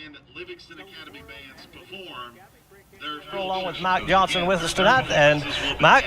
And Livingston Academy bands perform. Along with Mike Johnson with us tonight. And Mike,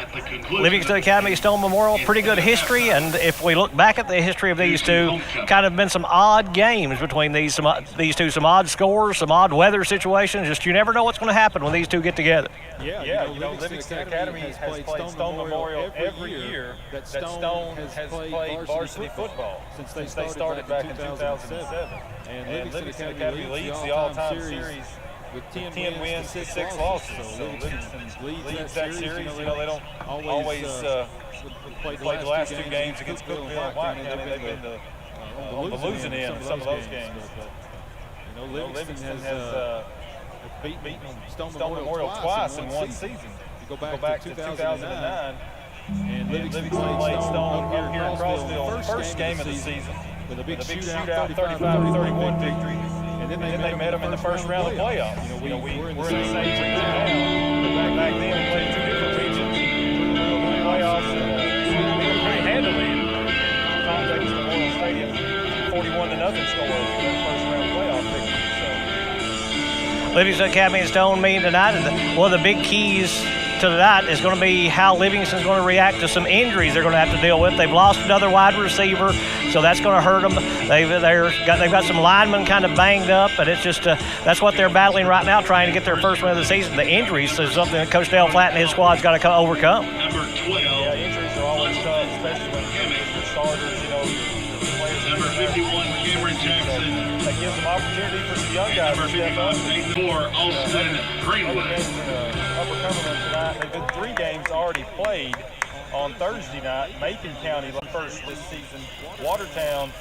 Livingston Academy, Stone Memorial, pretty good history. And if we look back at the history of these two, kind of been some odd games between these two, some odd scores, some odd weather situations. Just you never know what's going to happen when these two get together. Yeah, Livingston Academy has played Stone Memorial every year that Stone has played varsity football since they started back in 2007. And Livingston Academy leads the all-time series with 10 wins and 6 losses. So Livingston leads that series. You know, they don't always play the last 2 games against Cookville and White County. They've been on the losing end of some of those games. But, Livingston has beaten Stone Memorial twice in one season. You go back to 2009, and Livingston played Stone here in Crossville first game of the season with a big shootout, 35-31 victory. And then they met them in the first round of the playoffs. You know, we're in the same region now. Back then, we played 2 different regions. The playoffs pretty handily in Complex Memorial Stadium. 41-0 score in that first round playoff victory. Livingston Academy and Stone meeting tonight, and one of the big keys to that is going to be how Livingston's going to react to some injuries they're going to have to deal with. They've lost another wide receiver, so that's going to hurt them. They've got some linemen kind of banged up, but it's just that's what they're battling right now, trying to get their first win of the season. The injuries is something that Coach Dale Flatt and his squad's got to overcome. Number 12. Yeah, injuries are always tough, especially when the starters, you know, the players. Number 51, Cameron Jackson. That gives them opportunity for some young guys to step up. For Austin Greenwood. Upper Cumberland tonight. They've been 3 games already played on Thursday night. Macon County first this season. Watertown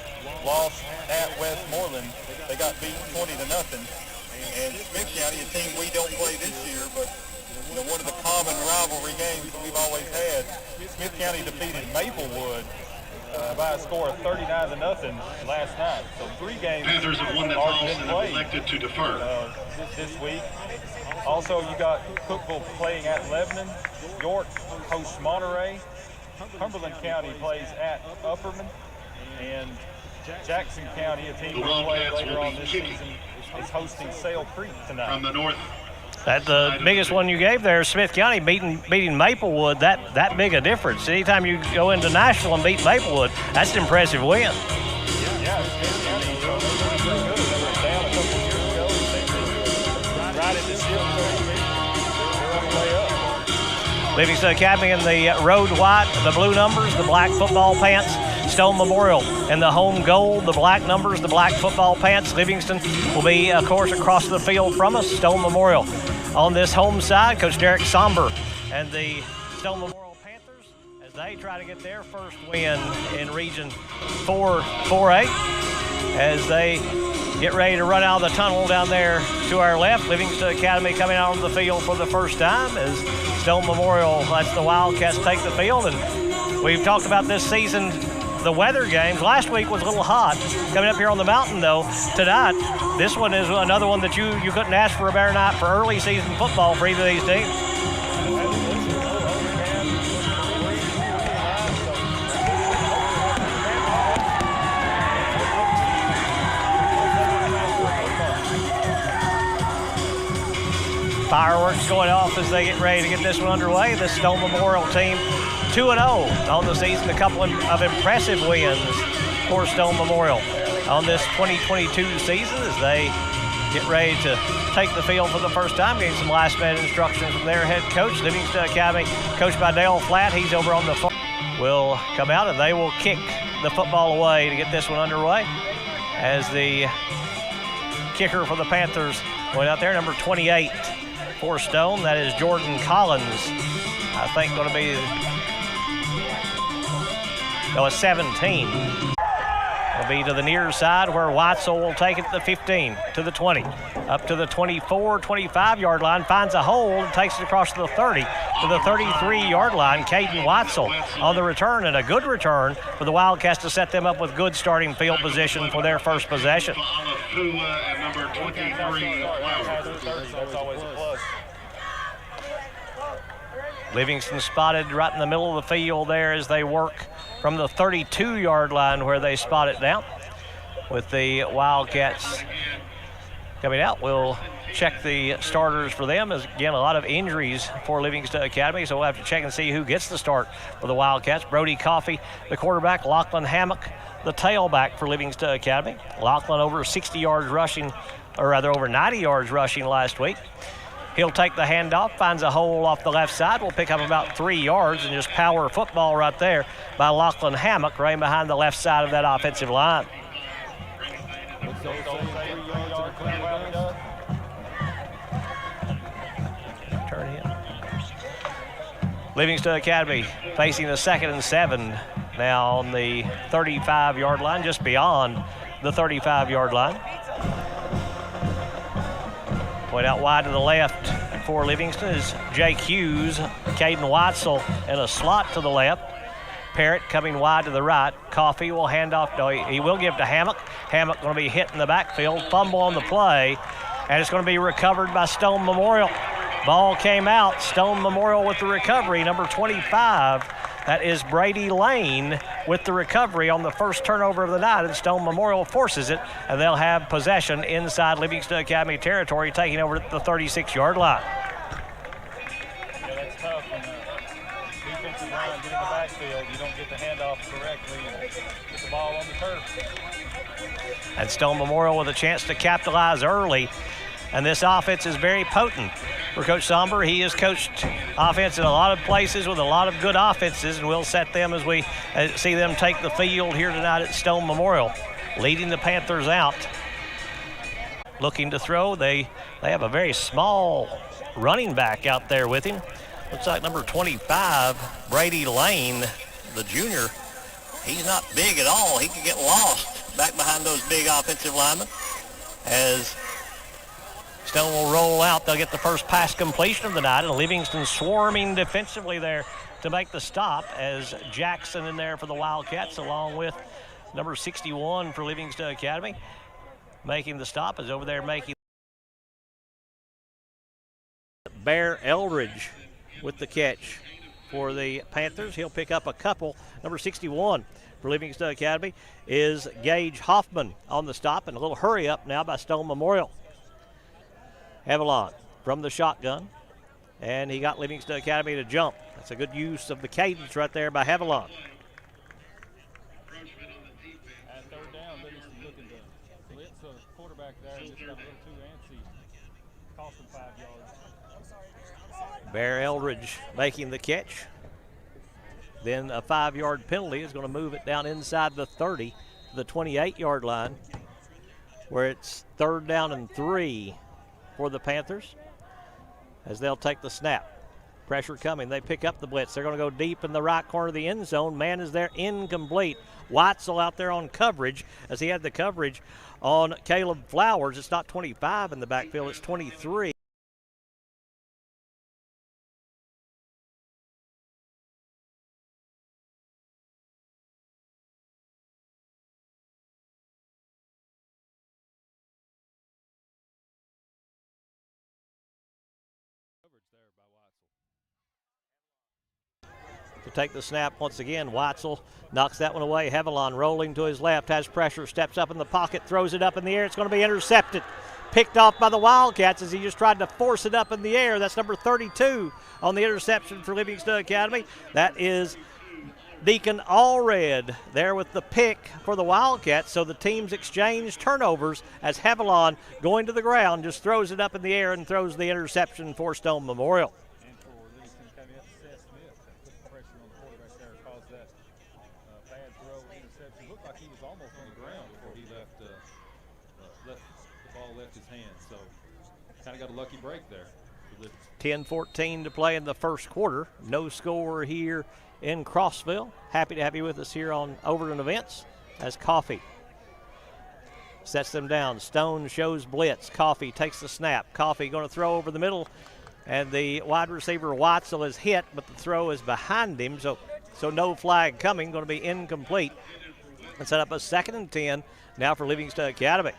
lost at Westmoreland. They got beat 20-0. And Smith County, a team we don't play this year, but you know, one of the common rivalry games that we've always had. Smith County defeated Maplewood by a score of 39-0 last night. So 3 games Panthers have won that loss and have elected to defer. This week. Also, you got Cookville playing at Lebanon. York hosts Monterey. Cumberland County plays at Upperman. And Jackson County, a team that will play later on this season, is hosting Sale Creek tonight. From the north. That's the biggest one you gave there, Smith County beating Maplewood. That big a difference. Anytime you go into Nashville and beat Maplewood, that's an impressive win. Yeah, Smith County, they were pretty good. They were down a couple years ago. They right at the ship. They're on the way up. Livingston Academy in the road white, the blue numbers, the black football pants. Stone Memorial in the home gold, the black numbers, the black football pants. Livingston will be, of course, across the field from us. Stone Memorial on this home side, Coach Derek Somber and the Stone Memorial Panthers as they try to get their first win in Region 4A as they get ready to run out of the tunnel down there to our left. Livingston Academy coming out on the field for the first time as Stone Memorial lets the Wildcats take the field. And we've talked about this season, the weather games. Last week was a little hot. Coming up here on the mountain, though, tonight, this one is another one that you couldn't ask for a better night for early season football for either of these teams. Fireworks going off as they get ready to get this one underway. The Stone Memorial team 2-0 on the season. A couple of impressive wins for Stone Memorial on this 2022 season as they get ready to take the field for the first time, getting some last-minute instructions from their head coach. Livingston Academy, coached by Dale Flatt. He's over on the far. Will come out and they will kick the football away to get this one underway as the kicker for the Panthers going out there, number 28 for Stone. That is Jordan Collins. I think going to be a 17. It'll be to the near side where Weitzel will take it to the 15, to the 20, up to the 24, 25-yard line, finds a hole, takes it across to the 30, to the 33-yard line. Caden Weitzel on the return, and a good return for the Wildcats to set them up with good starting field position for their first possession. Number 23. That's always a plus. Livingston spotted right in the middle of the field there as they work from the 32-yard line where they spot it down, with the Wildcats Coming out, we'll check the starters for them. As again, a lot of injuries for Livingston Academy, so we'll have to check and see who gets the start for the Wildcats. Brody Coffey, the quarterback. Lachlan Hammock, the tailback for Livingston Academy. Lachlan over 60 yards rushing, or rather over 90 yards rushing last week. He'll take the handoff, finds a hole off the left side. Will pick up about 3 yards, and just power football right there by Lachlan Hammock, right behind the left side of that offensive line. Turn in. Livingston Academy facing a 2nd and 7 now on the 35-yard line, just beyond the 35-yard line. Point out wide to the left for Livingston is Jake Hughes, Caden Watzel in a slot to the left. Parrott coming wide to the right. Coffey will hand off. No, he will give to Hammock. Hammock going to be hit in the backfield. Fumble on the play, and it's going to be recovered by Stone Memorial. Ball came out. Stone Memorial with the recovery, number 25. That is Brady Lane with the recovery on the first turnover of the night, and Stone Memorial forces it, and they'll have possession inside Livingston Academy territory, taking over at the 36-yard line. Yeah, that's tough when defensive line get in the backfield. You don't get the handoff correctly and get the ball on the turf. And Stone Memorial with a chance to capitalize early. And this offense is very potent for Coach Somber. He has coached offense in a lot of places with a lot of good offenses, and we'll set them as we see them take the field here tonight at Stone Memorial. Leading the Panthers out. Looking to throw. They have a very small running back out there with him. Looks like number 25, Brady Lane, the junior. He's not big at all. He could get lost back behind those big offensive linemen. As Stone will roll out. They'll get the first pass completion of the night, and Livingston swarming defensively there to make the stop, as Jackson in there for the Wildcats, along with number 61 for Livingston Academy. Making the stop is over there making Bear Eldridge with the catch for the Panthers. He'll pick up a couple. Number 61 for Livingston Academy is Gage Hoffman on the stop, and a little hurry up now by Stone Memorial. Avalon from the shotgun, and he got Livingston Academy to jump. That's a good use of the cadence right there by Avalon. At third down, Livingston looking to blitz a quarterback there and just got a little too antsy. Cost him 5 yards. Bear Eldridge making the catch. Then a 5-yard penalty is going to move it down inside the 30 to the 28-yard line, where it's 3rd down and 3 for the Panthers, as they'll take the snap. Pressure coming. They pick up the blitz. They're going to go deep in the right corner of the end zone. Man is there, incomplete. Watzel out there on coverage, as he had the coverage on Caleb Flowers. It's not 25 in the backfield, it's 23. To take the snap once again, Watzel knocks that one away. Hevelon rolling to his left, has pressure, steps up in the pocket, throws it up in the air. It's going to be intercepted. Picked off by the Wildcats as he just tried to force it up in the air. That's number 32 on the interception for Livingston Academy. That is Deacon Allred there with the pick for the Wildcats. So the teams exchange turnovers as Hevelon, going to the ground, just throws it up in the air and throws the interception for Stone Memorial. Kind of got a lucky break there. 10-14 to play in the first quarter. No score here in Crossville. Happy to have you with us here on Overton Events as Coffey sets them down. Stone shows blitz. Coffey takes the snap. Coffey going to throw over the middle, and the wide receiver Watzel is hit, but the throw is behind him, so no flag coming. Going to be incomplete. And set up a 2nd and 10 now for Livingston Academy.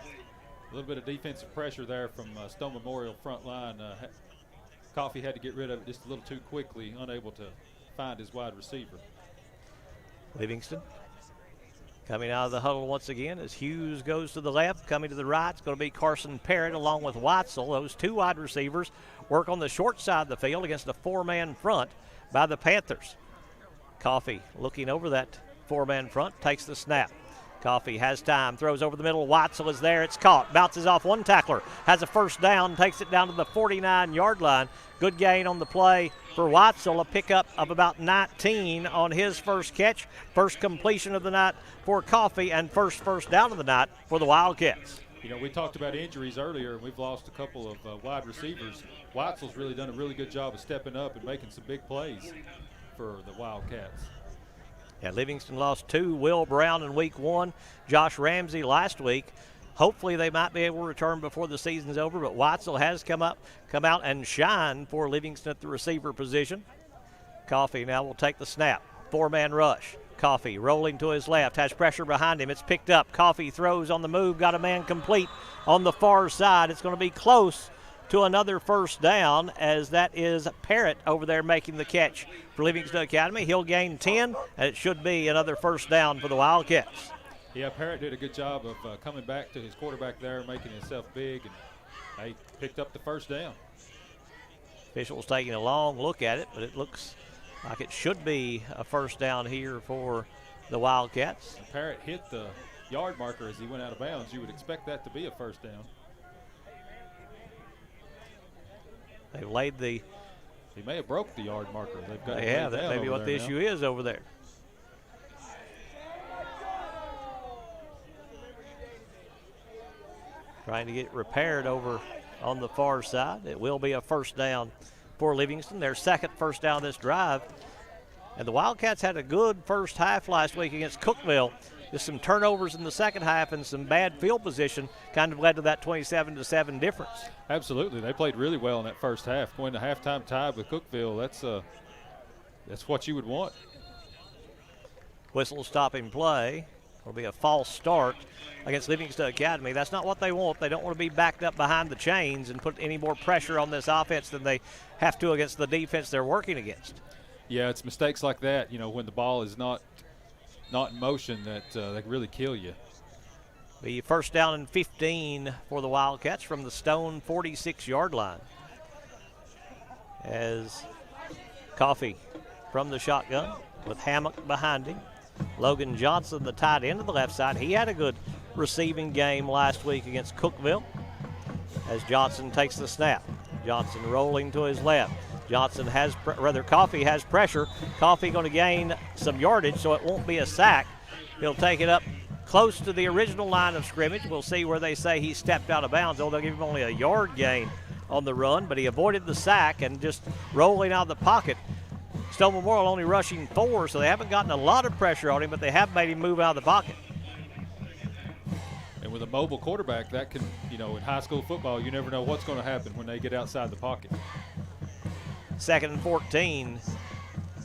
A little bit of defensive pressure there from Stone Memorial front line. Coffey had to get rid of it just a little too quickly, unable to find his wide receiver. Livingston Coming out of the huddle once again as Hughes goes to the left. Coming to the right, it's going to be Carson Parrott along with Watzel. Those two wide receivers work on the short side of the field against a four-man front by the Panthers. Coffee looking over that four-man front, takes the snap. Coffee has time, throws over the middle. Watzel is there. It's caught. Bounces off one tackler. Has a first down. Takes it down to the 49-yard line. Good gain on the play for Watzel. A pickup of about 19 on his first catch. First completion of the night for Coffee and first down of the night for the Wildcats. You know, we talked about injuries earlier, and we've lost a couple of wide receivers. Watzel's really done a really good job of stepping up and making some big plays for the Wildcats. Yeah, Livingston lost two. Will Brown in week 1, Josh Ramsey last week. Hopefully they might be able to return before the season's over, but Watzel has come out and shine for Livingston at the receiver position. Coffee now will take the snap. Four-man rush. Coffee rolling to his left, has pressure behind him. It's picked up. Coffee throws on the move, got a man complete on the far side. It's going to be close to another first down, as that is Parrott over there making the catch for Livingston Academy. He'll gain 10, and it should be another first down for the Wildcats. Yeah, Parrott did a good job of coming back to his quarterback there, making himself big, and they picked up the first down. Officials taking a long look at it, but it looks like it should be a first down here for the Wildcats. Parrott hit the yard marker as he went out of bounds. You would expect that to be a first down. They laid the. He may have broke the yard marker. They've got. Yeah, that may be what the issue is over there. Trying to get it repaired over on the far side. It will be a first down for Livingston. Their second first down this drive. And the Wildcats had a good first half last week against Cookeville. Just some turnovers in the second half and some bad field position kind of led to that 27-7 difference. Absolutely. They played really well in that first half. Going to halftime tied with Cookeville, that's what you would want. Whistle stopping play. It'll be a false start against Livingston Academy. That's not what they want. They don't want to be backed up behind the chains and put any more pressure on this offense than they have to against the defense they're working against. Yeah, it's mistakes like that, when the ball is not in motion that they really kill you. The first down and 15 for the Wildcats from the Stone 46-yard line. As Coffee from the shotgun with Hammock behind him. Logan Johnson, the tight end, to the left side. He had a good receiving game last week against Cookeville as Johnson takes the snap. Johnson rolling to his left. Johnson has, Coffee has pressure. Coffee going to gain some yardage, so it won't be a sack. He'll take it up close to the original line of scrimmage. We'll see where they say he stepped out of bounds. They'll give him only a yard gain on the run, but he avoided the sack and just rolling out of the pocket. Stone Memorial only rushing 4, so they haven't gotten a lot of pressure on him, but they have made him move out of the pocket. And with a mobile quarterback, that can, in high school football, you never know what's going to happen when they get outside the pocket. Second and 14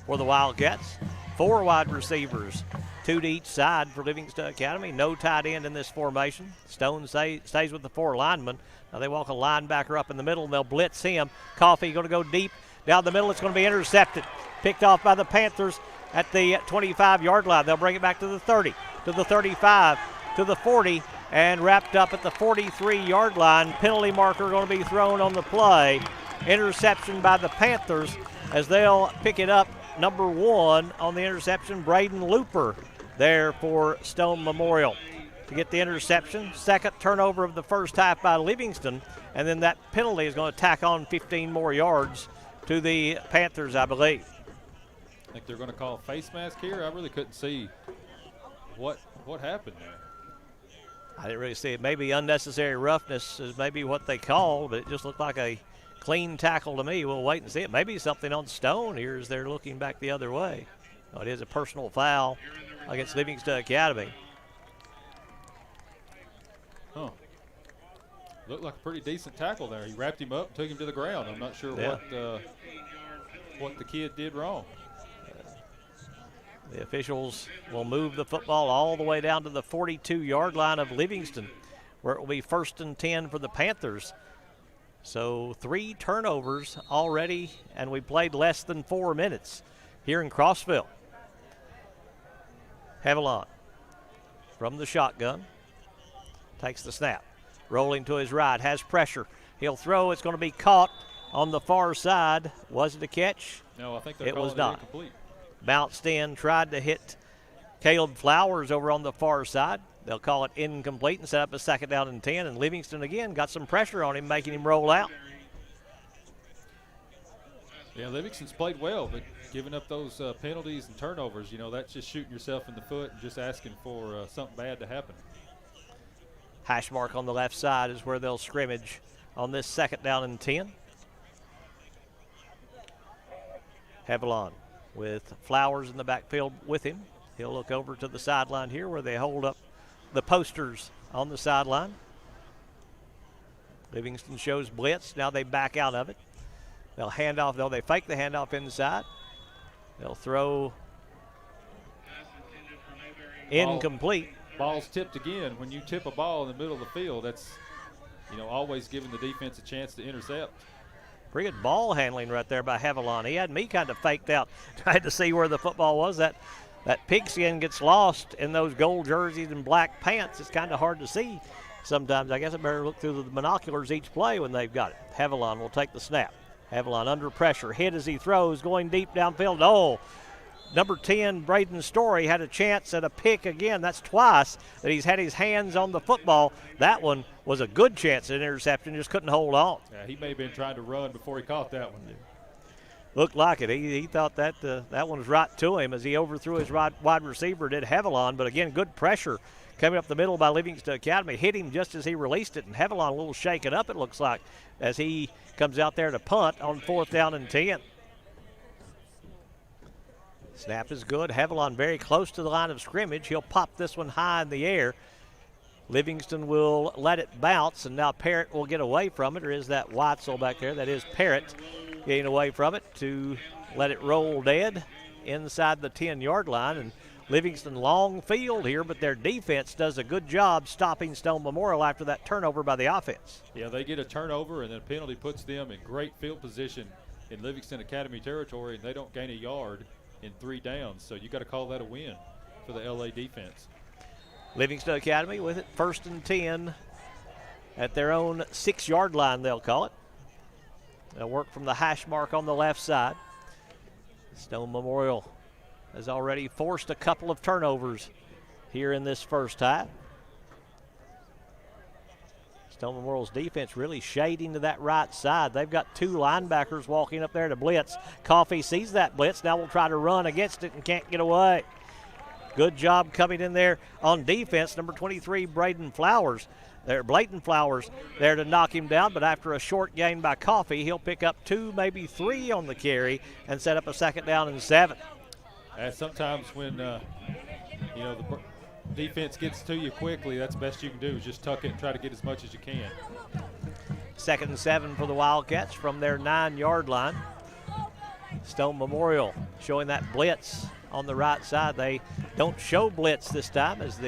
for the Wildcats. 4 wide receivers, 2 to each side for Livingston Academy. No tight end in this formation. Stone stays with the 4 linemen. Now they walk a linebacker up in the middle, and they'll blitz him. Coffee going to go deep down the middle. It's going to be intercepted. Picked off by the Panthers at the 25-yard line. They'll bring it back to the 30, to the 35, to the 40, and wrapped up at the 43-yard line. Penalty marker going to be thrown on the play. Interception by the Panthers as they'll pick it up. Number 1 on the interception, Braden Looper there for Stone Memorial to get the interception. Second turnover of the first half by Livingston, and then that penalty is going to tack on 15 more yards to the Panthers, I believe. I think they're going to call a face mask here. I really couldn't see what happened there. I didn't really see it. Maybe unnecessary roughness is maybe what they called, but it just looked like a clean tackle to me. We'll wait and see it. Maybe something on Stone here as they're looking back the other way. Oh, it is a personal foul against Livingston Academy. Huh. Looked like a pretty decent tackle there. He wrapped him up and took him to the ground. I'm not sure what the kid did wrong. The officials will move the football all the way down to the 42-yard line of Livingston, where it will be 1st and 10 for the Panthers. So 3 turnovers already, and we played less than 4 minutes here in Crossville. Haviland from the shotgun. Takes the snap. Rolling to his right. Has pressure. He'll throw. It's going to be caught on the far side. Was it a catch? No, I think it was not. Incomplete. Bounced in. Tried to hit Caleb Flowers over on the far side. They'll call it incomplete and set up a 2nd down and 10. And Livingston again got some pressure on him, making him roll out. Yeah, Livingston's played well, but giving up those penalties and turnovers, you know, that's just shooting yourself in the foot and just asking for something bad to happen. Hash mark on the left side is where they'll scrimmage on this 2nd down and 10. Hevelon with Flowers in the backfield with him. He'll look over to the sideline here where they hold up the posters on the sideline. Livingston shows blitz. Now they back out of it. They'll hand off, though. They fake the handoff inside. They'll throw incomplete. Ball's tipped again. When you tip a ball in the middle of the field, that's, you know, always giving the defense a chance to intercept. Pretty good ball handling right there by Hevelon. He had me kind of faked out, tried to see where the football was. That pigskin gets lost in those gold jerseys and black pants. It's kind of hard to see sometimes. I guess I better look through the binoculars each play when they've got it. Hevelon will take the snap. Hevelon under pressure, hit as he throws, going deep downfield. Oh, number 10, Braden Story, had a chance at a pick again. That's twice that he's had his hands on the football. That one was a good chance at interception, just couldn't hold on. Yeah, he may have been trying to run before he caught that one. Looked like it. He thought that that one was right to him as he overthrew his wide receiver, did Hevelon. But again, good pressure coming up the middle by Livingston Academy. Hit him just as he released it, and Hevelon a little shaken up, it looks like, as he comes out there to punt on 4th down and 10. Snap is good. Hevelon very close to the line of scrimmage. He'll pop this one high in the air. Livingston will let it bounce, and now Parrott will get away from it. Or is that Weitzel back there? That is Parrott getting away from it to let it roll dead inside the 10-yard line. And Livingston long field here, but their defense does a good job stopping Stone Memorial after that turnover by the offense. Yeah, they get a turnover, and then a penalty puts them in great field position in Livingston Academy territory, and they don't gain a yard in 3 downs. So you got to call that a win for the LA defense. Livingston Academy with it, 1st and 10 at their own 6-yard line, they'll call it. They'll work from the hash mark on the left side. Stone Memorial has already forced a couple of turnovers here in this first half. Stone Memorial's defense really shading to that right side. They've got 2 linebackers walking up there to blitz. Coffey sees that blitz. Now will try to run against it and can't get away. Good job coming in there on defense. Number 23, Braden Flowers. Blayton Flowers there to knock him down, but after a short gain by Coffey, he'll pick up 2, maybe 3 on the carry and set up a 2nd down and 7. And sometimes when you know, the defense gets to you quickly, that's the best you can do is just tuck it and try to get as much as you can. 2nd and 7 for the Wildcats from their 9-yard line. Stone Memorial showing that blitz on the right side. They don't show blitz this time as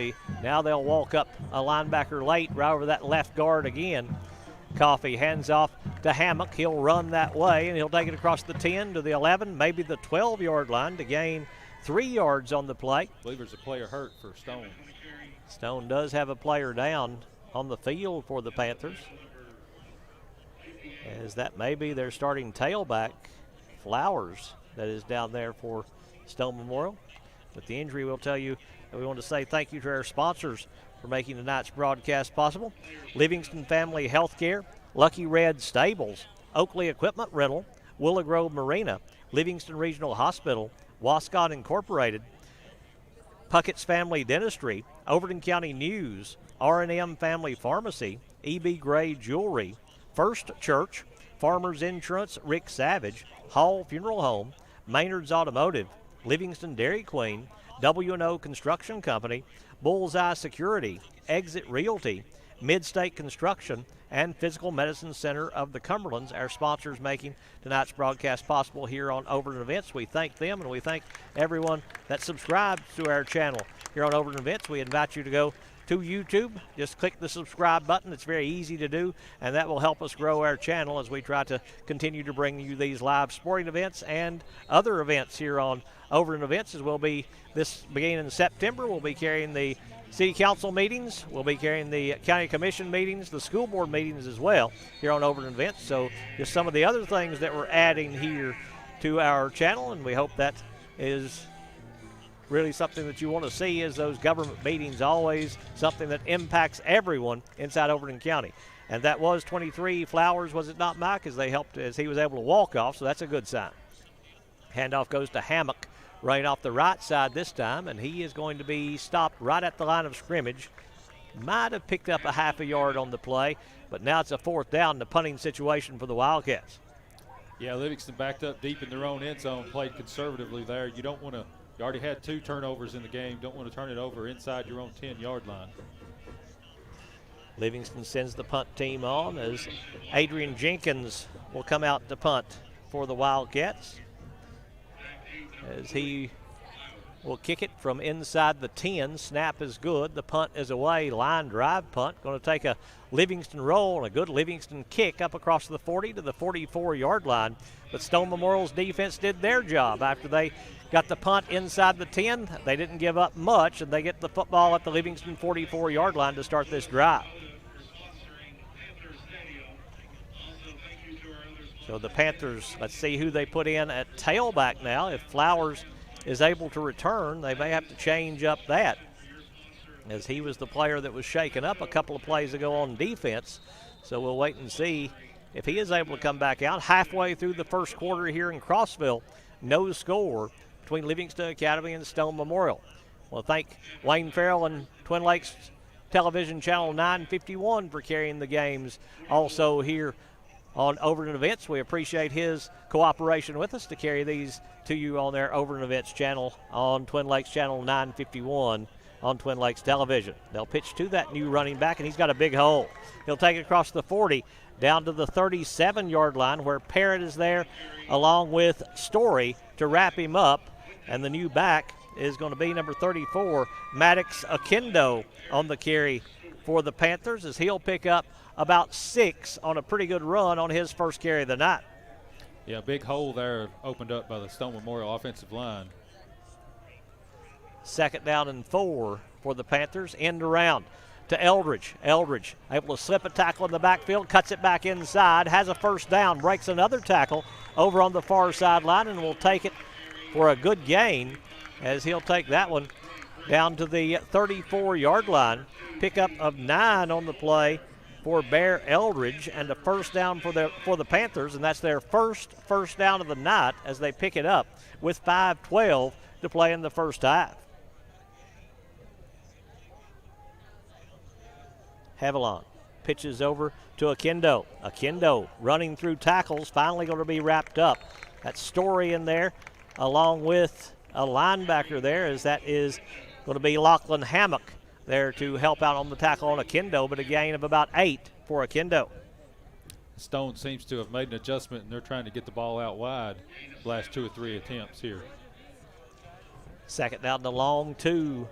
now they'll walk up a linebacker late right over that left guard again. Coffey hands off to Hammock. He'll run that way, and he'll take it across the 10 to the 11, maybe the 12-yard line to gain 3 yards on the play. I believe there's a player hurt for Stone. Stone does have a player down on the field for the Panthers, as that may be their starting tailback, Flowers, that is down there for Stone Memorial. But the injury will tell you that we want to say thank you to our sponsors for making tonight's broadcast possible. Livingston Family Healthcare, Lucky Red Stables, Oakley Equipment Rental, Willow Grove Marina, Livingston Regional Hospital, Wascott Incorporated, Puckett's Family Dentistry, Overton County News, R&M Family Pharmacy, E.B. Gray Jewelry, First Church, Farmers Insurance, Rick Savage, Hall Funeral Home, Maynard's Automotive, Livingston Dairy Queen, W&O Construction Company, Bullseye Security, Exit Realty, Midstate Construction, and Physical Medicine Center of the Cumberlands, our sponsors making tonight's broadcast possible here on Overton Events. We thank them, and we thank everyone that subscribes to our channel here on Overton Events. We invite you to go to YouTube, just click the subscribe button. It's very easy to do, and that will help us grow our channel as we try to continue to bring you these live sporting events and other events here on Overton Events. As we'll be this beginning in September, we'll be carrying the city council meetings, we'll be carrying the county commission meetings, the school board meetings as well here on Overton Events. So just some of the other things that we're adding here to our channel, and we hope that is really something that you want to see, is those government meetings, always something that impacts everyone inside Overton County. And that was 23 Flowers, was it not, Mike, as they helped, as he was able to walk off, so that's a good sign. Handoff goes to Hammock, running off the right side this time, and he is going to be stopped right at the line of scrimmage. Might have picked up a half a yard on the play, but now it's a 4th down, the punting situation for the Wildcats. Yeah, Livingston backed up deep in their own end zone, played conservatively there. You don't want to, you already had 2 turnovers in the game. Don't want to turn it over inside your own 10-yard line. Livingston sends the punt team on as Adrian Jenkins will come out to punt for the Wildcats, as he will kick it from inside the 10. Snap is good. The punt is away. Line drive punt. Going to take a Livingston roll and a good Livingston kick up across the 40 to the 44-yard line. But Stone Memorial's defense did their job after they got the punt inside the 10. They didn't give up much, and they get the football at the Livingston 44-yard line to start this drive. So the Panthers, let's see who they put in at tailback now. If Flowers is able to return, they may have to change up that, as he was the player that was shaken up a couple of plays ago on defense. So we'll wait and see if he is able to come back out. Halfway through the first quarter here in Crossville, no score between Livingston Academy and Stone Memorial. Well, thank Wayne Farrell and Twin Lakes Television Channel 951 for carrying the games also here on Overton Events. We appreciate his cooperation with us to carry these to you on their Overton Events channel on Twin Lakes Channel 951 on Twin Lakes Television. They'll pitch to that new running back, and he's got a big hole. He'll take it across the 40 down to the 37-yard line, where Parrott is there along with Story to wrap him up, and the new back is going to be number 34, Maddox Akendo, on the carry for the Panthers, as he'll pick up about 6 on a pretty good run on his first carry of the night. Yeah, big hole there opened up by the Stone Memorial offensive line. 2nd down and 4 for the Panthers. End around to Eldridge. Eldridge able to slip a tackle in the backfield, cuts it back inside, has a 1st down, breaks another tackle over on the far sideline, and will take it for a good gain, as he'll take that one down to the 34-yard line. Pickup of 9 on the play for Bear Eldridge, and a 1st down for the Panthers, and that's their first down of the night, as they pick it up with 5:12 to play in the first half. Haviland pitches over to Akendo. Akendo running through tackles, finally going to be wrapped up. That Story in there, along with a linebacker there, as that is going to be Lachlan Hammock there to help out on the tackle on Akendo, but a gain of about 8 for Akendo. Stone seems to have made an adjustment, and they're trying to get the ball out wide the last 2 or 3 attempts here. 2nd down to long 2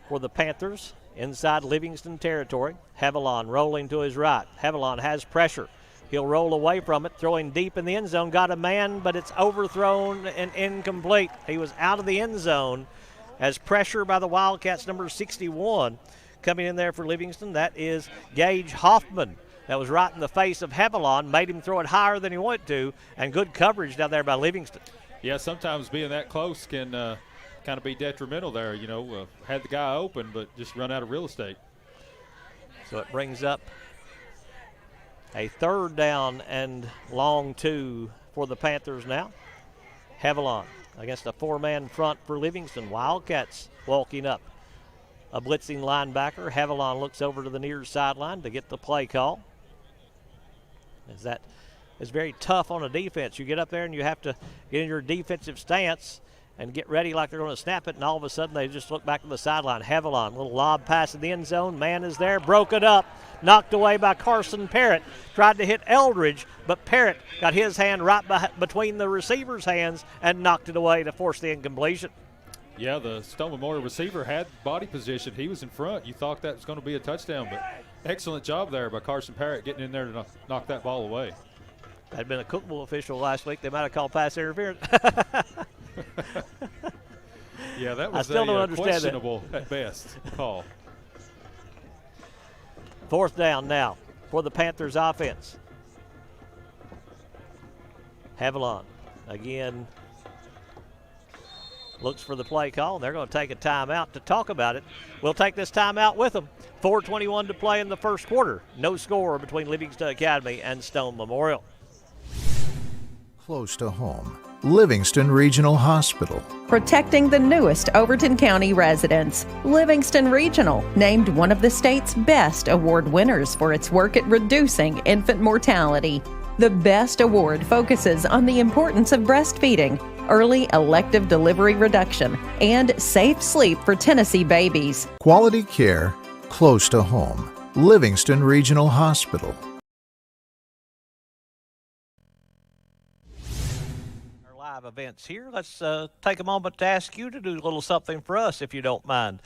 for the Panthers inside Livingston territory. Haviland rolling to his right. Haviland has pressure. He'll roll away from it, throwing deep in the end zone. Got a man, but it's overthrown and incomplete. He was out of the end zone, as pressure by the Wildcats, number 61, coming in there for Livingston. That is Gage Hoffman. That was right in the face of Haviland, made him throw it higher than he wanted to, and good coverage down there by Livingston. Yeah, sometimes being that close can kind of be detrimental there. You know, had the guy open, but just run out of real estate. So it brings up a 3rd down and long 2 for the Panthers now. Haviland against a 4-man front for Livingston. Wildcats walking up. A blitzing linebacker. Haviland looks over to the near sideline to get the play call, as that is very tough on a defense. You get up there and you have to get in your defensive stance and get ready like they're going to snap it, and all of a sudden they just look back to the sideline. Haviland, little lob pass in the end zone. Man is there, broke it up, knocked away by Carson Parrott. Tried to hit Eldridge, but Parrott got his hand right between the receiver's hands and knocked it away to force the incompletion. Yeah, the Stone Memorial receiver had body position. He was in front. You thought that was going to be a touchdown, but excellent job there by Carson Parrott getting in there to knock that ball away. Had been a Cookville official last week, they might have called pass interference. Yeah, that I was still don't a understand questionable at best call. 4th down now for the Panthers offense. Haviland again looks for the play call, and they're going to take a timeout to talk about it. We'll take this timeout with them. 4:21 to play in the first quarter. No score between Livingston Academy and Stone Memorial. Close to home. Livingston Regional Hospital. Protecting the newest Overton County residents. Livingston Regional, named one of the state's best award winners for its work at reducing infant mortality. The BEST Award focuses on the importance of breastfeeding, early elective delivery reduction, and safe sleep for Tennessee babies. Quality care close to home. Livingston Regional Hospital. Live events here. Let's take a moment to ask you to do a little something for us, if you don't mind.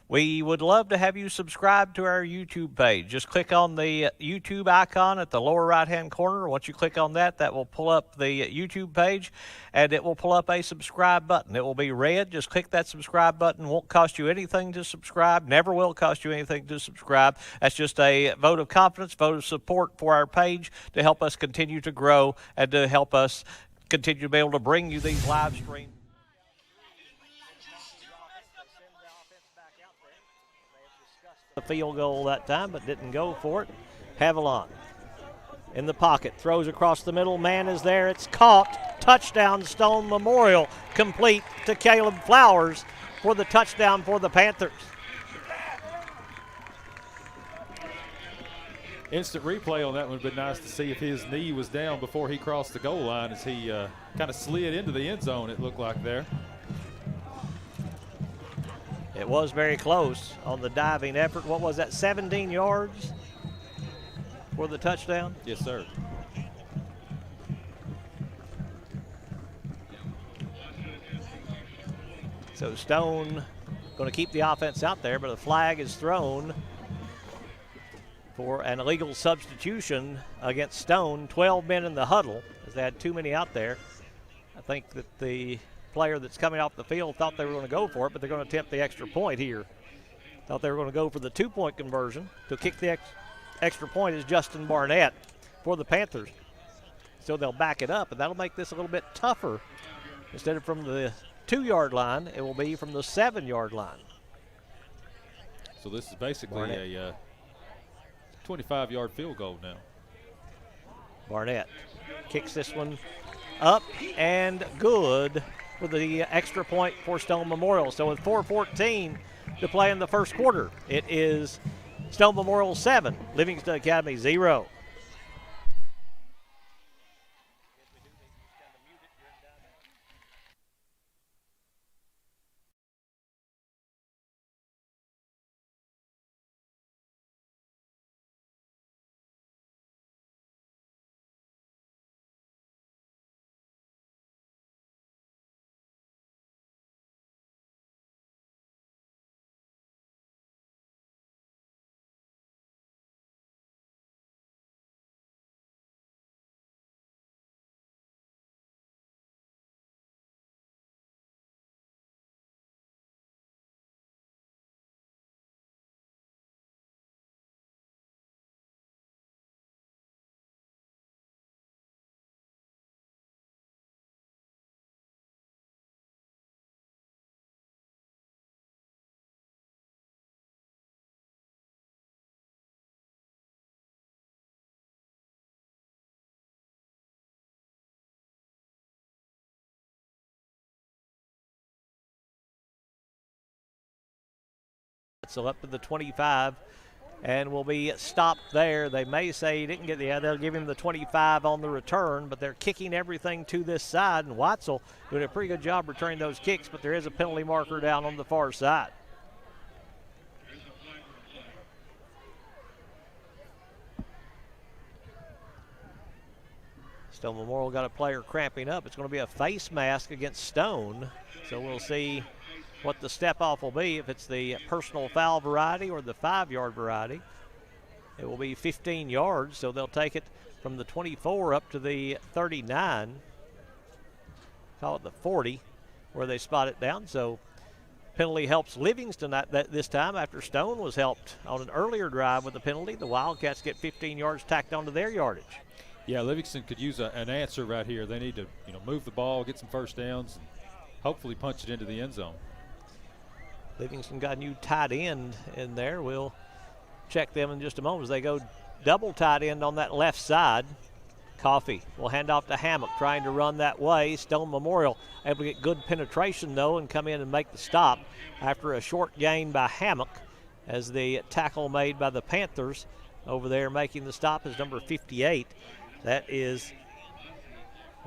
We would love to have you subscribe to our YouTube page. Just click on the YouTube icon at the lower right-hand corner. Once you click on that, that will pull up the YouTube page, and it will pull up a subscribe button. It will be red. Just click that subscribe button. Won't cost you anything to subscribe. Never will cost you anything to subscribe. That's just a vote of confidence, vote of support for our page to help us continue to grow and to help us continue to be able to bring you these live streams. The field goal that time, but didn't go for it. Haviland in the pocket, throws across the middle. Man is there. It's caught. Touchdown, Stone Memorial. Complete to Caleb Flowers for the touchdown for the Panthers. Instant replay on that one would be nice to see if his knee was down before he crossed the goal line as he kind of slid into the end zone, it looked like there. It was very close on the diving effort. What was that, 17 yards for the touchdown? Yes, sir. So Stone going to keep the offense out there, but a flag is thrown for an illegal substitution against Stone. 12 men in the huddle, as they had too many out there. I think that the player that's coming off the field thought they were going to go for it, but they're going to attempt the extra point here. Thought they were going to go for the 2-point conversion. To kick the extra point is Justin Barnett for the Panthers. So they'll back it up, and that'll make this a little bit tougher. Instead of from the 2-yard line, it will be from the 7-yard line. So this is basically Barnett. a 25-yard field goal now. Barnett kicks this one up and good for the extra point for Stone Memorial. So with 4:14 to play in the first quarter, it is Stone Memorial 7, Livingston Academy 0. So up to the 25, and will be stopped there. They may say he didn't get the, they'll give him the 25 on the return, but they're kicking everything to this side, and Watzel doing a pretty good job returning those kicks, but there is a penalty marker down on the far side. Stone Memorial got a player cramping up. It's going to be a face mask against Stone, so we'll see what the step-off will be. If it's the personal foul variety or the 5-yard variety, it will be 15 yards, so they'll take it from the 24 up to the 39, call it the 40, where they spot it down. So penalty helps Livingston this time after Stone was helped on an earlier drive with a penalty. The Wildcats get 15 yards tacked onto their yardage. Yeah, Livingston could use an answer right here. They need to, move the ball, get some first downs, and hopefully punch it into the end zone. Livingston got a new tight end in there. We'll check them in just a moment as they go double tight end on that left side. Coffee will hand off to Hammock, trying to run that way. Stone Memorial able to get good penetration, though, and come in and make the stop after a short gain by Hammock, as the tackle made by the Panthers over there making the stop is number 58. That is,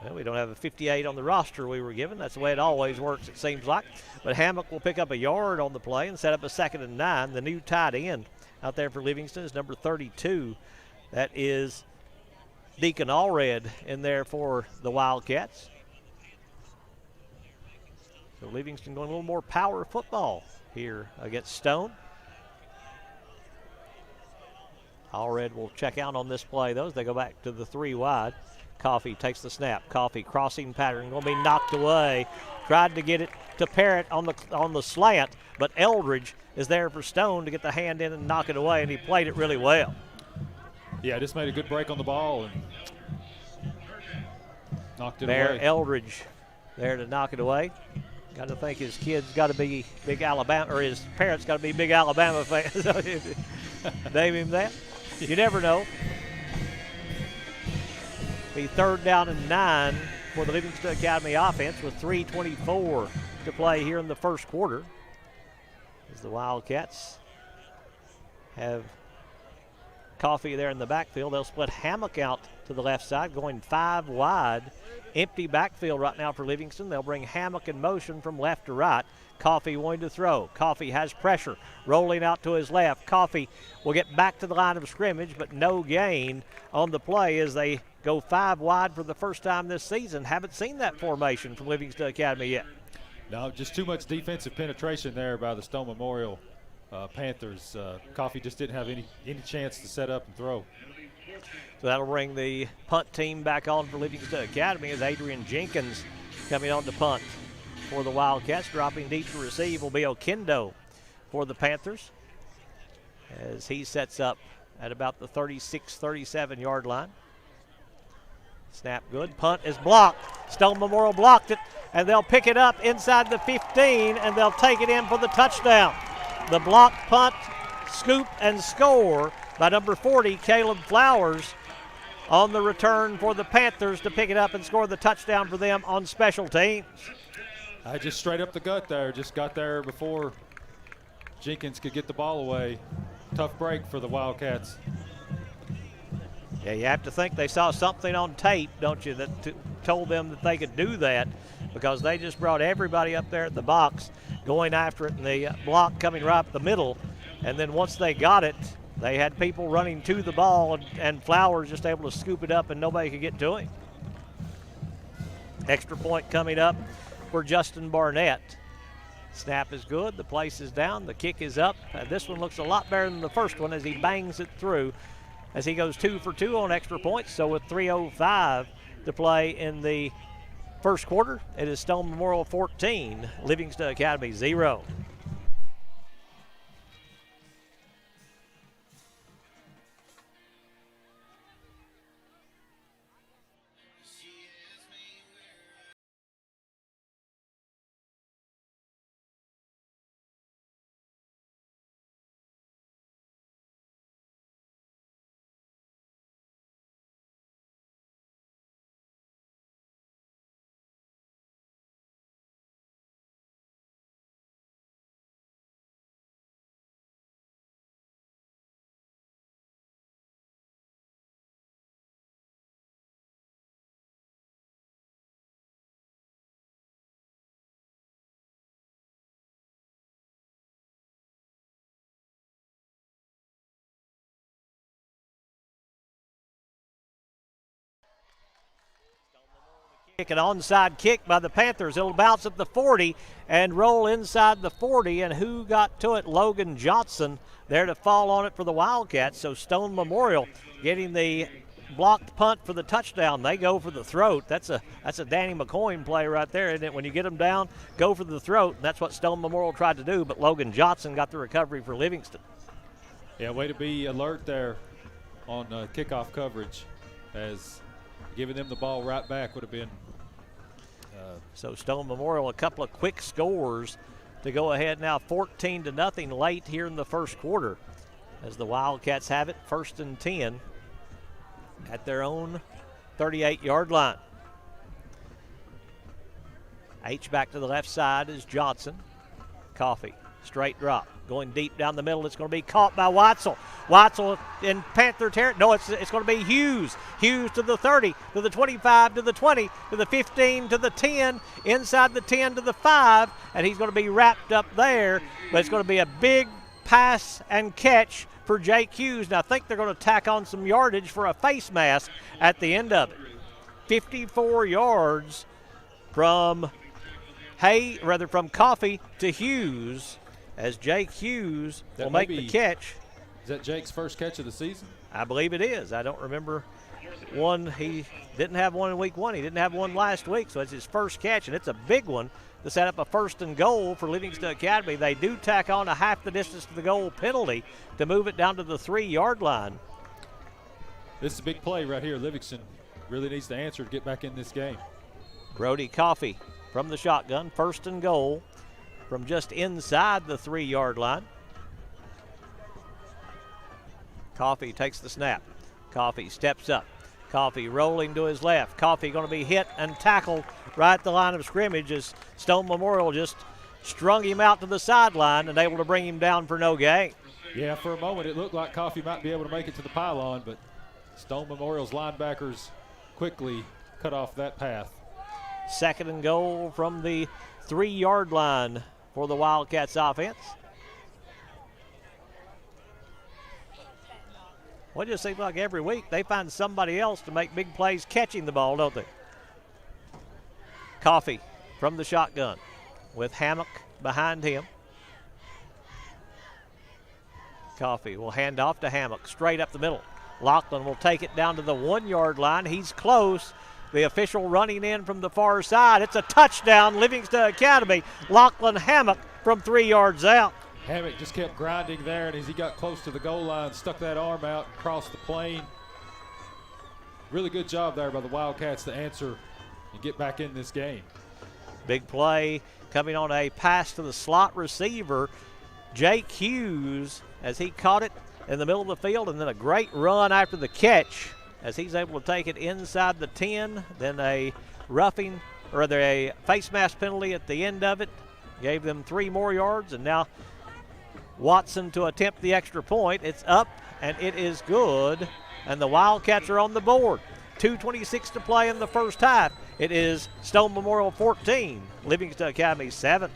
well, we don't have a 58 on the roster we were given. That's the way it always works, it seems like. But Hammock will pick up a yard on the play and set up a 2nd and 9. The new tight end out there for Livingston is number 32. That is Deacon Allred in there for the Wildcats. So Livingston going a little more power football here against Stone. Allred will check out on this play, though, as they go back to the 3 wide. Coffee takes the snap. Coffee crossing pattern, going to be knocked away. Tried to get it to Parrott on the slant, but Eldridge is there for Stone to get the hand in and knock it away, and he played it really well. Yeah, just made a good break on the ball and knocked it Bear away. Eldridge there to knock it away. Got to think his kid's got to be big Alabama, or his parents got to be big Alabama fans. Name him that. You never know. Be 3rd down and 9 for the Livingston Academy offense with 3:24 to play here in the first quarter, as the Wildcats have Coffee there in the backfield. They'll split Hammock out to the left side, going 5 wide. Empty backfield right now for Livingston. They'll bring Hammock in motion from left to right. Coffee wanting to throw. Coffee has pressure, rolling out to his left. Coffee will get back to the line of scrimmage, but no gain on the play as they go 5 wide for the first time this season. Haven't seen that formation from Livingston Academy yet. No, just too much defensive penetration there by the Stone Memorial Panthers. Coffee just didn't have any chance to set up and throw. So that'll bring the punt team back on for Livingston Academy as Adrian Jenkins coming on to punt for the Wildcats. Dropping deep to receive will be Okendo for the Panthers as he sets up at about the 36, 37-yard line. Snap good. Punt is blocked. Stone Memorial blocked it, and they'll pick it up inside the 15, and they'll take it in for the touchdown. The blocked punt, scoop, and score by number 40, Caleb Flowers, on the return for the Panthers to pick it up and score the touchdown for them on special teams. I just straight up the gut there. Just got there before Jenkins could get the ball away. Tough break for the Wildcats. Yeah, you have to think they saw something on tape, don't you, that told them that they could do that, because they just brought everybody up there at the box going after it, and the block coming right up the middle. And then once they got it, they had people running to the ball, and Flowers just able to scoop it up, and nobody could get to him. Extra point coming up for Justin Barnett. Snap is good. The place is down. The kick is up. This one looks a lot better than the first one as he bangs it through, as he goes 2 for 2 on extra points. So with 3:05 to play in the first quarter, it is Stone Memorial 14, Livingston Academy 0. An onside kick by the Panthers. It'll bounce at the 40 and roll inside the 40. And who got to it? Logan Johnson there to fall on it for the Wildcats. So Stone Memorial getting the blocked punt for the touchdown. They go for the throat. That's a Danny McCoy play right there, isn't it? When you get them down, go for the throat. And that's what Stone Memorial tried to do, but Logan Johnson got the recovery for Livingston. Yeah, way to be alert there on kickoff coverage, as giving them the ball right back would have been. So Stone Memorial, a couple of quick scores to go ahead now, 14-0 late here in the first quarter, as the Wildcats have it 1st and 10 at their own 38-yard line. H back to the left side is Johnson. Coffee, straight drop, going deep down the middle. It's going to be caught by Watzel. Watzel in Panther territory. No, it's going to be Hughes. Hughes to the 30, to the 25, to the 20, to the 15, to the 10, inside the 10 to the 5, and he's going to be wrapped up there. But it's going to be a big pass and catch for Jake Hughes. Now I think they're going to tack on some yardage for a face mask at the end of it. 54 yards from Coffee to Hughes, as Jake Hughes will make the catch. Is that Jake's first catch of the season? I believe it is. I don't remember one. He didn't have one in week 1. He didn't have one last week, so it's his first catch, and it's a big one to set up a 1st and goal for Livingston Academy. They do tack on a half the distance to the goal penalty to move it down to the 3-yard line. This is a big play right here. Livingston really needs to answer to get back in this game. Brody Coffee from the shotgun, 1st and goal from just inside the 3-yard line. Coffee takes the snap. Coffee steps up. Coffee rolling to his left. Coffee going to be hit and tackled right at the line of scrimmage as Stone Memorial just strung him out to the sideline and able to bring him down for no gain. Yeah, for a moment it looked like Coffee might be able to make it to the pylon, but Stone Memorial's linebackers quickly cut off that path. 2nd and goal from the 3-yard line for the Wildcats offense. Well, it just seems like every week they find somebody else to make big plays catching the ball, don't they? Coffee from the shotgun with Hammock behind him. Coffee will hand off to Hammock straight up the middle. Lachlan will take it down to the 1-yard line. He's close. The official running in from the far side. It's a touchdown, Livingston Academy. Lachlan Hammock from 3 yards out. Hammock just kept grinding there, and as he got close to the goal line, stuck that arm out and crossed the plane. Really good job there by the Wildcats to answer and get back in this game. Big play coming on a pass to the slot receiver, Jake Hughes, as he caught it in the middle of the field, and then a great run after the catch as he's able to take it inside the 10, then a roughing, or rather a face mask penalty at the end of it. Gave them 3 more yards, and now Watson to attempt the extra point. It's up, and it is good, and the Wildcats are on the board. 2:26 to play in the first half. It is Stone Memorial 14, Livingston Academy 7.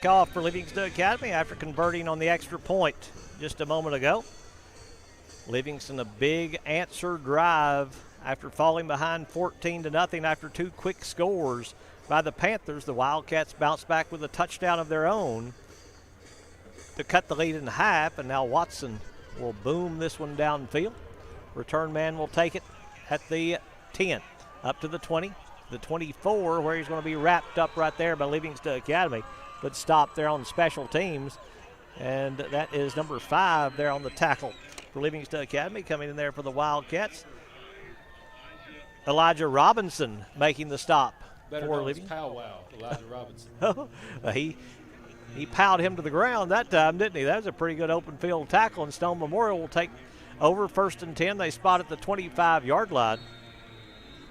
Off for Livingston Academy after converting on the extra point just a moment ago. Livingston a big answer drive after falling behind 14-0 after 2 quick scores by the Panthers. The Wildcats bounce back with a touchdown of their own to cut the lead in half, and now Watson will boom this one downfield. Return man will take it at the 10, up to the 20, the 24, where he's going to be wrapped up right there by Livingston Academy. Good stop there on special teams, and that is number 5 there on the tackle for Livingston Academy. Coming in there for the Wildcats, Elijah Robinson making the stop for Livingston. Powwow, Elijah Robinson. He powed him to the ground that time, didn't he? That was a pretty good open field tackle, and Stone Memorial will take over 1st and 10. They spot at the 25-yard line,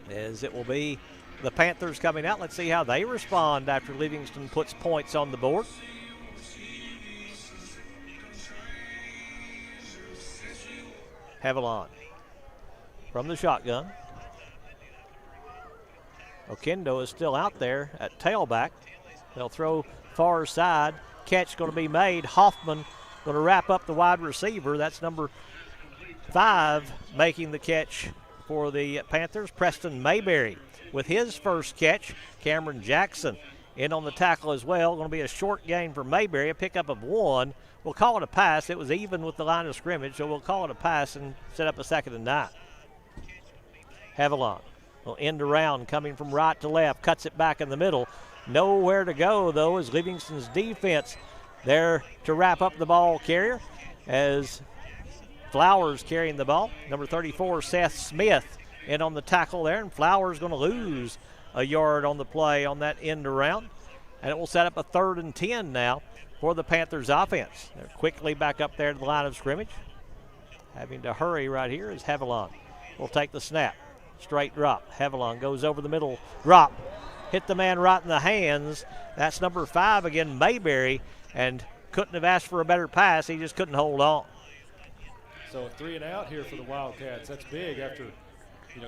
as it will be the Panthers coming out. Let's see how they respond after Livingston puts points on the board. Haviland from the shotgun. Okendo is still out there at tailback. They'll throw far side. Catch going to be made. Hoffman going to wrap up the wide receiver. That's number 5 making the catch for the Panthers. Preston Mayberry with his first catch. Cameron Jackson in on the tackle as well. Going to be a short gain for Mayberry, a pickup of 1. We'll call it a pass. It was even with the line of scrimmage, so we'll call it a pass and set up a 2nd and 9. Haviland will end around, coming from right to left, cuts it back in the middle. Nowhere to go, though, is Livingston's defense there to wrap up the ball carrier as Flowers carrying the ball. Number 34, Seth Smith, in on the tackle there, and Flowers going to lose a yard on the play on that end around. And it will set up a 3rd and 10 now for the Panthers offense. They're quickly back up there to the line of scrimmage. Having to hurry right here is Haviland. Will take the snap. Straight drop. Haviland goes over the middle. Drop. Hit the man right in the hands. That's number 5 again, Mayberry, and couldn't have asked for a better pass. He just couldn't hold on. So 3 and out here for the Wildcats. That's big after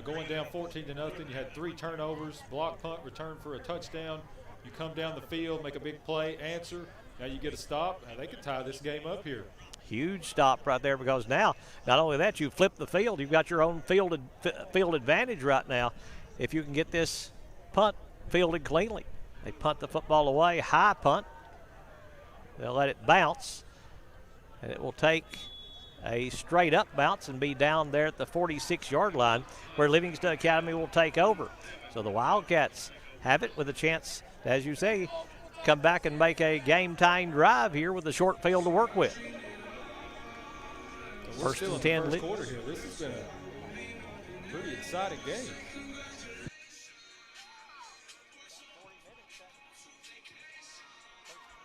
going down 14-0. You had 3 turnovers, block punt, return for a touchdown. You come down the field, make a big play, answer. Now you get a stop. Now they could tie this game up here. Huge stop right there, because now not only that, you flip the field. You've got your own field advantage right now if you can get this punt fielded cleanly. They punt the football away, high punt. They'll let it bounce, and it will take a straight up bounce and be down there at the 46-yard line, where Livingston Academy will take over. So the Wildcats have it with a chance, as you say, come back and make a game-tying drive here with a short field to work with. We're still in the first quarter here. This has been a pretty exciting game.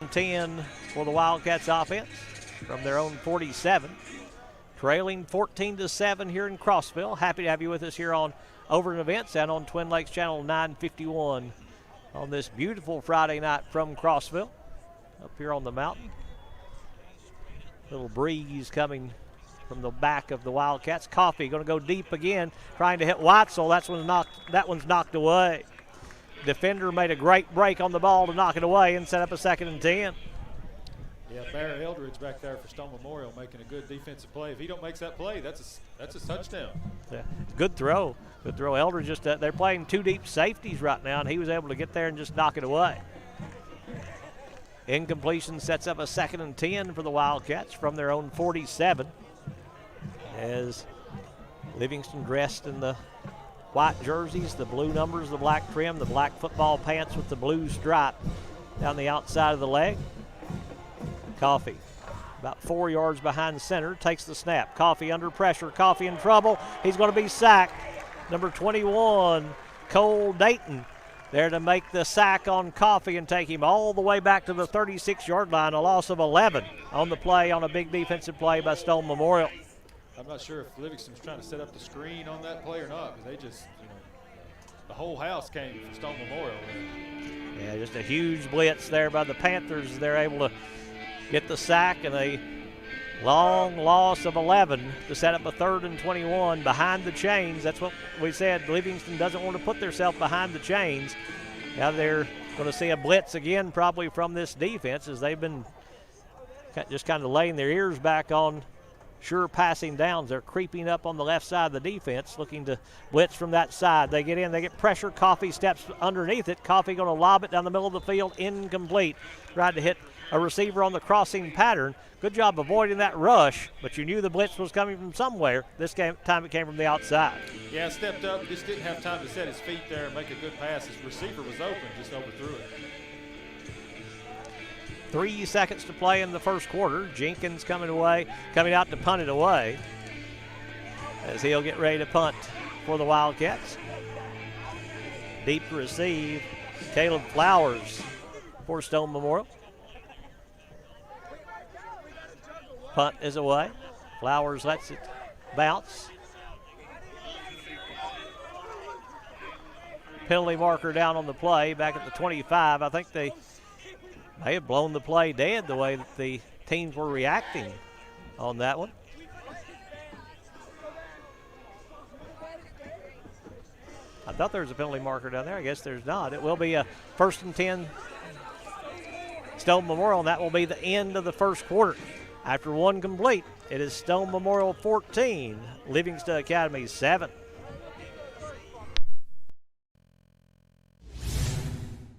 $10 for the Wildcats offense from their own 47. Trailing 14-7 here in Crossville. Happy to have you with us here on Overton Events and on Twin Lakes Channel 951 on this beautiful Friday night from Crossville up here on the mountain. Little breeze coming from the back of the Wildcats. Coffee going to go deep again, trying to hit Weitzel. That one's knocked away. Defender made a great break on the ball to knock it away and set up a 2nd and 10. Yeah, Barry Eldridge back there for Stone Memorial making a good defensive play. If he don't make that play, that's a touchdown. Yeah, good throw. Good throw. Eldridge just they're playing 2 deep safeties right now, and he was able to get there and just knock it away. Incompletion sets up a 2nd and 10 for the Wildcats from their own 47, as Livingston dressed in the white jerseys, the blue numbers, the black trim, the black football pants with the blue stripe down the outside of the leg. Coffee, about 4 yards behind center, takes the snap. Coffee under pressure. Coffee in trouble. He's going to be sacked. Number 21, Cole Dayton, there to make the sack on Coffee and take him all the way back to the 36-yard line. A loss of 11 on the play, on a big defensive play by Stone Memorial. I'm not sure if Livingston's trying to set up the screen on that play or not, but they just, the whole house came for Stone Memorial. Yeah, just a huge blitz there by the Panthers. They're able to get the sack, and a long loss of 11 to set up a 3rd and 21 behind the chains. That's what we said. Livingston doesn't want to put themselves behind the chains. Now they're going to see a blitz again probably from this defense, as they've been just kind of laying their ears back on sure passing downs. They're creeping up on the left side of the defense, looking to blitz from that side. They get in, they get pressure. Coffee steps underneath it. Coffee going to lob it down the middle of the field, incomplete. Tried to hit a receiver on the crossing pattern. Good job avoiding that rush, but you knew the blitz was coming from somewhere. This time it came from the outside. Yeah, stepped up, just didn't have time to set his feet there and make a good pass. His receiver was open, just overthrew it. 3 seconds to play in the first quarter. Jenkins coming out to punt it away as he'll get ready to punt for the Wildcats. Deep to receive, Caleb Flowers for Stone Memorial. Punt is away. Flowers lets it bounce. Penalty marker down on the play back at the 25. I think they may have blown the play dead the way that the teams were reacting on that one. I thought there was a penalty marker down there. I guess there's not. It will be a 1st and 10 Stone Memorial, and that will be the end of the first quarter. After one complete, it is Stone Memorial 14, Livingston Academy 7.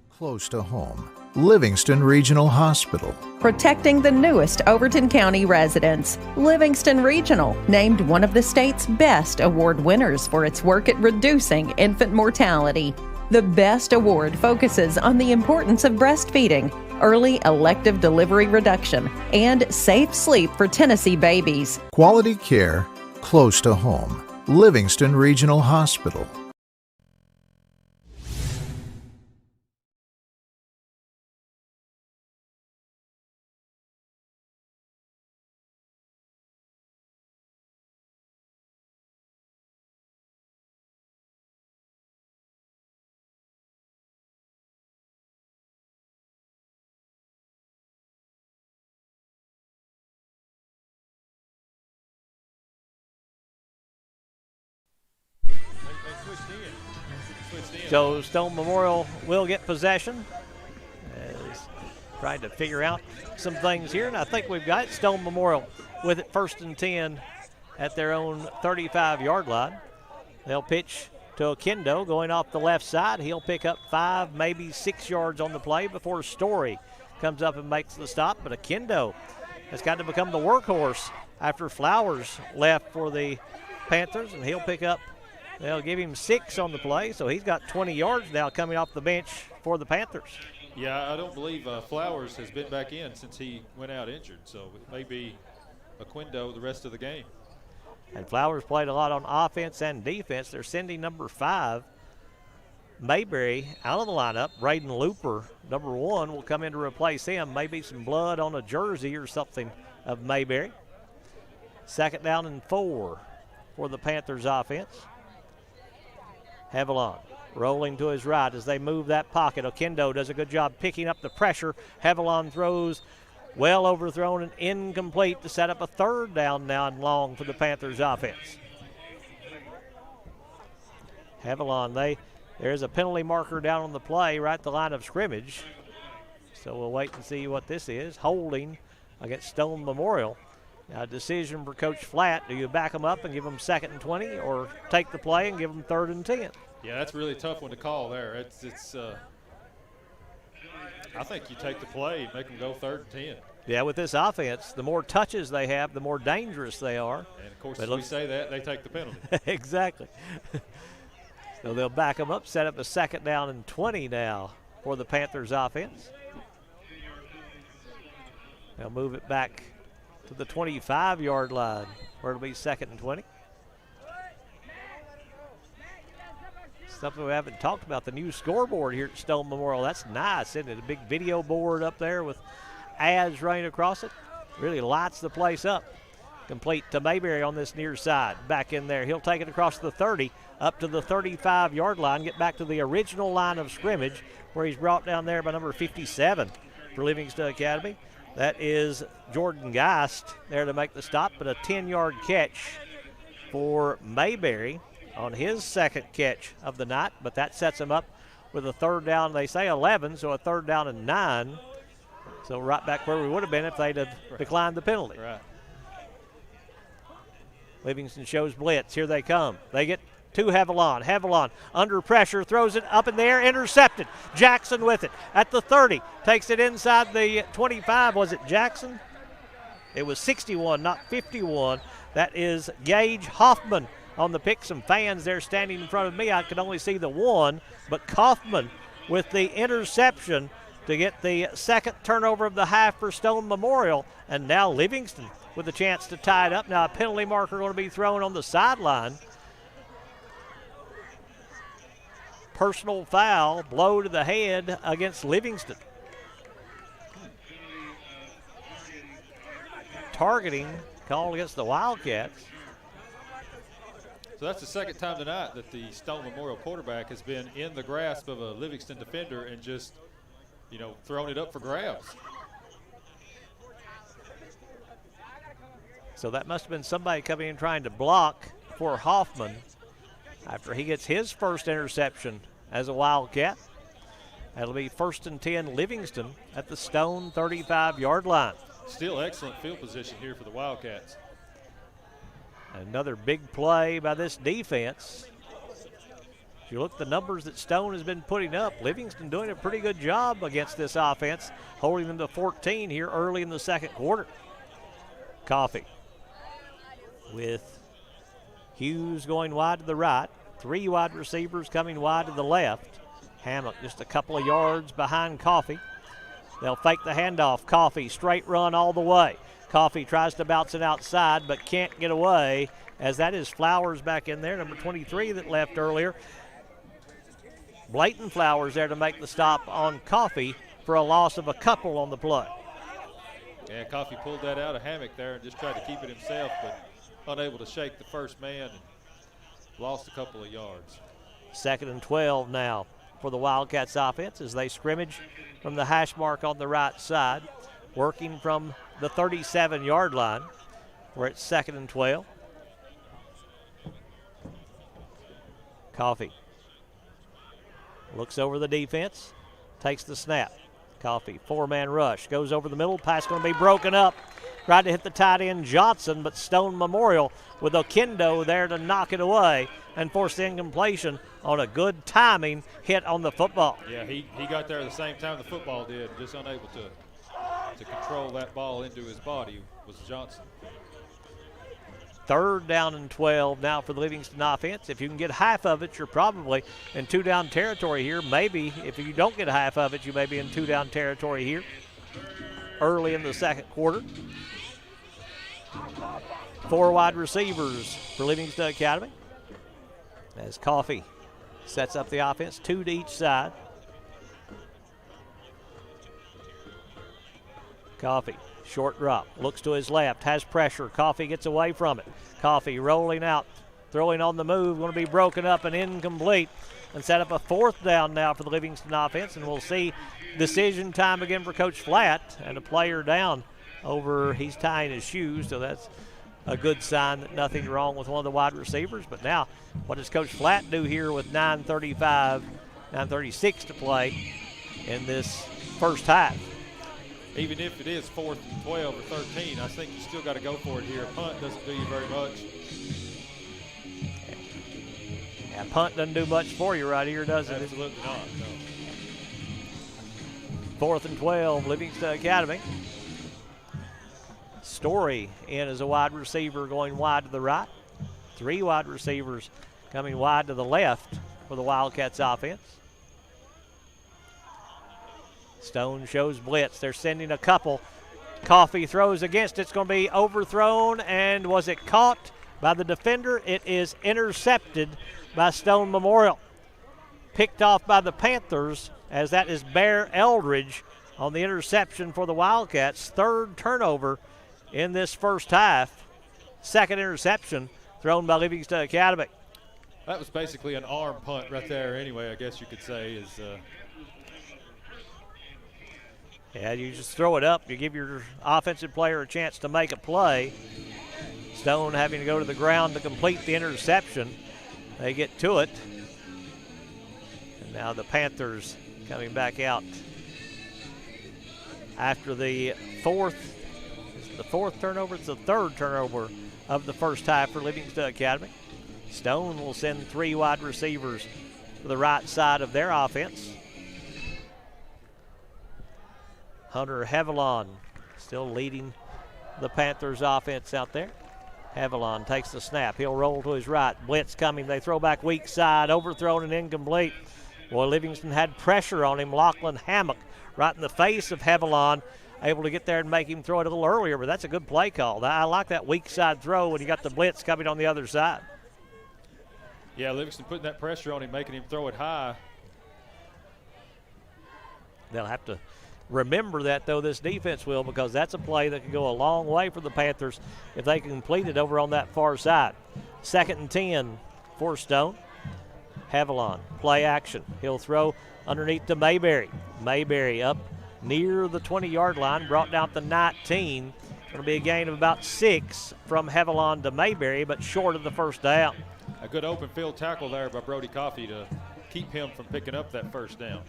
Close to home, Livingston Regional Hospital. Protecting the newest Overton County residents. Livingston Regional, named one of the state's best award winners for its work at reducing infant mortality. The Best Award focuses on the importance of breastfeeding, early elective delivery reduction, and safe sleep for Tennessee babies. Quality care, close to home, Livingston Regional Hospital. So Stone Memorial will get possession. As trying to figure out some things here, and I think we've got Stone Memorial with it 1st and 10 at their own 35-yard line. They'll pitch to Okendo going off the left side. He'll pick up 5, maybe 6 yards on the play before Story comes up and makes the stop. But Okendo has got to become the workhorse after Flowers left for the Panthers, and he'll pick up, they'll give him 6 on the play, so he's got 20 yards now coming off the bench for the Panthers. Yeah, I don't believe Flowers has been back in since he went out injured, so it may be Okendo the rest of the game. And Flowers played a lot on offense and defense. They're sending number 5, Mayberry, out of the lineup. Braden Looper, number 1, will come in to replace him. Maybe some blood on a jersey or something of Mayberry. 2nd down and 4 for the Panthers offense. Hevelon rolling to his right as they move that pocket. Okendo does a good job picking up the pressure. Hevelon throws well overthrown and incomplete to set up a 3rd down now and long for the Panthers offense. Hevelon, there's a penalty marker down on the play right at the line of scrimmage. So we'll wait and see what this is. Holding against Stone Memorial. Now, a decision for Coach Flatt. Do you back them up and give them 2nd and 20, or take the play and give them 3rd and 10? Yeah, that's a really tough one to call there. It's I think you take the play and make them go 3rd and 10. Yeah, with this offense, the more touches they have, the more dangerous they are. And, of course, if we say that, they take the penalty. Exactly. So they'll back them up, set up a 2nd down and 20 now for the Panthers offense. They'll move it back to the 25-yard line, where it'll be 2nd and 20. Something we haven't talked about, the new scoreboard here at Stone Memorial. That's nice, isn't it? A big video board up there with ads running across it. Really lights the place up. Complete to Mayberry on this near side. Back in there. He'll take it across the 30, up to the 35-yard line, get back to the original line of scrimmage where he's brought down there by number 57 for Livingston Academy. That is Jordan Geist there to make the stop, but a 10-yard catch for Mayberry on his 2nd catch of the night, but that sets him up with a 3rd down. They say 11, so a 3rd down and 9. So right back where we would have been if they'd have declined the penalty. Right. Livingston shows blitz. Here they come. They get to Haviland. Haviland under pressure, throws it up in the air, intercepted. Jackson with it at the 30. Takes it inside the 25. Was it Jackson? It was 61, not 51. That is Gage Hoffman on the pick. Some fans there standing in front of me. I could only see the one, but Kaufman with the interception to get the second turnover of the half for Stone Memorial. And now Livingston with a chance to tie it up. Now a penalty marker going to be thrown on the sideline. Personal foul, blow to the head against Livingston. Targeting called against the Wildcats. So that's the second time tonight that the Stone Memorial quarterback has been in the grasp of a Livingston defender and just, thrown it up for grabs. So that must have been somebody coming in trying to block for Hoffman after he gets his first interception as a Wildcat. That'll be 1st and 10 Livingston at the Stone 35-yard line. Still excellent field position here for the Wildcats. Another big play by this defense. If you look at the numbers that Stone has been putting up, Livingston doing a pretty good job against this offense, holding them to 14 here early in the second quarter. Coffee with Hughes going wide to the right. 3 wide receivers coming wide to the left. Hammock just a couple of yards behind Coffee. They'll fake the handoff. Coffee, straight run all the way. Coffee tries to bounce it outside but can't get away, as that is Flowers back in there, number 23 that left earlier. Blatant Flowers there to make the stop on Coffee for a loss of a couple on the play. Yeah, Coffee pulled that out of Hammock there and just tried to keep it himself, but unable to shake the first man and lost a couple of yards. 2nd and 12 now for the Wildcats offense as they scrimmage from the hash mark on the right side, working from the 37-yard line. We're at 2nd and 12. Coffee looks over the defense, takes the snap. Coffee, 4-man rush, goes over the middle, pass going to be broken up. Tried to hit the tight end Johnson, but Stone Memorial with Okendo there to knock it away and force the incompletion on a good timing hit on the football. Yeah, he got there at the same time the football did, just unable to control that ball into his body was Johnson. 3rd down and 12 now for the Livingston offense. If you can get half of it, you're probably in 2-down territory here. Maybe if you don't get half of it, you may be in 2-down territory here early in the second quarter. 4 wide receivers for Livingston Academy as Coffee sets up the offense, 2 to each side. Coffee, short drop, looks to his left, has pressure. Coffee gets away from it. Coffee rolling out, throwing on the move, going to be broken up and incomplete, and set up a 4th down now for the Livingston offense. And we'll see decision time again for Coach Flatt, and a player down over, he's tying his shoes, so that's a good sign that nothing wrong with one of the wide receivers. But now, what does Coach Flatt do here with 9:36 to play in this first half? Even if it is 4th and 12 or 13, I think you still got to go for it here. A punt doesn't do you very much. Yeah, punt doesn't do much for you right here, does it? Absolutely not, no. 4th and 12, Livingston Academy. Story in as a wide receiver going wide to the right. 3 wide receivers coming wide to the left for the Wildcats offense. Stone shows blitz. They're sending a couple. Coffee throws against it. It's going to be overthrown, and was it caught by the defender? It is intercepted by Stone Memorial. Picked off by the Panthers, as that is Bear Eldridge on the interception for the Wildcats. 3rd turnover in this first half. 2nd interception thrown by Livingston Academy. That was basically an arm punt right there anyway, I guess you could say. Yeah, you just throw it up. You give your offensive player a chance to make a play. Stone having to go to the ground to complete the interception. They get to it. And now the Panthers coming back out after the 4th. Is it the 4th turnover? It's the 3rd turnover of the first half for Livingston Academy. Stone will send 3 wide receivers to the right side of their offense. Hunter Hevelon still leading the Panthers offense out there. Hevelon takes the snap. He'll roll to his right. Blitz coming. They throw back weak side. Overthrown and incomplete. Well, Livingston had pressure on him. Lachlan Hammock right in the face of Hevelon, able to get there and make him throw it a little earlier, but that's a good play call. I like that weak side throw when you got the blitz coming on the other side. Yeah, Livingston putting that pressure on him, making him throw it high. They'll have to remember that, though, this defense will, because that's a play that can go a long way for the Panthers if they can complete it over on that far side. 2nd and 10 for Stone. Hevelon, play action. He'll throw underneath to Mayberry. Mayberry up near the 20-yard line, brought down to 19. Going to be a gain of about 6 from Hevelon to Mayberry, but short of the first down. A good open field tackle there by Brody Coffey to keep him from picking up that first down.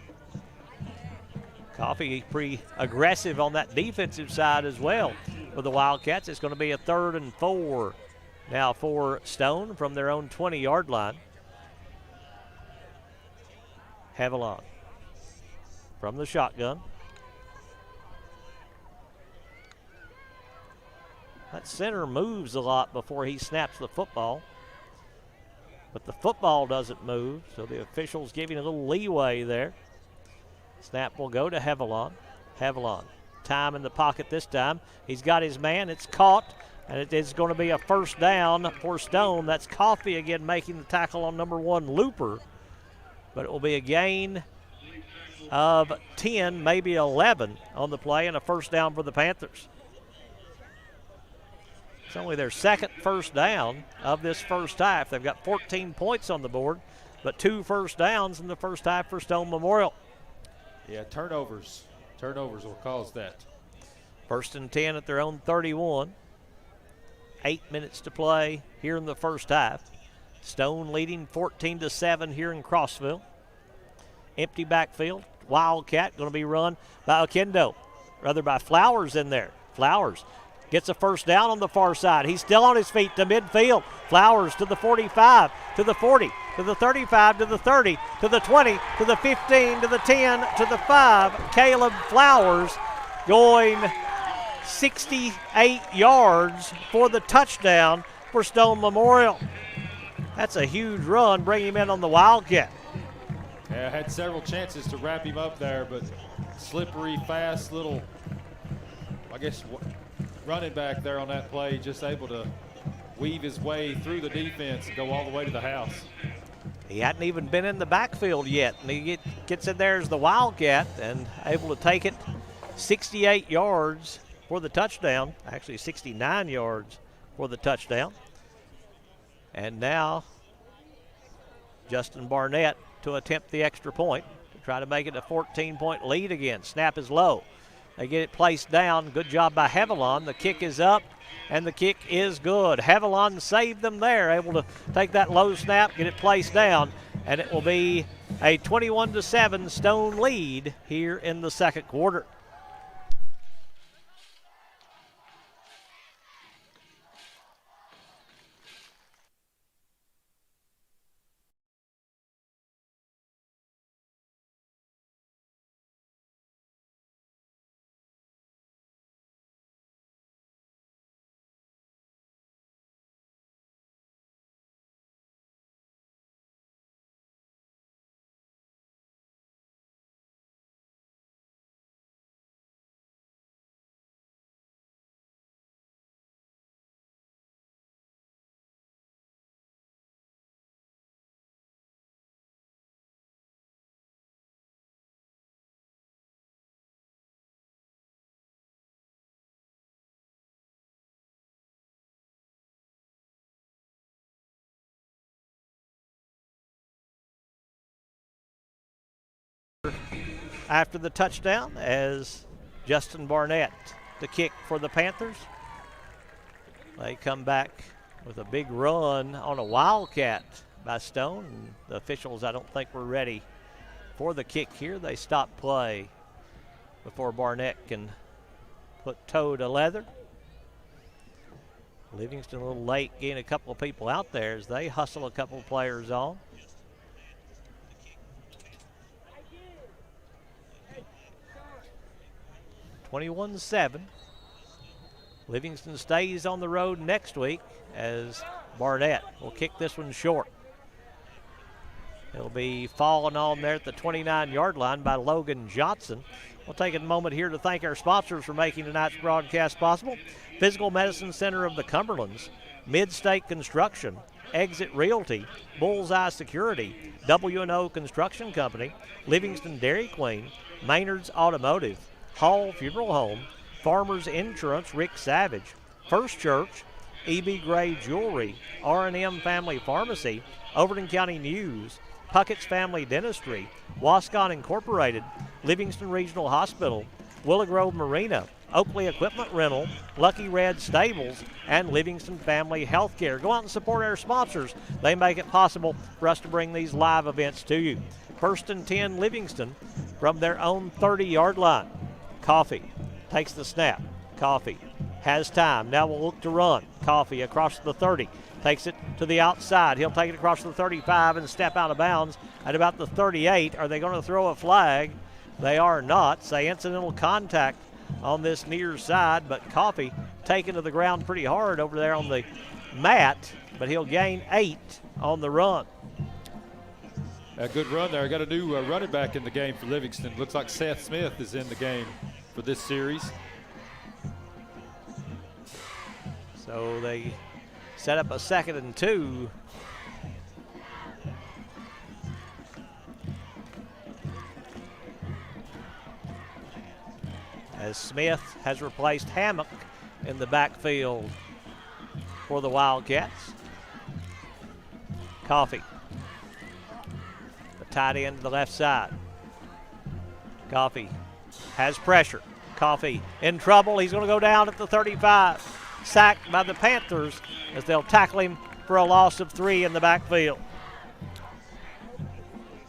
Coffey pretty aggressive on that defensive side as well. For the Wildcats, it's going to be a 3rd and 4 now for Stone from their own 20-yard line. Hevelon from the shotgun. That center moves a lot before he snaps the football, but the football doesn't move, so the officials giving a little leeway there. Snap will go to Hevelon. Hevelon, time in the pocket this time. He's got his man. It's caught, and it is going to be a first down for Stone. That's Coffey again making the tackle on number 1, Looper. But it will be a gain of 10, maybe 11 on the play, and a first down for the Panthers. It's only their 2nd first down of this first half. They've got 14 points on the board, but 2 first downs in the first half for Stone Memorial. Yeah, turnovers. Turnovers will cause that. 1st and 10 at their own 31. 8 minutes to play here in the first half. Stone leading 14-7 here in Crossville. Empty backfield. Wildcat going to be run by Okendo, rather by Flowers in there. Flowers gets a first down on the far side. He's still on his feet to midfield. Flowers to the 45, to the 40, to the 35, to the 30, to the 20, to the 15, to the 10, to the 5. Caleb Flowers going 68 yards for the touchdown for Stone Memorial. That's a huge run, bring him in on the Wildcat. Yeah, had several chances to wrap him up there, but slippery, fast little, I guess, running back there on that play, just able to weave his way through the defense and go all the way to the house. He hadn't even been in the backfield yet, and he gets in there as the Wildcat and able to take it 68 yards for the touchdown, actually 69 yards for the touchdown. And now Justin Barnett to attempt the extra point to try to make it a 14-point lead again. Snap is low. They get it placed down. Good job by Hevelon. The kick is up, and the kick is good. Hevelon saved them there, able to take that low snap, get it placed down, and it will be a 21-7 Stone lead here in the second quarter. After the touchdown, as Justin Barnett to kick for the Panthers. They come back with a big run on a Wildcat by Stone. And the officials, I don't think, were ready for the kick here. They stop play before Barnett can put toe to leather. Livingston a little late getting a couple of people out there as they hustle a couple of players on. (21-7). Livingston stays on the road next week as Barnett will kick this one short. It'll be fallen on there at the 29-yard line by Logan Johnson. We'll take a moment here to thank our sponsors for making tonight's broadcast possible. Physical Medicine Center of the Cumberlands, Mid-State Construction, Exit Realty, Bullseye Security, W&O Construction Company, Livingston Dairy Queen, Maynard's Automotive, Hall Funeral Home, Farmers Insurance, Rick Savage, First Church, E.B. Gray Jewelry, R&M Family Pharmacy, Overton County News, Puckett's Family Dentistry, Wascon Incorporated, Livingston Regional Hospital, Willow Grove Marina, Oakley Equipment Rental, Lucky Red Stables, and Livingston Family Healthcare. Go out and support our sponsors. They make it possible for us to bring these live events to you. First and 10 Livingston from their own 30-yard line. Coffee takes the snap. Coffee has time. Now we'll look to run. Coffee across the 30. Takes it to the outside. He'll take it across the 35 and step out of bounds at about the 38. Are they going to throw a flag? They are not. Say incidental contact on this near side, but Coffee taken to the ground pretty hard over there on the mat, but he'll gain 8 on the run. A good run there. Got a new running back in the game for Livingston. Looks like Seth Smith is in the game for this series. So they set up a 2nd and 2. As Smith has replaced Hammock in the backfield for the Wildcats. Coffee. The tight end to the left side. Coffee has pressure. Coffee in trouble. He's going to go down at the 35. Sacked by the Panthers as they'll tackle him for a loss of 3 in the backfield.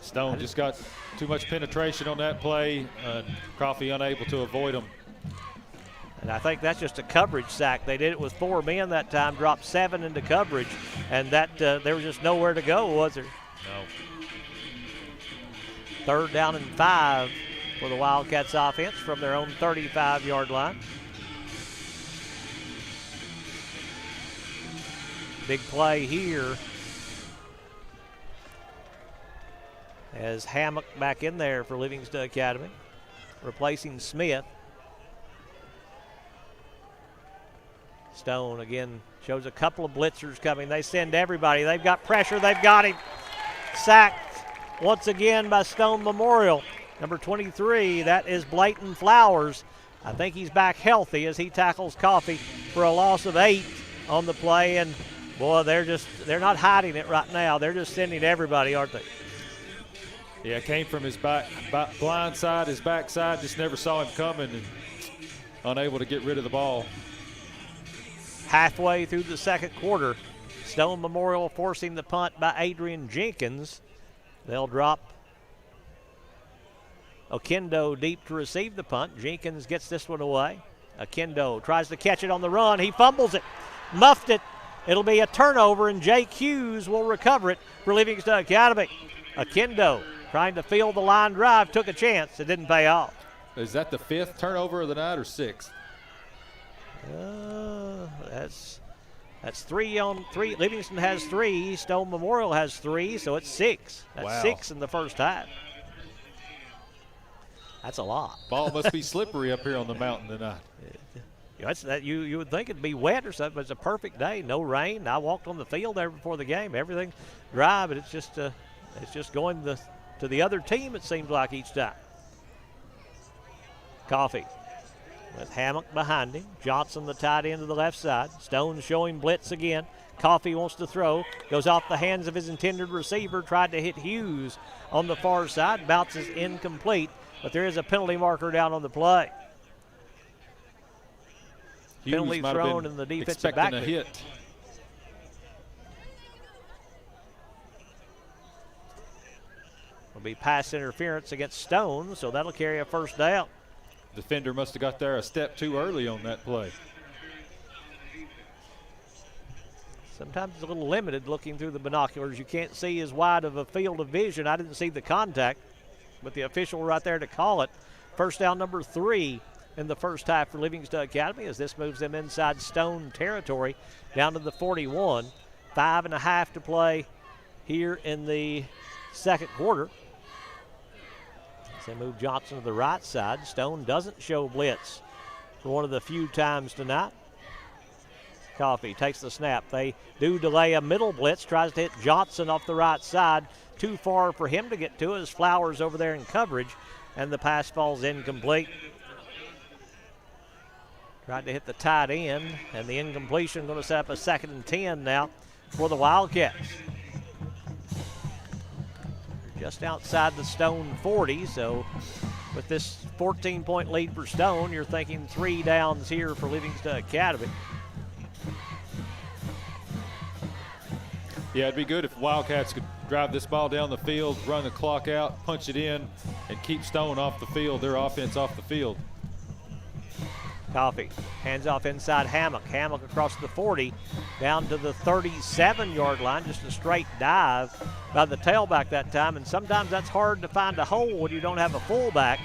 Stone just got too much penetration on that play. Coffee unable to avoid him. And I think that's just a coverage sack. They did it with 4 men that time, dropped 7 into coverage, and that there was just nowhere to go, was there? No. 3rd down and 5 for the Wildcats offense from their own 35-yard line. Big play here as Hammock back in there for Livingston Academy, replacing Smith. Stone again shows a couple of blitzers coming. They send everybody. They've got pressure. They've got him. Sacked once again by Stone Memorial. Number 23, that is Blayton Flowers. I think he's back healthy as he tackles Coffee for a loss of 8 on the play. And boy, they're not hiding it right now. They're just sending everybody, aren't they? Yeah, it came from his blind side, his backside, just never saw him coming and unable to get rid of the ball. Halfway through the second quarter, Stone Memorial forcing the punt by Adrian Jenkins. They'll drop Okendo deep to receive the punt. Jenkins gets this one away. Okendo tries to catch it on the run. He fumbles it, muffed it. It'll be a turnover, and Jake Hughes will recover it for Livingston Academy. Okendo trying to field the line drive, took a chance. It didn't pay off. Is that the 5th turnover of the night or 6th? That's 3 on 3. Livingston has 3. Stone Memorial has 3, so it's 6. That's wow. 6 in the first half. That's a lot. Ball must be slippery up here on the mountain tonight. You would think it'd be wet or something, but it's a perfect day. No rain. I walked on the field there before the game. Everything's dry, but it's just going to the other team, it seems like, each time. Coffee with Hammock behind him. Johnson, the tight end to the left side. Stone showing blitz again. Coffee wants to throw. Goes off the hands of his intended receiver. Tried to hit Hughes on the far side. Bounces incomplete, but there is a penalty marker down on the play. Hughes Penalty thrown in the defensive backfield. A hit. Will be pass interference against Stone, so that'll carry a first down. Defender must have got there a step too early on that play. Sometimes it's a little limited looking through the binoculars. You can't see as wide of a field of vision. I didn't see the contact, but the official right there to call it. First down number 3 in the first half for Livingston Academy as this moves them inside Stone territory down to the 41. 5.5 to play here in the second quarter. As they move Johnson to the right side. Stone doesn't show blitz for one of the few times tonight. Coffee takes the snap. They do delay a middle blitz, tries to hit Johnson off the right side. Too far for him to get to as Flowers over there in coverage, and the pass falls incomplete. Tried to hit the tight end, and the incompletion going to set up a 2nd and 10 now for the Wildcats. They're just outside the Stone 40, so with this 14-point lead for Stone, you're thinking 3 downs here for Livingston Academy. Yeah, it'd be good if Wildcats could drive this ball down the field, run the clock out, punch it in, and keep Stone off the field, their offense off the field. Coffee hands off inside Hammock. Hammock across the 40 down to the 37-yard line. Just a straight dive by the tailback that time, and sometimes that's hard to find a hole when you don't have a fullback,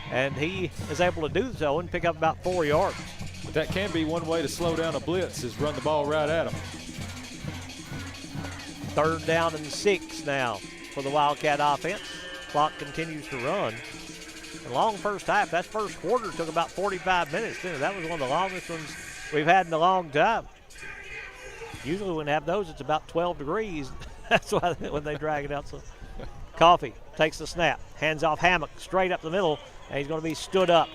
and he is able to do so and pick up about 4 yards. But that can be one way to slow down a blitz, is run the ball right at him. 3rd down and 6 now for the Wildcat offense. Clock continues to run. A long first half. That first quarter took about 45 minutes, too. That was one of the longest ones we've had in a long time. Usually when we have those, it's about 12 degrees. That's why when they drag it out. So Coffee takes the snap, hands off Hammock straight up the middle, and he's going to be stood up.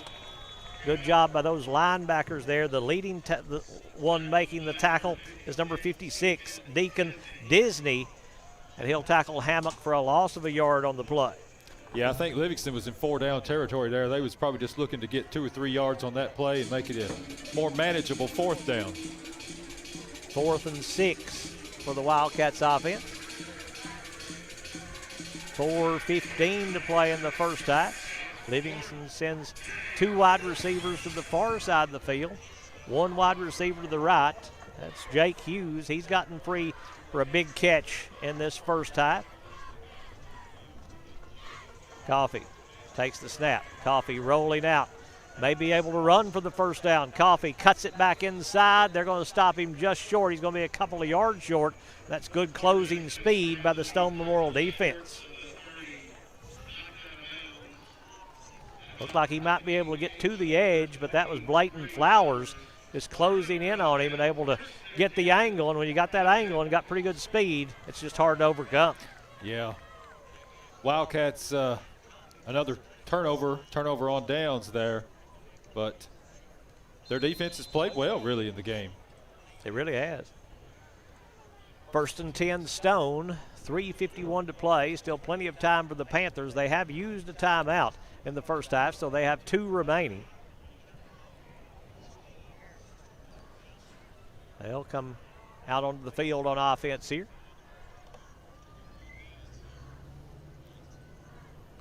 Good job by those linebackers there. The leading the one making the tackle is number 56, Deacon Disney, and he'll tackle Hammock for a loss of a yard on the play. Yeah, I think Livingston was in 4-down territory there. They was probably just looking to get 2 or 3 yards on that play and make it a more manageable 4th down. 4th and 6 for the Wildcats offense. 4:15 to play in the first half. Livingston sends 2 wide receivers to the far side of the field, 1 wide receiver to the right. That's Jake Hughes. He's gotten free for a big catch in this first half. Coffee takes the snap. Coffee rolling out. May be able to run for the first down. Coffee cuts it back inside. They're going to stop him just short. He's going to be a couple of yards short. That's good closing speed by the Stone Memorial defense. Looked like he might be able to get to the edge, but that was blatant. Flowers just closing in on him and able to get the angle. And when you got that angle and got pretty good speed, it's just hard to overcome. Yeah. Wildcats, another turnover on downs there, but their defense has played well really in the game. It really has. 1st and 10 Stone, 3:51 to play. Still plenty of time for the Panthers. They have used a timeout in the first half, so they have 2 remaining. They'll come out onto the field on offense here.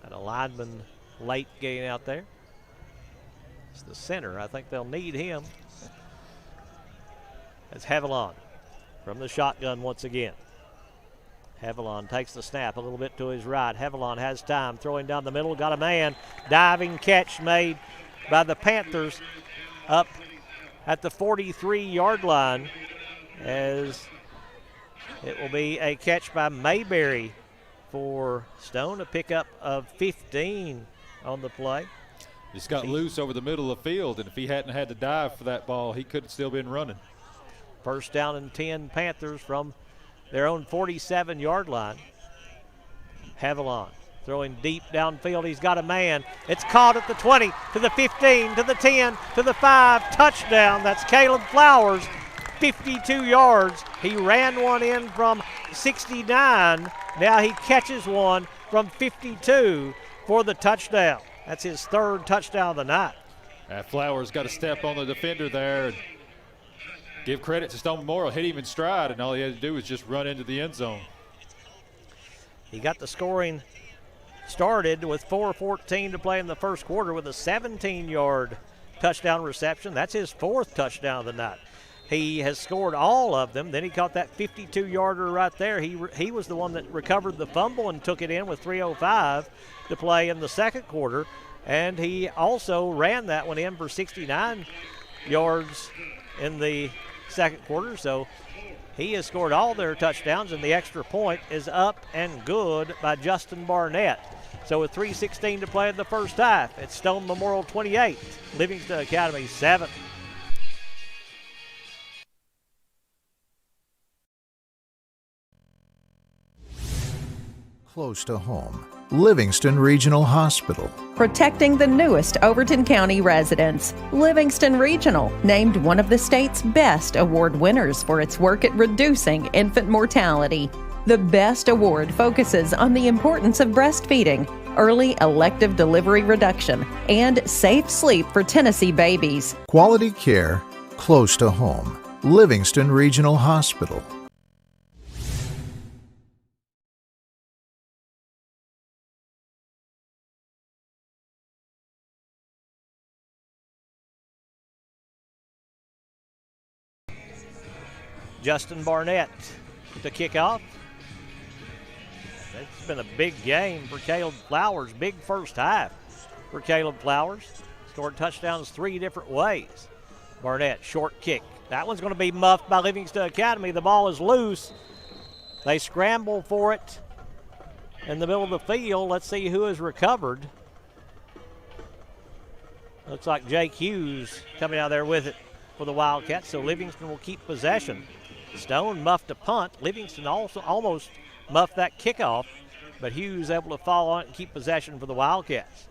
Got a lineman late getting out there. It's the center. I think they'll need him. It's Haviland from the shotgun once again. Haviland takes the snap a little bit to his right. Haviland has time, throwing down the middle, got a man. Diving catch made by the Panthers up at the 43-yard line, as it will be a catch by Mayberry for Stone, a pickup of 15 on the play. Just got loose over the middle of the field, and if he hadn't had to dive for that ball, he could have still been running. 1st down and 10 Panthers from their own 47-yard line. Haviland throwing deep downfield. He's got a man. It's caught at the 20, to the 15, to the 10, to the 5. Touchdown. That's Caleb Flowers, 52 yards. He ran one in from 69. Now he catches one from 52 for the touchdown. That's his 3rd touchdown of the night. Flowers got a step on the defender there. And give credit to Stone Memorial. Hit him in stride, and all he had to do was just run into the end zone. He got the scoring started with 4:14 to play in the first quarter with a 17-yard touchdown reception. That's his 4th touchdown of the night. He has scored all of them. Then he caught that 52-yarder right there. He was the one that recovered the fumble and took it in with 3:05 to play in the second quarter. And he also ran that one in for 69 yards in the second quarter. So he has scored all their touchdowns, and the extra point is up and good by Justin Barnett. So with 3:16 to play in the first half, it's Stone Memorial 28, Livingston Academy 7. Close to home, Livingston Regional Hospital. Protecting the newest Overton County residents. Livingston Regional, named one of the state's best award winners for its work at reducing infant mortality. The Best Award focuses on the importance of breastfeeding, early elective delivery reduction, and safe sleep for Tennessee babies. Quality care, close to home, Livingston Regional Hospital. Justin Barnett to kick off. It's been a big game for Caleb Flowers. Big first half for Caleb Flowers. Scored touchdowns 3 different ways. Barnett, short kick. That one's going to be muffed by Livingston Academy. The ball is loose. They scramble for it in the middle of the field. Let's see who has recovered. Looks like Jake Hughes coming out there with it for the Wildcats, so Livingston will keep possession. Stone muffed a punt. Livingston also almost muffed that kickoff, but Hughes able to fall on it and keep possession for the Wildcats.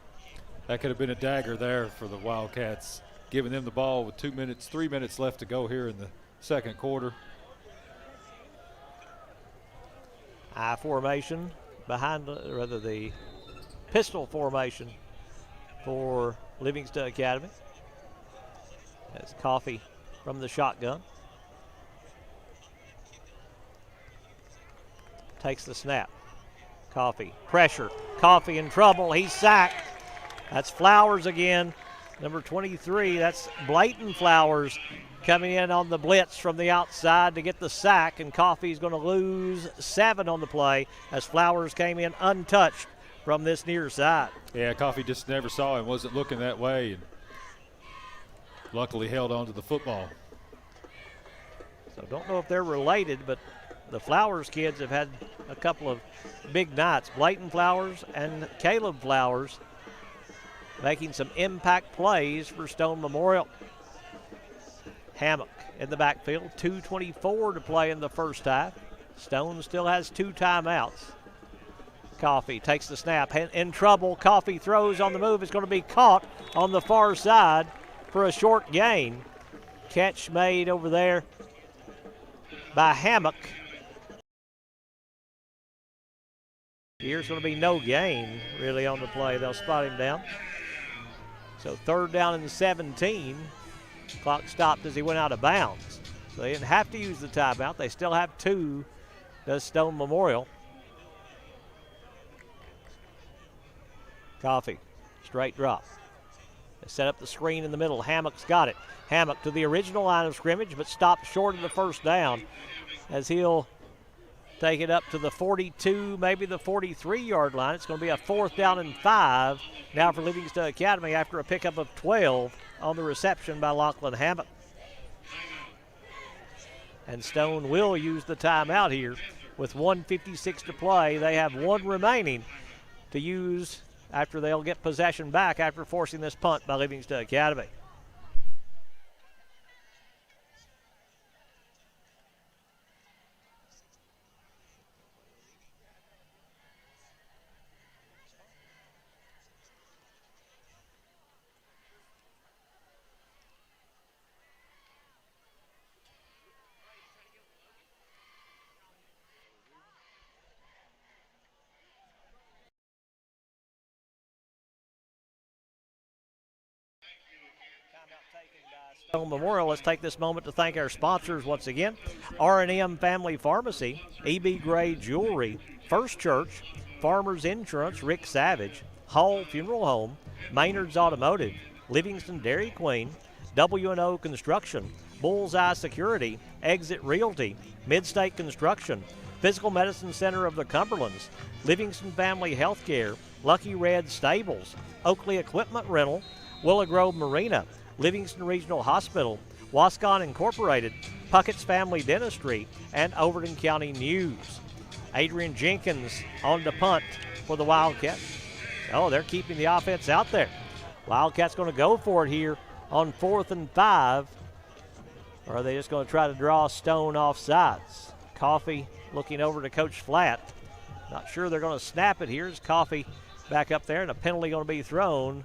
That could have been a dagger there for the Wildcats, giving them the ball with 3 minutes left to go here in the second quarter. I formation behind, the pistol formation for Livingston Academy. That's Coffee from the shotgun. Takes the snap. Coffee, pressure. Coffee in trouble. He's sacked. That's Flowers again. Number 23, that's Blayton Flowers coming in on the blitz from the outside to get the sack, and Coffee's going to lose 7 on the play as Flowers came in untouched from this near side. Yeah, Coffee just never saw him, wasn't looking that way, and luckily held on to the football. So don't know if they're related, but the Flowers kids have had a couple of big nights. Blayton Flowers and Caleb Flowers making some impact plays for Stone Memorial. Hammock in the backfield, 2:24 to play in the first half. Stone still has 2 timeouts. Coffee takes the snap, in trouble. Coffee throws on the move. It's going to be caught on the far side for a short gain. Catch made over there by Hammock. Here's going to be no gain really on the play. They'll spot him down. So 3rd down and 17. Clock stopped as he went out of bounds. So they didn't have to use the timeout. They still have 2, does Stone Memorial. Coffee, straight drop. They set up the screen in the middle. Hammock's got it. Hammock to the original line of scrimmage, but stopped short of the first down as he'll take it up to the 42, maybe the 43-yard line. It's going to be a 4th down and 5 now for Livingston Academy after a pickup of 12 on the reception by Lachlan Hammock. And Stone will use the timeout here with 1:56 to play. They have 1 remaining to use after they'll get possession back after forcing this punt by Livingston Academy. Stone Memorial. Let's take this moment to thank our sponsors once again. R&M Family Pharmacy, E.B. Gray Jewelry, First Church, Farmers Insurance, Rick Savage, Hall Funeral Home, Maynard's Automotive, Livingston Dairy Queen, W&O Construction, Bullseye Security, Exit Realty, Midstate Construction, Physical Medicine Center of the Cumberlands, Livingston Family Healthcare, Lucky Red Stables, Oakley Equipment Rental, Willow Grove Marina, Livingston Regional Hospital, Wascon Incorporated, Puckett's Family Dentistry, and Overton County News. Adrian Jenkins on the punt for the Wildcats. Oh, they're keeping the offense out there. Wildcats going to go for it here on 4th and 5. Or are they just going to try to draw Stone off sides? Coffee looking over to Coach Flatt. Not sure they're going to snap it here. Is Coffee back up there, and a penalty going to be thrown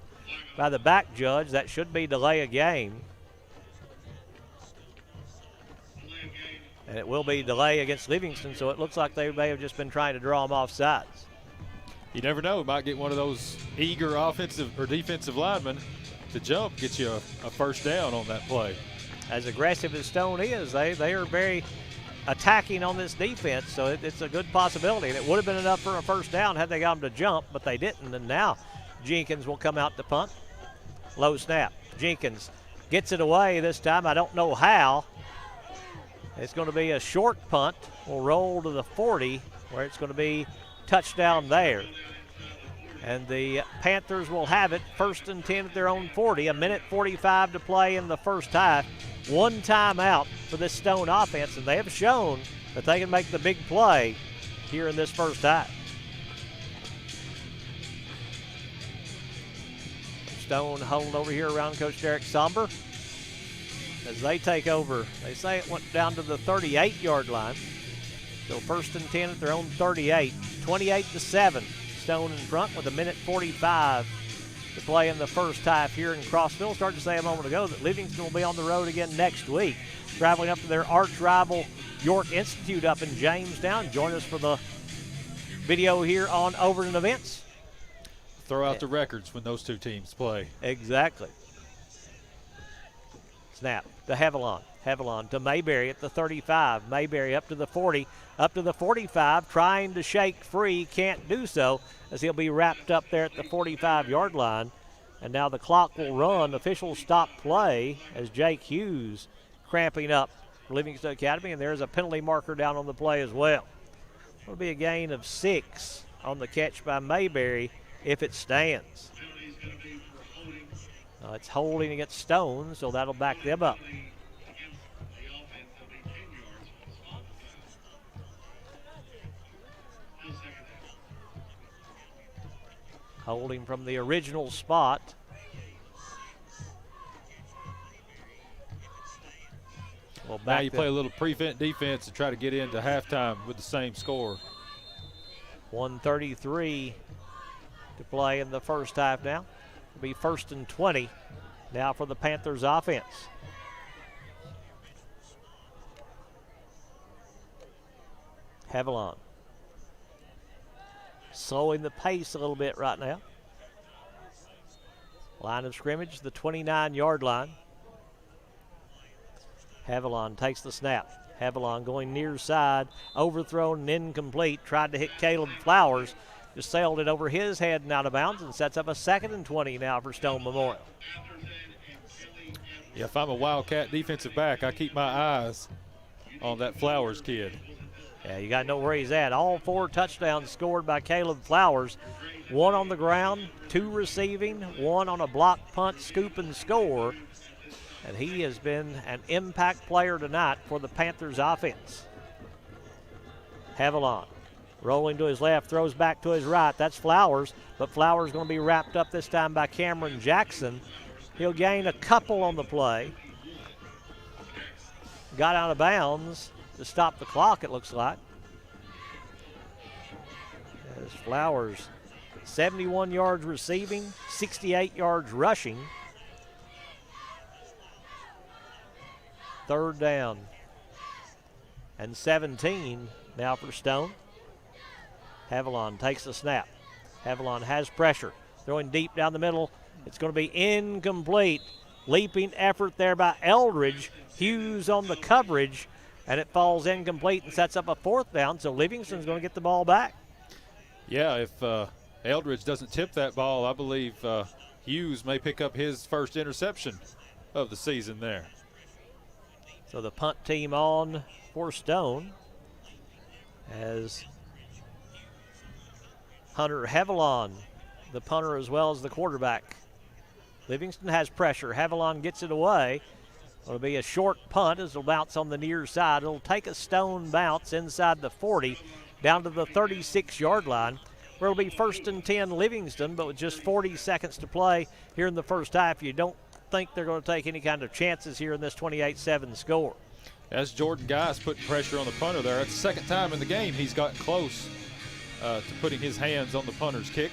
by the back judge. That should be delay of game. And it will be delay against Livingston, so it looks like they may have just been trying to draw them off sides. You never know. Might get one of those eager offensive or defensive linemen to jump, get you a first down on that play. As aggressive as Stone is, they are very attacking on this defense, so it's a good possibility. And it would have been enough for a first down had they got them to jump, but they didn't. And now Jenkins will come out to punt. Low snap. Jenkins gets it away this time. I don't know how. It's going to be a short punt. We'll roll to the 40, where it's going to be touchdown there. And the Panthers will have it 1st and 10 at their own 40. A minute 45 to play in the first half. One timeout for this Stone offense, and they have shown that they can make the big play here in this first half. Stone huddled over here around Coach Derek Somber as they take over. They say it went down to the 38-yard line. So 1st and 10 at their own 38. 28-7. Stone in front with a minute 45 to play in the first half here in Crossville. Started to say a moment ago that Livingston will be on the road again next week, traveling up to their arch rival York Institute up in Jamestown. Join us for the video here on Overton Events. Throw out the records when those two teams play. Exactly. Snap to Haviland. Haviland to Mayberry at the 35. Mayberry up to the 40, up to the 45, trying to shake free. Can't do so as he'll be wrapped up there at the 45-yard line. And now the clock will run. Officials stop play as Jake Hughes cramping up for Livingston Academy. And there's a penalty marker down on the play as well. It'll be a gain of 6 on the catch by Mayberry if it stands. It's holding against Stone, so that'll back them up. Holding from the original spot. Well, now you play a little prevent defense and try to get into halftime with the same score. 1:33 to play in the first half now. It'll be 1st and 20 now for the Panthers offense. Haviland slowing the pace a little bit right now. Line of scrimmage, the 29-yard line. Haviland takes the snap. Haviland going near side, overthrown and incomplete. Tried to hit Caleb Flowers. Just sailed it over his head and out of bounds and sets up a 2nd and 20 now for Stone Memorial. Yeah, if I'm a Wildcat defensive back, I keep my eyes on that Flowers kid. Yeah, you got to know where he's at. All 4 touchdowns scored by Caleb Flowers. 1 on the ground, 2 receiving, 1 on a block punt, scoop and score. And he has been an impact player tonight for the Panthers offense. Haviland rolling to his left, throws back to his right. That's Flowers, but Flowers going to be wrapped up this time by Cameron Jackson. He'll gain a couple on the play. Got out of bounds to stop the clock, it looks like. As Flowers, 71 yards receiving, 68 yards rushing. 3rd down and 17 now for Stone. Haviland takes the snap. Haviland has pressure. Throwing deep down the middle. It's going to be incomplete. Leaping effort there by Eldridge. Hughes on the coverage, and it falls incomplete and sets up a 4th down, so Livingston's going to get the ball back. Yeah, if Eldridge doesn't tip that ball, I believe Hughes may pick up his first interception of the season there. So the punt team on for Stone as Hunter Haviland, the punter as well as the quarterback. Livingston has pressure. Haviland gets it away. It'll be a short punt as it'll bounce on the near side. It'll take a Stone bounce inside the 40 down to the 36-yard line, where it'll be 1st and 10 Livingston, but with just 40 seconds to play here in the first half, you don't think they're going to take any kind of chances here in this 28-7 score. As Jordan Geis putting pressure on the punter there. It's the second time in the game he's gotten close to putting his hands on the punter's kick.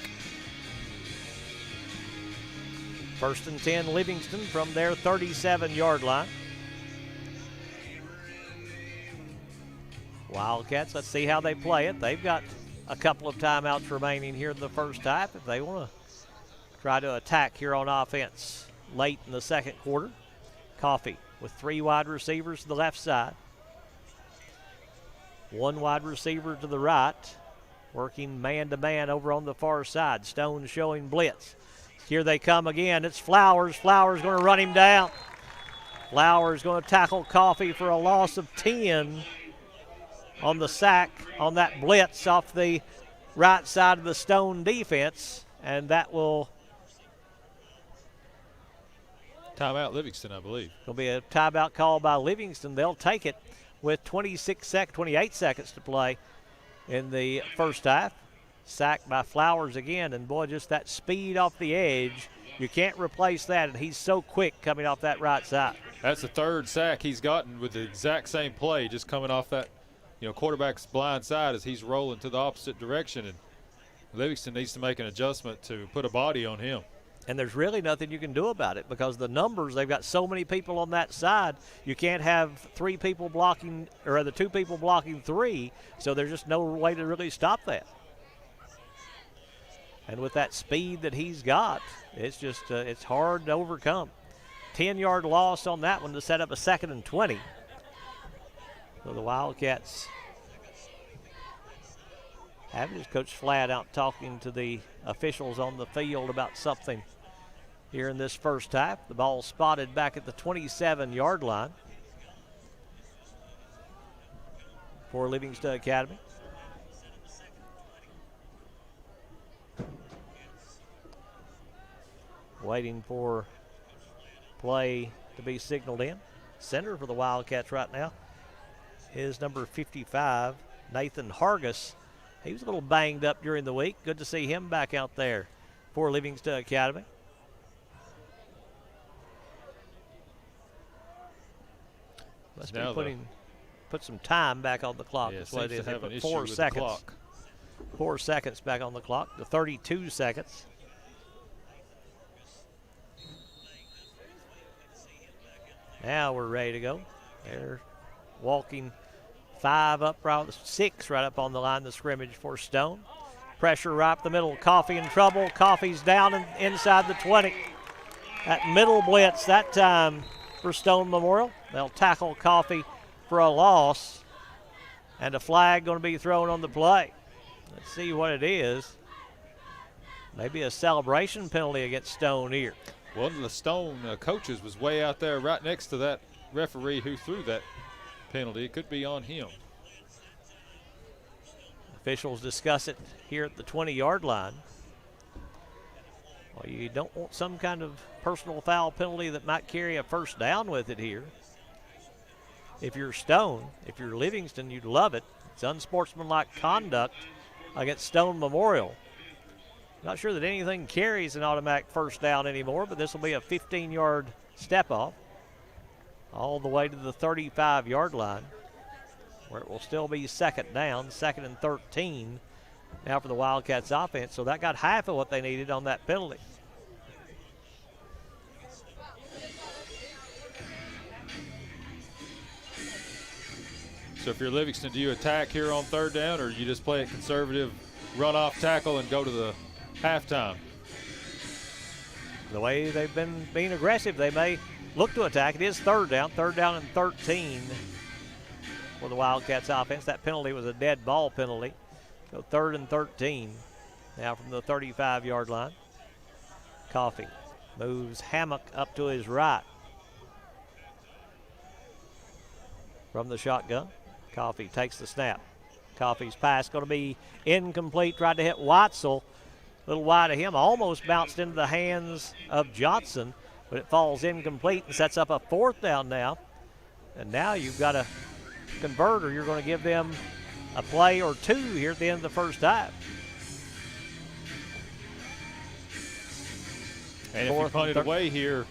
1st and 10 Livingston from their 37-yard line. Wildcats, let's see how they play it. They've got a couple of timeouts remaining here in the first half if they want to try to attack here on offense late in the second quarter. Coffee with 3 wide receivers to the left side. 1 wide receiver to the right, working man-to-man over on the far side. Stone showing blitz. Here they come again. It's Flowers. Flowers going to run him down. Flowers going to tackle Coffee for a loss of 10 on the sack on that blitz off the right side of the Stone defense, and that will timeout Livingston, I believe. Will be a timeout call by Livingston. They'll take it with 28 seconds to play in the first half. Sacked by Flowers again, and boy, just that speed off the edge, you can't replace that, and he's so quick coming off that right side. That's the 3rd sack he's gotten with the exact same play, just coming off that, quarterback's blind side as he's rolling to the opposite direction, and Livingston needs to make an adjustment to put a body on him. And there's really nothing you can do about it because the numbers, they've got so many people on that side, you can't have 3 people blocking, or rather 2 people blocking 3, so there's just no way to really stop that. And with that speed that he's got, it's just it's hard to overcome. 10-yard loss on that one to set up a 2nd and 20. So the Wildcats having his Coach Flatt out talking to the officials on the field about something here in this first half. The ball spotted back at the 27-yard line for Livingston Academy. Waiting for play to be signaled in. Center for the Wildcats right now is number 55, Nathan Hargis. He was a little banged up during the week. Good to see him back out there for Livingston Academy. Must be put some time back on the clock. Yeah, That's what it is. They put 4 seconds. 4 seconds back on the clock to 32 seconds. Now we're ready to go. They're walking 5 up, 6 right up on the line of scrimmage for Stone. Pressure right up the middle. Coffee in trouble. Coffee's down and inside the 20. That middle blitz that time for Stone Memorial. They'll tackle Coffee for a loss, and a flag going to be thrown on the play. Let's see what it is. Maybe a celebration penalty against Stone here. One of the Stone coaches was way out there right next to that referee who threw that penalty. It could be on him. Officials discuss it here at the 20-yard line. Well, you don't want some kind of personal foul penalty that might carry a first down with it here. If you're Stone, if you're Livingston, you'd love it. It's unsportsmanlike conduct against Stone Memorial. Not sure that anything carries an automatic first down anymore, but this will be a 15-yard step off all the way to the 35-yard line, where it will still be 2nd down, 2nd and 13 now for the Wildcats offense. So that got half of what they needed on that penalty. So if you're Livingston, do you attack here on 3rd down, or you just play it conservative, run off tackle and go to the halftime? The way they've been being aggressive, they may look to attack. It is 3rd down and 13 for the Wildcats offense. That penalty was a dead ball penalty. So 3rd and 13 now from the 35-yard line. Coffee moves Hammock up to his right. from the shotgun. Coffee takes the snap. Coffee's pass going to be incomplete. Tried to hit Watzel. A little wide of him. Almost bounced into the hands of Johnson, but it falls incomplete and sets up a 4th down now. And now you've got to convert, or you're going to give them a play or two here at the end of the first half. And if you punt it away here,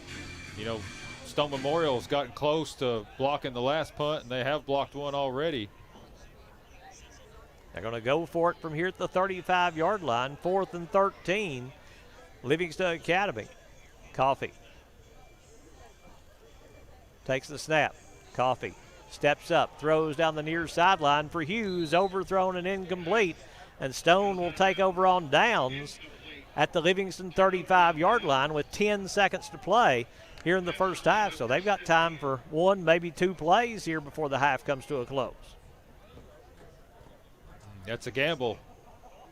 you know, Stone Memorial's gotten close to blocking the last punt, and they have blocked one already. They're going to go for it from here at the 35-yard line, 4th and 13, Livingston Academy. Coffee takes the snap. Coffee steps up, throws down the near sideline for Hughes, overthrown and incomplete. And Stone will take over on downs at the Livingston 35-yard line with 10 seconds to play here in the first half. So they've got time for one, maybe two plays here before the half comes to a close. That's a gamble,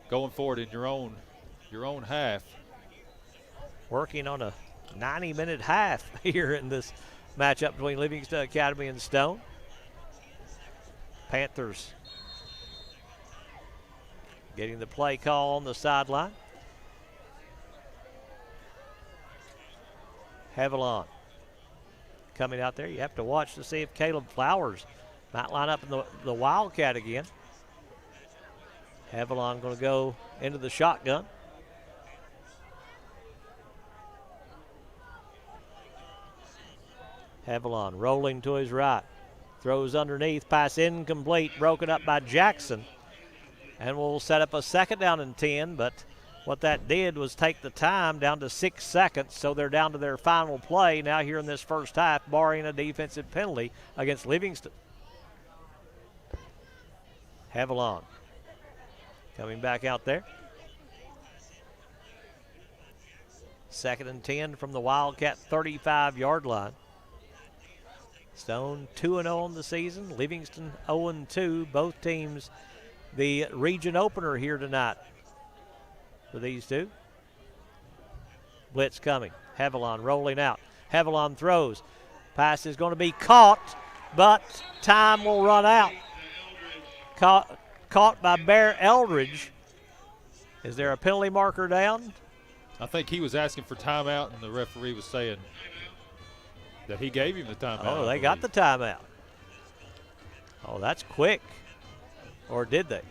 going for it in your own half. Working on a 90-minute half here in this matchup between Livingston Academy and Stone. Panthers getting the play call on the sideline. Haviland coming out there. You have to watch to see if Caleb Flowers might line up in the Wildcat again. Haviland going to go into the shotgun. Haviland rolling to his right. Throws underneath, pass incomplete, broken up by Jackson. And we'll set up a 2nd down and 10, but what that did was take the time down to 6 seconds, so they're down to their final play now here in this first half, barring a defensive penalty against Livingston. Haviland coming back out there. 2nd and 10 from the Wildcat 35-yard line. Stone 2-0 on the season. Livingston 0-2. Both teams the region opener here tonight for these two. Blitz coming. Haviland rolling out. Haviland throws. Pass is going to be caught, but time will run out. Caught by Bear Eldridge. Is there a penalty marker down? I think he was asking for timeout, and the referee was saying that he gave him the timeout. Oh, they got the timeout. Oh, that's quick. Or did they?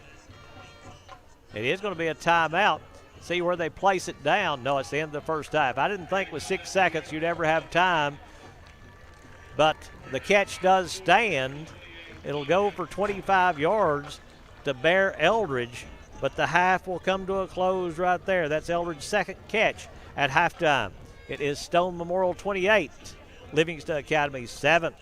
It is going to be a timeout. See where they place it down. No, it's the end of the first half. I didn't think with 6 seconds you'd ever have time, but the catch does stand. It'll go for 25 yards to Bear Eldridge, but the half will come to a close right there. That's Eldridge's 2nd catch at halftime. It is Stone Memorial 28, Livingston Academy 7.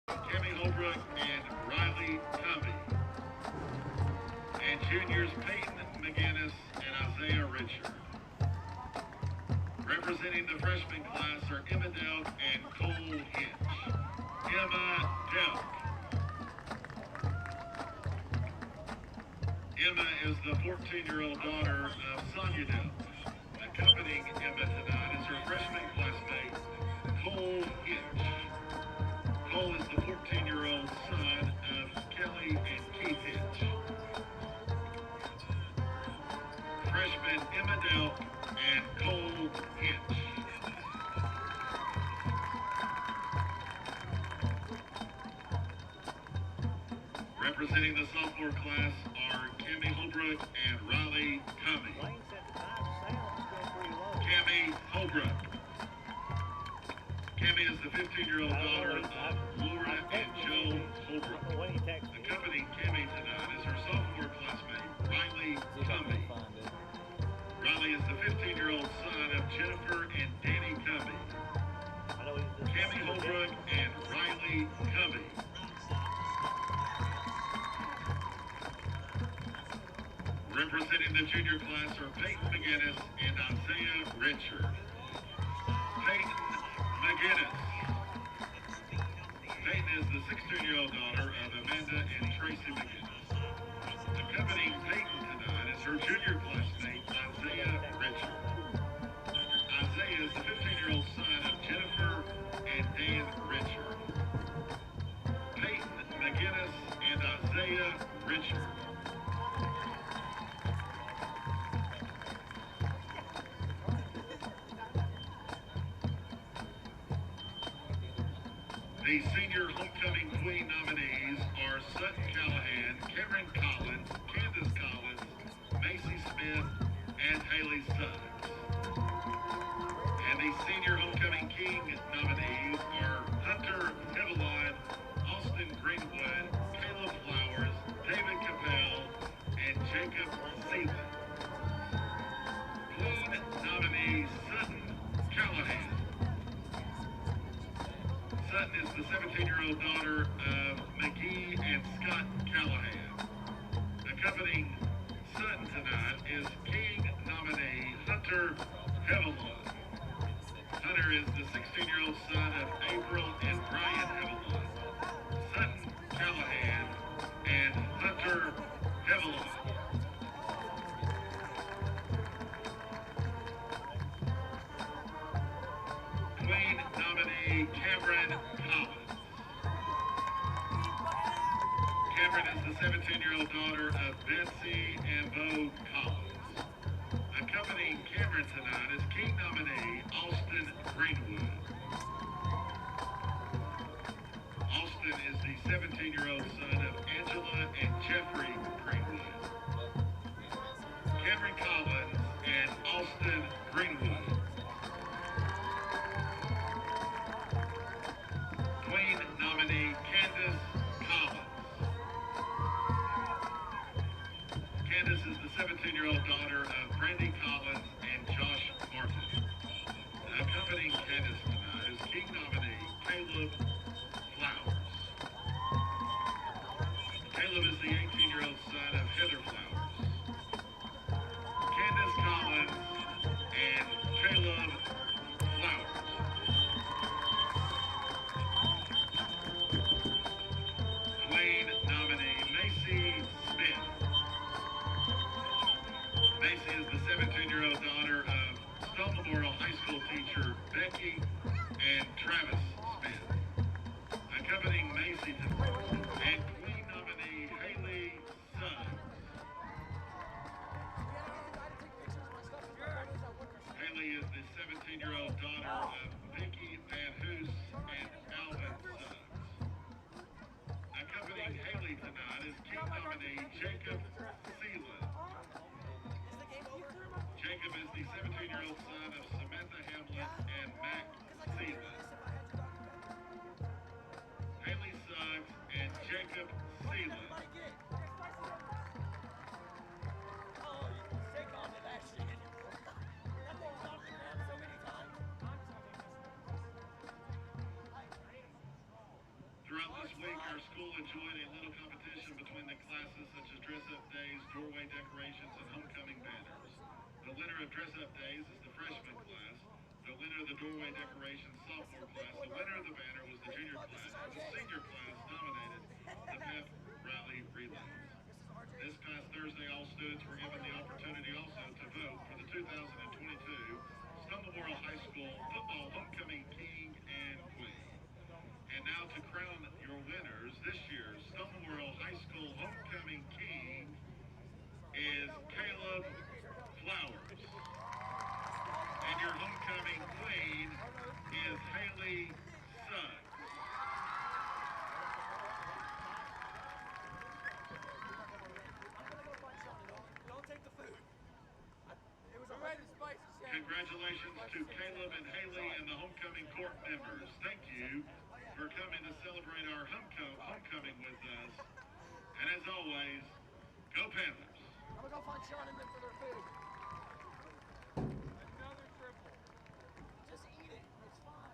Cammy Holbrook and Riley Covey. And juniors Peyton McGinnis and Isaiah Richard. Representing the freshman class are Emma Delk and Cole Hinch. Emma Delk. Emma is the 14-year-old daughter of Sonia Delk. Accompanying Emma tonight is her freshman classmate, Cole Hinch. Cole is the 14-year-old son of Kelly and Keith Hinch. Freshmen Emma Delk and Cole Hinch. Representing the sophomore class are Cammy Holbrook and Riley Covey. Cammy Holbrook. Cammy is the 15-year-old daughter of Laura and Joe Holbrook. Accompanying Cammy tonight is her sophomore classmate, Riley Covey. Riley is the 15-year-old son of Jennifer and Danny Covey. Cammy Holbrook and Riley Covey. Representing the junior class are Peyton McGinnis and Isaiah Richard. Peyton McGinnis. Peyton is the 16-year-old daughter of Amanda and Tracy McGinnis. Accompanying Peyton tonight is her junior classmate, Isaiah Richard. Isaiah is the 15-year-old son of Jennifer and Dan Richard. Peyton McGinnis and Isaiah Richard. The senior homecoming queen nominees are Sutton Callahan, Cameron Collins, Candace Collins, Macy Smith, and Haley Suggs. And the senior homecoming king nominees are Hunter Hevelon, Austin Greenwood, Caleb Flowers, David Capel, and Jacob Sealand. Queen nominee Sutton Callahan. Sutton is the 17-year-old daughter of McGee and Scott Callahan. Accompanying Sutton tonight is King nominee Hunter Hevelon. Hunter is the 16-year-old son of April and Brian Hevelon. Sutton Callahan and Hunter Hevelon. Queen nominee Cameron Collins. Cameron is the 17-year-old daughter of Betsy and Bo Collins. Accompanying Cameron tonight is king nominee Austin Greenwood. Austin is the 17-year-old son of Angela and Jeffrey Greenwood. Cameron Collins and Austin Greenwood. Queen nominee Candace Collins. Candace is the 17-year-old daughter of Brandy Collins and Josh Martin. Accompanying Candace tonight is king nominee Caleb Flowers. Caleb is the 18-year-old son of Heather Flowers. Candace Collins and Caleb Flowers. Queen nominee Macy Smith. Macy is the 17-year-old daughter of Stone Memorial High School teacher Becky and Travis Smith. Accompanying Macy and Queen nominee Haley Suggs. Haley is the 17-year-old daughter of Vicky Van Hoos and Alvin Suggs. Accompanying Haley tonight is king nominee Jacob Sealand. Jacob is the 17-year-old son of Samantha Hamlin and Mac Sealand. our school enjoyed a little competition between the classes, such as dress-up days, doorway decorations, and homecoming banners. The winner of dress-up days is the freshman class. The winner of the doorway decorations, sophomore class. The winner of the banner was the junior class. And the senior class dominated the pep rally relays. This past Thursday, all students were given the opportunity also to vote for the 2022 Stone Memorial High School Football Homecoming King and Queen. And now to crown your winners, this year's Stone Memorial High School Homecoming King is Caleb Flowers. And your homecoming queen is Haley Suggs. Don't take the food. It was already spicy. Congratulations to Caleb and Haley and the homecoming court members. Thank you for coming to celebrate our homecoming with us. And as always, go Panthers. I'm gonna go find Sean and them for their food. Another triple. Just eat it. It's fine.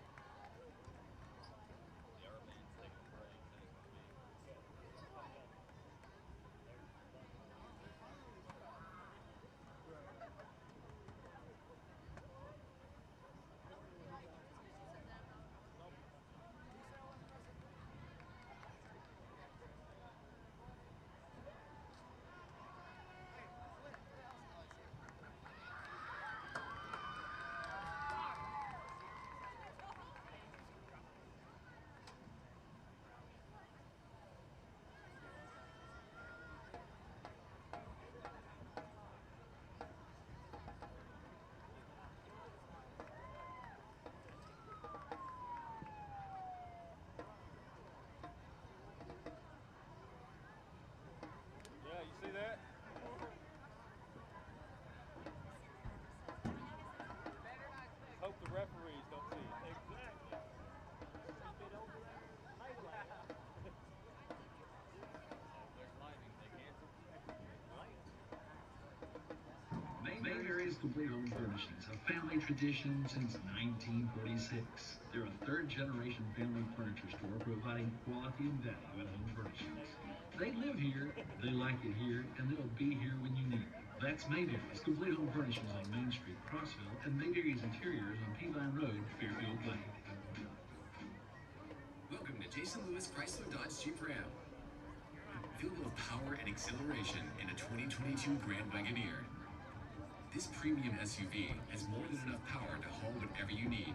Yeah, you see that? Hope the referees don't see it. Exactly. Mayberry's Complete Home Furnishings, a family tradition since 1946. They're a third-generation family furniture store providing quality and value at home furnishings. They live here, they like it here, and they'll be here when you need them. That's Mayberry's Complete Home Furnishings on Main Street, Crossville, and Mayberry's Interiors on Peavine Road, Fairfield Lake. Welcome to Jason Lewis Chrysler Dodge Jeep Ram. Feel the power and exhilaration in a 2022 Grand Wagoneer. This premium SUV has more than enough power to haul whatever you need.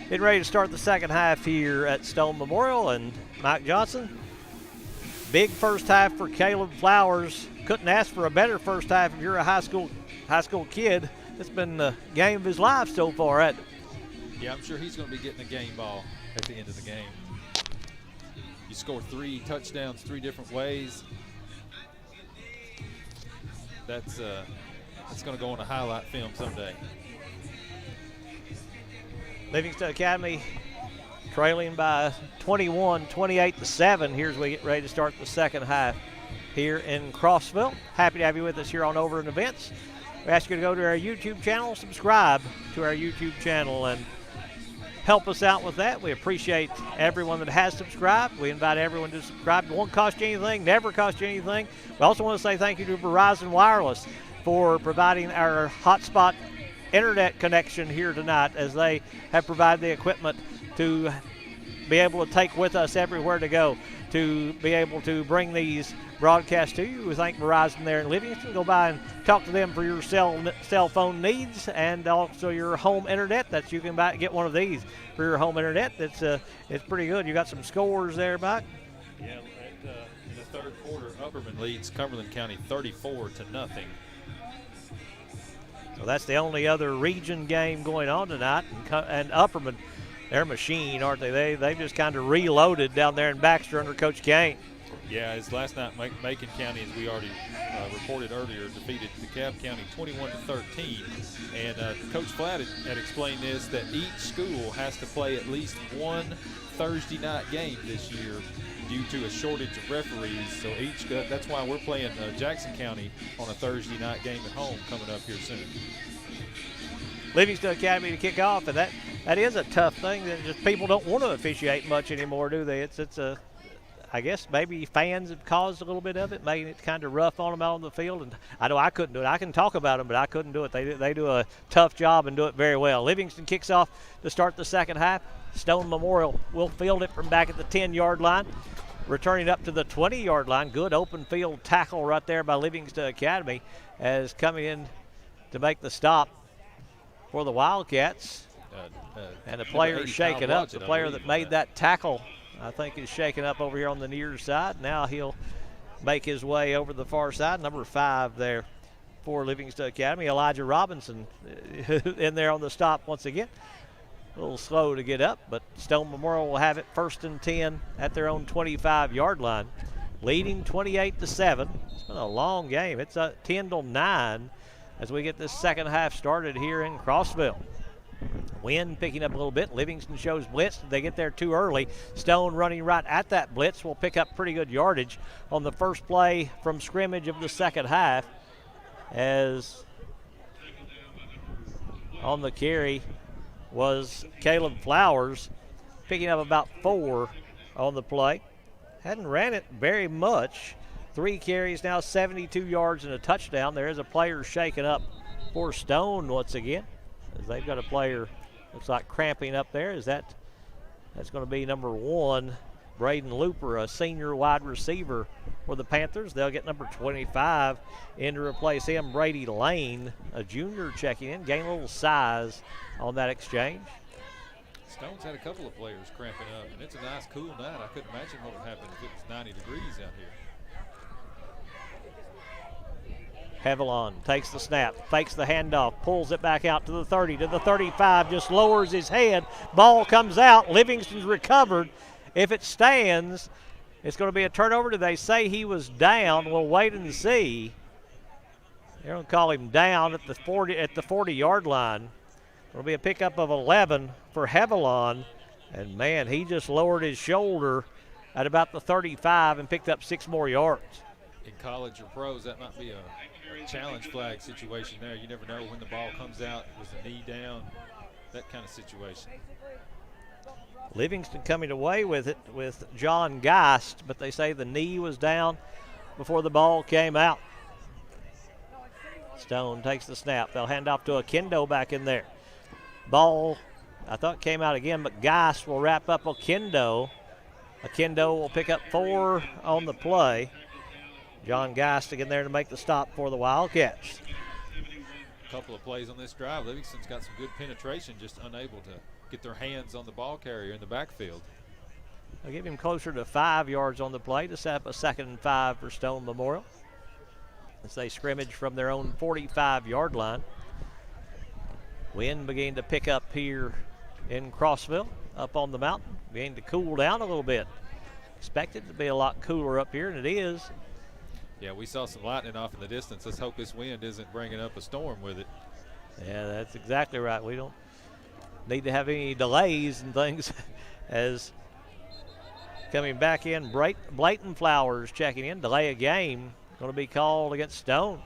Getting ready to start the second half here at Stone Memorial, and Mike Johnson. Big first half for Caleb Flowers. Couldn't ask for a better first half if you're a high school kid. It's been the game of his life so far, hasn't it? Yeah, I'm sure he's going to be getting a game ball at the end of the game. You score 3 touchdowns 3 different ways. That's going to go on a highlight film someday. Livingston Academy trailing by 21, 28-7 here as we get ready to start the second half here in Crossville. Happy to have you with us here on Overton Events. We ask you to go to our YouTube channel, subscribe to our YouTube channel, and help us out with that. We appreciate everyone that has subscribed. We invite everyone to subscribe. It won't cost you anything, never cost you anything. We also want to say thank you to Verizon Wireless for providing our hotspot internet connection here tonight, as they have provided the equipment to be able to take with us everywhere to go, to be able to bring these broadcasts to you. We thank Verizon there in Livingston. Go by and talk to them for your cell phone needs, and also your home internet. That you can get one of these for your home internet. It's pretty good. You got some scores there, Mike. Yeah, in the third quarter, Upperman leads Cumberland County 34-0. So that's the only other region game going on tonight. And Upperman, they're a machine, aren't they? They've just kind of reloaded down there in Baxter under Coach Kane. Yeah, as last night, Macon County, as we already reported earlier, defeated DeKalb County 21-13. And Coach Flatt had explained this, that each school has to play at least one Thursday night game this year due to a shortage of referees. So that's why we're playing Jackson County on a Thursday night game at home coming up here soon. Livingston Academy to kick off, and that is a tough thing. That just people don't want to officiate much anymore, do they? I guess maybe fans have caused a little bit of it, making it kind of rough on them out on the field. And I know I couldn't do it. I can talk about them, but I couldn't do it. They do a tough job and do it very well. Livingston kicks off to start the second half. Stone Memorial will field it from back at the 10-yard line, returning up to the 20-yard line. Good open field tackle right there by Livingston Academy, as coming in to make the stop for the Wildcats. And the player is shaken up. The player that made that tackle, I think, is shaken up over here on the near side. Now he'll make his way over the far side. Number 5 there for Livingston Academy, Elijah Robinson, in there on the stop once again. A little slow to get up, but Stone Memorial will have it 1st and 10 at their own 25-yard line, leading 28-7. It's been a long game. It's 10-9 as we get this second half started here in Crossville. Wind picking up a little bit. Livingston shows blitz. They get there too early. Stone running right at that blitz will pick up pretty good yardage on the first play from scrimmage of the second half, as on the carry was Caleb Flowers, picking up about 4 on the play. Hadn't ran it very much. 3 carries now, 72 yards and a touchdown. There is a player shaken up for Stone once again, as they've got a player looks like cramping up there. That's going to be number 1, Braden Looper, a senior wide receiver for the Panthers. They'll get number 25 in to replace him. Brady Lane, a junior, checking in, gain a little size on that exchange. Stone's had a couple of players cramping up, and it's a nice cool night. I couldn't imagine what would happen if it was 90 degrees out here. Hevelon takes the snap, fakes the handoff, pulls it back out to the 30, to the 35, just lowers his head. Ball comes out. Livingston's recovered. If it stands, it's going to be a turnover. Do they say he was down? We'll wait and see. They're going to call him down at the 40-yard line. It'll be a pickup of 11 for Hevelon. And, man, he just lowered his shoulder at about the 35 and picked up 6 more yards. In college or pros, that might be a challenge flag situation there. You never know when the ball comes out. Was the knee down? That kind of situation. Livingston coming away with it with John Geist, but they say the knee was down before the ball came out. Stone takes the snap. They'll hand off to Okendo back in there. Ball, I thought, came out again, but Geist will wrap up Okendo. Okendo will pick up 4 on the play. John Geist again there to make the stop for the Wildcats. A couple of plays on this drive. Livingston's got some good penetration, just unable to get their hands on the ball carrier in the backfield. They'll give him closer to 5 yards on the play to set up a 2nd and 5 for Stone Memorial as they scrimmage from their own 45-yard line. Wind beginning to pick up here in Crossville, up on the mountain, beginning to cool down a little bit. Expected to be a lot cooler up here, and it is. Yeah, we saw some lightning off in the distance. Let's hope this wind isn't bringing up a storm with it. Yeah, that's exactly right. We don't need to have any delays and things as coming back in, Blayton Flowers checking in. Delay of game going to be called against Stone.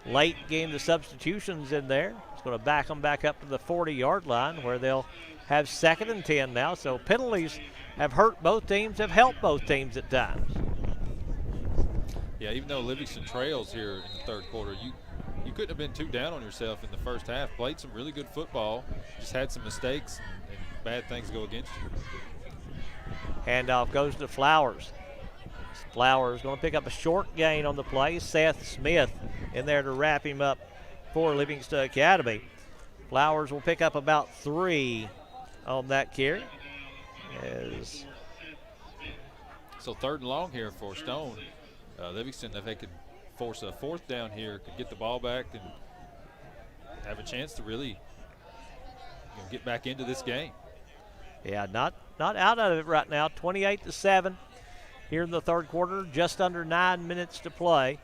Late game, the substitutions in there. It's going to back them back up to the 40-yard line where they'll have 2nd and 10 now. So penalties have hurt both teams, have helped both teams at times. Yeah, even though Livingston trails here in the 3rd quarter, you couldn't have been too down on yourself in the first half. Played some really good football, just had some mistakes and bad things go against you. Handoff goes to Flowers. Flowers going to pick up a short gain on the play. Seth Smith in there to wrap him up for Livingston Academy. Flowers will pick up about 3 on that carry. So 3rd and long here for Stone. Livingston, if they could force a 4th down here, could get the ball back and have a chance to really get back into this game. Yeah, not out of it right now. 28-7 here in the 3rd quarter. Just under 9 minutes to play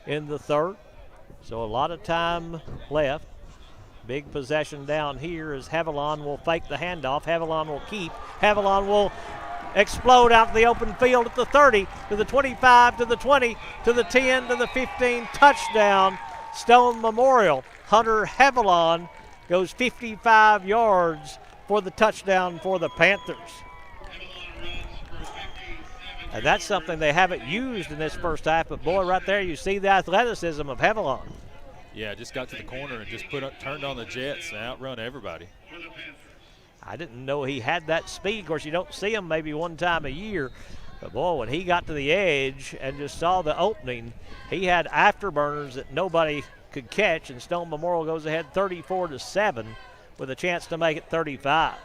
in the 3rd. So a lot of time left. Big possession down here as Haviland will fake the handoff. Haviland will keep. Haviland will explode out to the open field at the 30, to the 25, to the 20, to the 10, to the 15. Touchdown, Stone Memorial. Hunter Haviland goes 55 yards for the touchdown for the Panthers. And that's something they haven't used in this first half, but boy, right there you see the athleticism of Haviland. Yeah, just got to the corner and just turned on the jets and outrun everybody. I didn't know he had that speed. Of course, you don't see him maybe one time a year. But, boy, when he got to the edge and just saw the opening, he had afterburners that nobody could catch, and Stone Memorial goes ahead 34-7 with a chance to make it 35.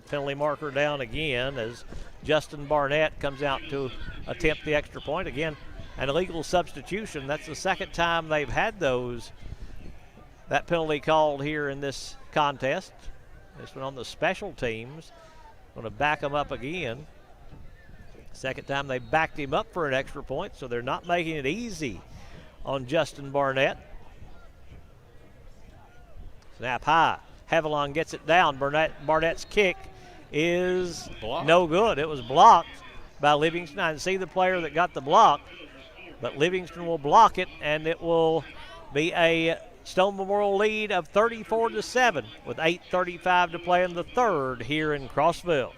Penalty marker down again as Justin Barnett comes out to attempt the extra point. Again, an illegal substitution. That's the 2nd time they've had that penalty called here in this contest. This one on the special teams. Going to back him up again. 2nd time they backed him up for an extra point, so they're not making it easy on Justin Barnett. Snap high. Haviland gets it down. Barnett's kick is blocked. No good. It was blocked by Livingston. I didn't see the player that got the block, but Livingston will block it, and it will be a Stone Memorial lead of 34-7 with 8:35 to play in the 3rd here in Crossville.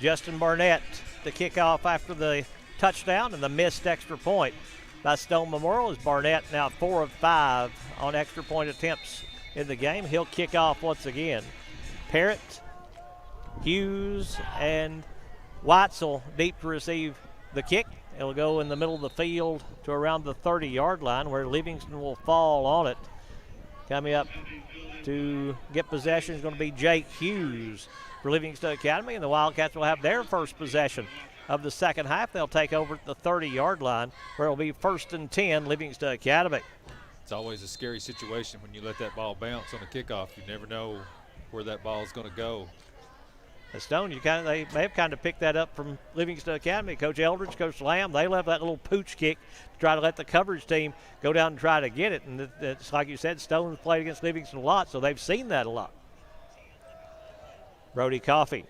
Justin Barnett to kick off after the touchdown and the missed extra point by Stone Memorial. As Barnett now 4 of 5 on extra point attempts in the game. He'll kick off once again. Parrott, Hughes, and Weitzel deep to receive the kick. It'll go in the middle of the field to around the 30-yard line where Livingston will fall on it. Coming up to get possession is going to be Jake Hughes for Livingston Academy, and the Wildcats will have their first possession of the 2nd half. They'll take over at the 30-yard line where it'll be 1st and 10 Livingston Academy. It's always a scary situation when you let that ball bounce on a kickoff. You never know where that ball is going to go. Stone, they may have kind of picked that up from Livingston Academy. Coach Eldridge, Coach Lamb, they left that little pooch kick to try to let the coverage team go down and try to get it. And it's like you said, Stone's played against Livingston a lot, so they've seen that a lot. Brody Coffey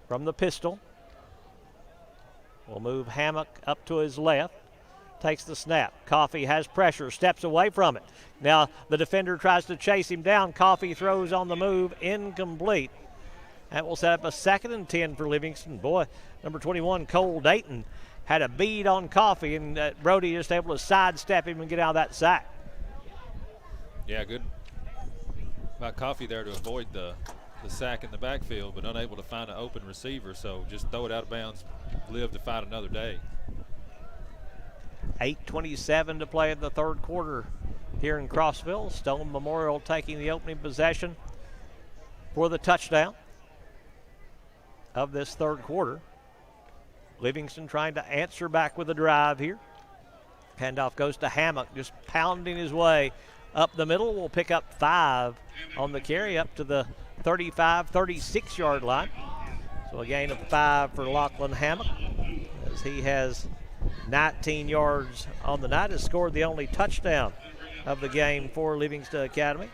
from the pistol. Will move Hammock up to his left. Takes the snap. Coffey has pressure, steps away from it. Now the defender tries to chase him down. Coffey throws on the move, incomplete. That will set up a 2nd and 10 for Livingston. Boy, number 21, Cole Dayton, had a bead on Coffey, and Brody just able to sidestep him and get out of that sack. Yeah, good by Coffey there to avoid the sack in the backfield, but unable to find an open receiver, so just throw it out of bounds, live to fight another day. 8:27 to play in the third quarter here in Crossville. Stone Memorial taking the opening possession for the touchdown of this third quarter. Livingston trying to answer back with a drive here. Handoff goes to Hammock, just pounding his way up the middle. Will pick up 5 on the carry up to the 35, 36-yard line. So a gain of 5 for Lachlan Hammock, as he has 19 yards on the night, has scored the only touchdown of the game for Livingston Academy.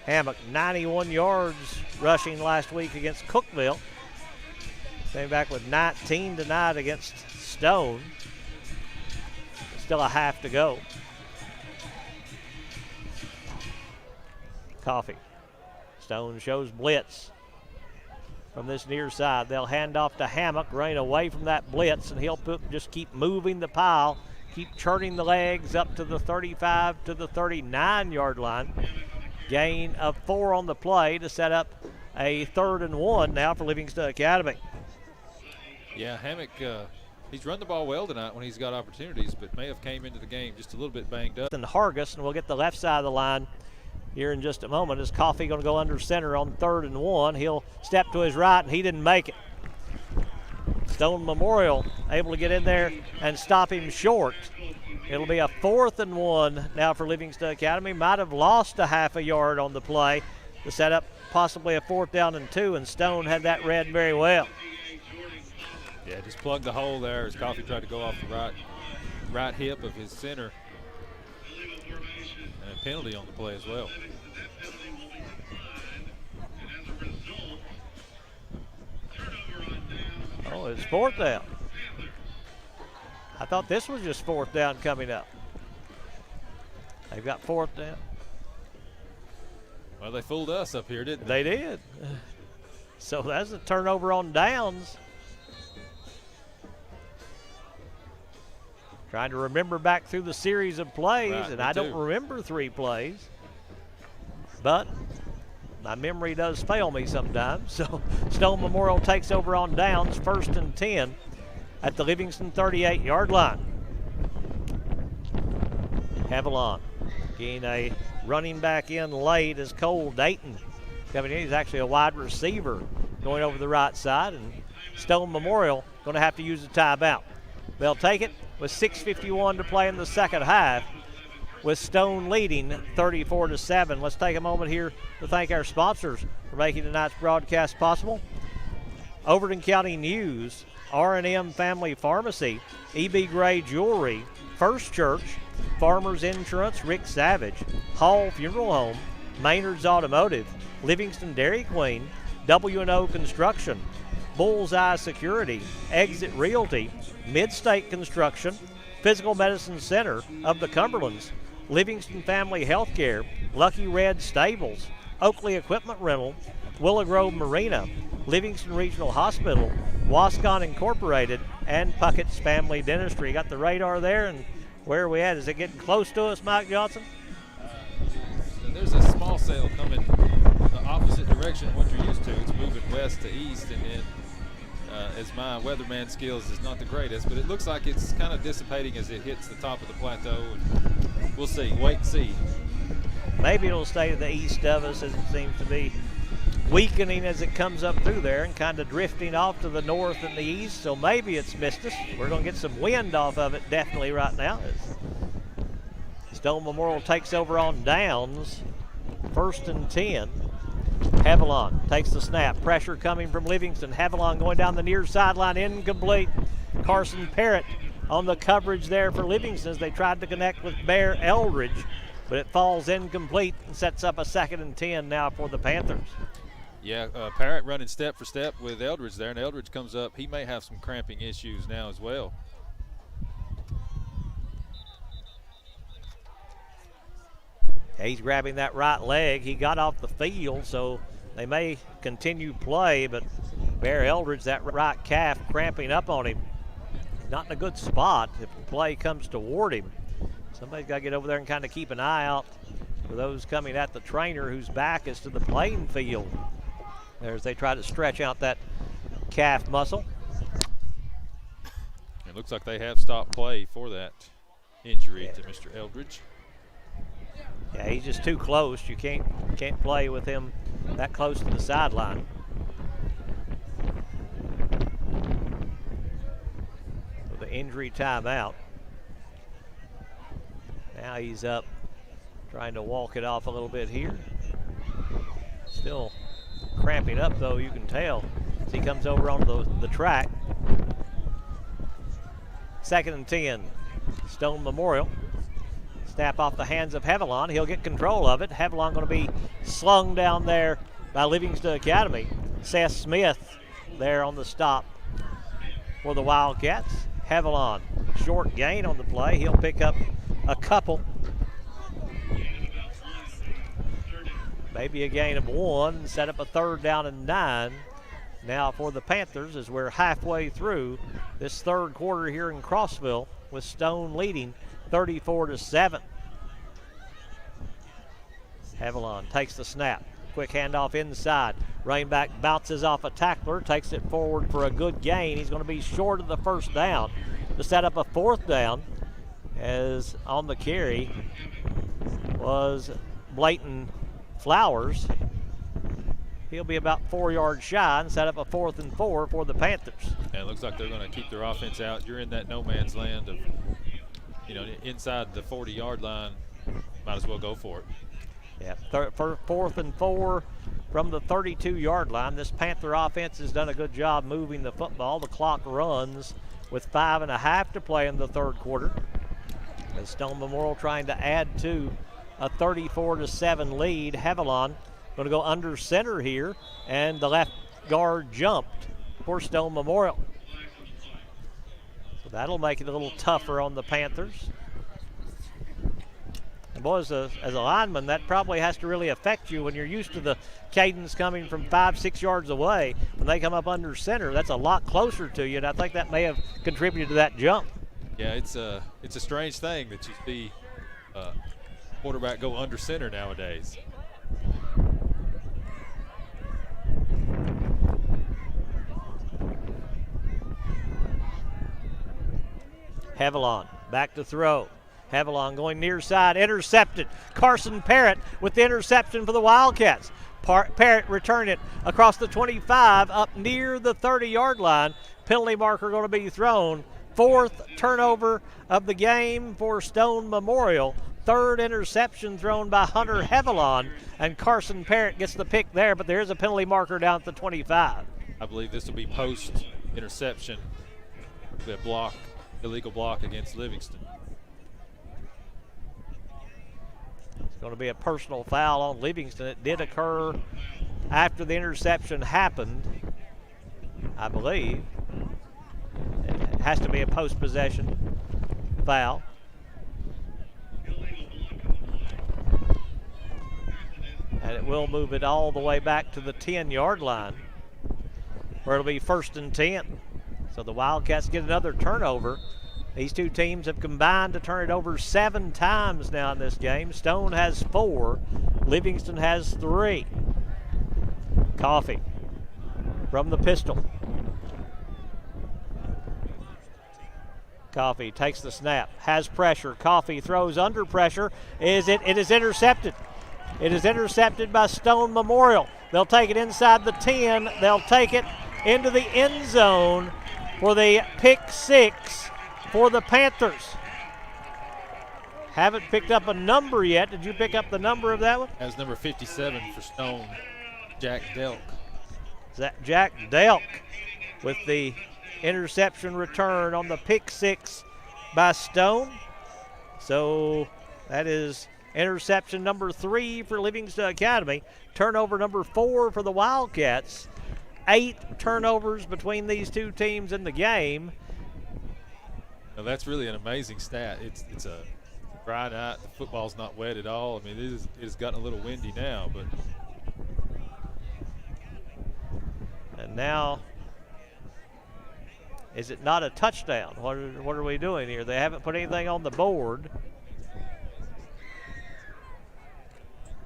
Hammock, 91 yards rushing last week against Cookeville. Came back with 19 tonight against Stone. Still a half to go. Coffey. Stone shows blitz from this near side. They'll hand off to Hammock, running away from that blitz, and he'll just keep moving the pile, keep churning the legs up to the 35 to the 39-yard line. Gain of 4 on the play to set up a 3rd and 1 now for Livingston Academy. Yeah, Hammock, he's run the ball well tonight when he's got opportunities, but may have came into the game just a little bit banged up. And Hargis, and we'll get the left side of the line here in just a moment. Is Coffey going to go under center on 3rd and 1? He'll step to his right, and he didn't make it. Stone Memorial able to get in there and stop him short. It'll be a 4th and 1 now for Livingston Academy. Might have lost a half a yard on the play to set up possibly a 4th down and 2, and Stone had that read very well. Yeah, just plugged the hole there as Coffey tried to go off the right hip of his center. And a penalty on the play as well. Oh, it's 4th down. I thought this was just 4th down coming up. They've got 4th down. Well, they fooled us up here, didn't they? They did. So that's a turnover on downs. Trying to remember back through the series of plays, Right, and I don't remember 3 plays. But my memory does fail me sometimes. So Stone Memorial takes over on downs, 1st and 10 at the Livingston 38-yard line. Haviland getting a running back in late as Cole Dayton coming in. He's actually a wide receiver going over the right side, and Stone Memorial going to have to use a timeout. They'll take it with 6:51 to play in the second half, with Stone leading 34-7. Let's take a moment here to thank our sponsors for making tonight's broadcast possible. Overton County News, R&M Family Pharmacy, E.B. Gray Jewelry, First Church, Farmers Insurance, Rick Savage, Hall Funeral Home, Maynard's Automotive, Livingston Dairy Queen, W&O Construction, Bullseye Security, Exit Realty, Midstate Construction, Physical Medicine Center of the Cumberlands, Livingston Family Healthcare, Lucky Red Stables, Oakley Equipment Rental, Willow Grove Marina, Livingston Regional Hospital, Wascon Incorporated, and Puckett's Family Dentistry. Got the radar there, and where are we at? Is it getting close to us, Mike Johnson? There's a small sail coming the opposite direction of what you're used to. It's moving west to east, and then as my weatherman skills is not the greatest, but it looks like it's kind of dissipating as it hits the top of the plateau. And we'll see. Wait and see. Maybe it'll stay to the east of us, as it seems to be weakening as it comes up through there and kind of drifting off to the north and the east. So maybe it's missed us. We're going to get some wind off of it definitely right now. Stone Memorial takes over on downs, 1st and 10. Haviland takes the snap. Pressure coming from Livingston. Haviland going down the near sideline, incomplete. Carson Parrott on the coverage there for Livingston as they tried to connect with Bear Eldridge. but it falls incomplete and sets up a 2nd and 10 now for the Panthers. Yeah, Parrott running step for step with Eldridge there, and Eldridge comes up. He may have some cramping issues now as well. He's grabbing that right leg. He got off the field, so they may continue play, but Bear Eldridge, that right calf cramping up on him. Not in a good spot if the play comes toward him. Somebody's got to get over there and kind of keep an eye out for those coming at the trainer whose back is to the playing field. As they try to stretch out that calf muscle. It looks like they have stopped play for that injury to Mr. Eldridge. Yeah, he's just too close. You can't play with him that close to the sideline. So the injury timeout. Now he's up, trying to walk it off a little bit here. Still cramping up, though, you can tell as he comes over onto the track. 2nd and 10, Stone Memorial. Snap off the hands of Hevelon. He'll get control of it. Hevelon going to be slung down there by Livingston Academy. Seth Smith there on the stop for the Wildcats. Hevelon, short gain on the play. He'll pick up a couple. Maybe a gain of 1. Set up a 3rd down and 9. Now for the Panthers as we're halfway through this 3rd quarter here in Crossville with Stone leading 34-7. Hevelon takes the snap. Quick handoff inside. Rainback bounces off a tackler, takes it forward for a good gain. He's going to be short of the 1st down to set up a 4th down, as on the carry was Blayton Flowers. He'll be about 4 yards shy and set up a 4th and 4 for the Panthers. And it looks like they're going to keep their offense out. You're in that no man's land of, inside the 40-yard line. Might as well go for it. Yeah, 4th and 4 from the 32-yard line. This Panther offense has done a good job moving the football. The clock runs with 5.5 to play in the 3rd quarter. As Stone Memorial trying to add to a 34-7 lead. Hevelon going to go under center here, and the left guard jumped for Stone Memorial. So that'll make it a little tougher on the Panthers. And boys, as a lineman, that probably has to really affect you when you're used to the cadence coming from 5-6 yards away. When they come up under center, that's a lot closer to you, and I think that may have contributed to that jump. Yeah, it's a strange thing that you see quarterback go under center nowadays. Hevelon back to throw. Hevelon going near side, intercepted. Carson Parrott with the interception for the Wildcats. Parrott returned it across the 25 up near the 30-yard line. Penalty marker going to be thrown. 4th turnover of the game for Stone Memorial. 3rd interception thrown by Hunter Hevelon, and Carson Parrott gets the pick there, but there is a penalty marker down at the 25. I believe this will be post-interception, the block, illegal block against Livingston. It's going to be a personal foul on Livingston. It did occur after the interception happened, I believe. It has to be a post-possession foul. And it will move it all the way back to the 10-yard line, where it'll be 1st and 10. So the Wildcats get another turnover. These two teams have combined to turn it over 7 times now in this game. Stone has 4. Livingston has 3. Coffee from the pistol. Coffee takes the snap, has pressure. Coffee throws under pressure. It is intercepted. It is intercepted by Stone Memorial. They'll take it inside the 10. They'll take it into the end zone for the pick 6 for the Panthers. Haven't picked up a number yet. Did you pick up the number of that one? That was number 57 for Stone, Jack Delk. Jack Delk with the interception return on the pick 6 by Stone. So that is Interception number 3 for Livingston Academy. Turnover number 4 for the Wildcats. 8 turnovers between these two teams in the game. Now that's really an amazing stat. It's a dry night. The football's not wet at all. I mean, it has gotten a little windy now, but. And now, is it not a touchdown? What are we doing here? They haven't put anything on the board.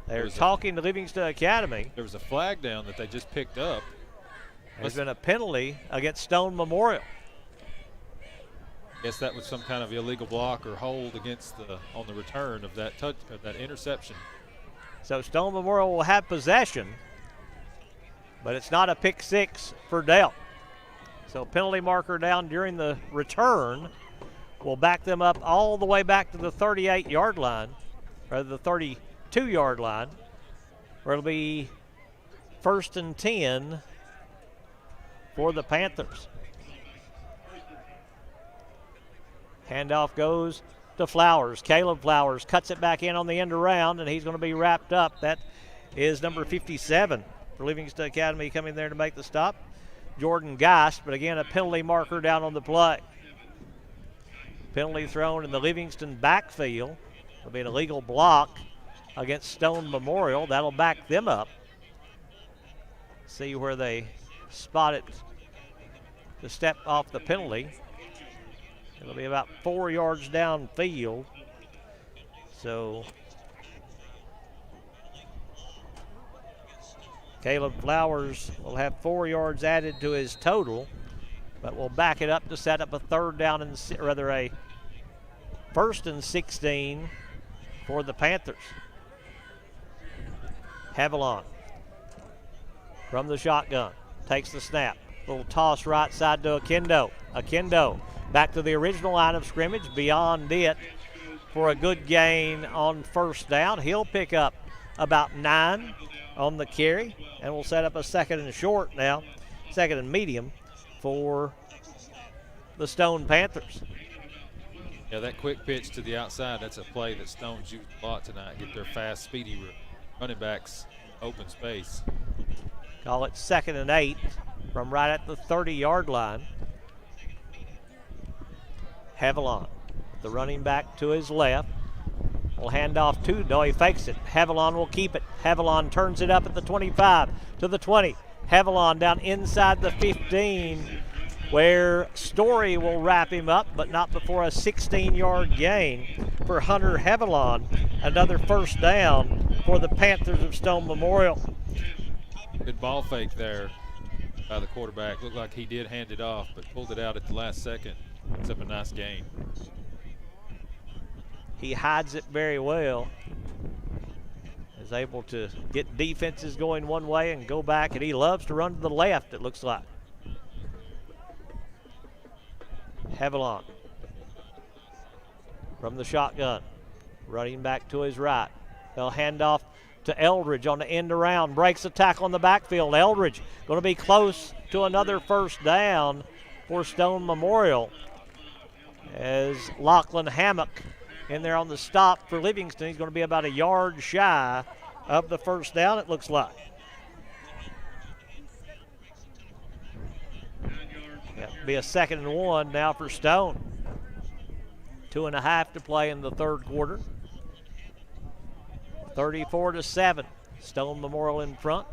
They're talking to Livingston Academy. There was a flag down that they just picked up. There's been a penalty against Stone Memorial. Guess that was some kind of illegal block or hold against on the return of that interception. So Stone Memorial will have possession, but it's not a pick six for Dale. So penalty marker down during the return will back them up all the way back to the 38-yard line, or the 32-yard line, where it'll be 1st and 10 for the Panthers. Handoff goes to Flowers. Caleb Flowers cuts it back in on the end around, and he's going to be wrapped up. That is number 57 for Livingston Academy coming there to make the stop. Jordan Geist, but again, a penalty marker down on the play. Penalty thrown in the Livingston backfield. It'll be an illegal block against Stone Memorial. That'll back them up. See where they spot it to step off the penalty. It'll be about 4 yards downfield. So Caleb Flowers will have 4 yards added to his total, but will back it up to set up a a 1st and 16 for the Panthers. Haviland from the shotgun takes the snap. Little toss right side to Akendo. Akendo back to the original line of scrimmage, beyond it for a good gain on 1st down. He'll pick up about 9 on the carry, and we'll set up a 2nd and short now, 2nd and medium for the Stone Panthers. Yeah, that quick pitch to the outside, that's a play that Stone's used a lot tonight, get their fast, speedy running backs open space. Call it 2nd and 8 from right at the 30-yard line. Haviland, the running back to his left, will hand off to, no, he fakes it. Haviland will keep it. Haviland turns it up at the 25 to the 20. Haviland down inside the 15, where Story will wrap him up, but not before a 16-yard gain for Hunter Haviland. Another 1st down for the Panthers of Stone Memorial. Good ball fake there by the quarterback. Looked like he did hand it off, but pulled it out at the last second. It's up a nice gain. He hides it very well. Is able to get defenses going one way and go back, and he loves to run to the left, it looks like. Haviland from the shotgun, running back to his right. They'll hand off to Eldridge on the end around, breaks a tackle on the backfield. Eldridge going to be close to another 1st down for Stone Memorial, as Lachlan Hammock in there on the stop for Livingston. He's going to be about a yard shy of the 1st down, it looks like. Yeah, be a 2nd and 1 now for Stone. 2.5 to play in the 3rd quarter. 34-7, Stone Memorial in front.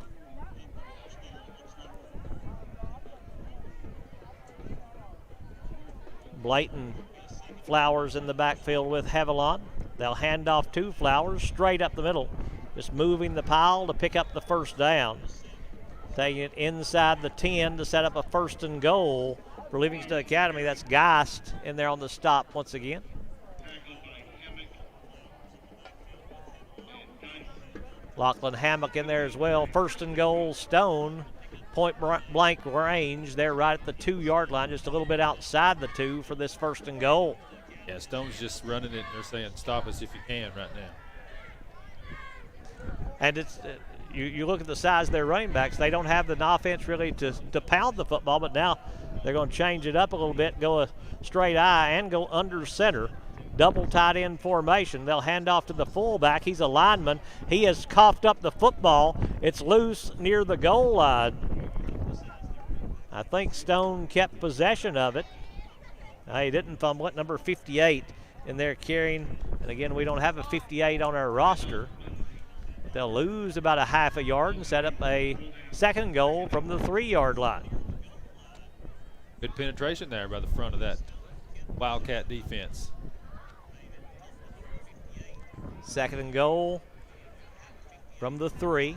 Blayton Flowers in the backfield with Haviland. They'll hand off to Flowers straight up the middle, just moving the pile to pick up the 1st down. Taking it inside the 10 to set up a 1st and goal for Livingston Academy. That's Geist in there on the stop once again. Lachlan Hammock in there as well. 1st and goal, Stone. Point blank range there right at the 2-yard line, just a little bit outside the 2 for this 1st and goal. Yeah, Stone's just running it, and they're saying, stop us if you can right now. And it's you look at the size of their running backs, they don't have the offense really to pound the football, but now they're going to change it up a little bit, go a straight eye and go under center double tight end formation. They'll hand off to the fullback. He's a lineman. He has coughed up the football. It's loose near the goal line. I think Stone kept possession of it. He didn't fumble it. Number 58 in there carrying. And again, we don't have a 58 on our roster. But they'll lose about a half a yard and set up a second goal from the 3-yard line. Good penetration there by the front of that Wildcat defense. Second and goal from the 3.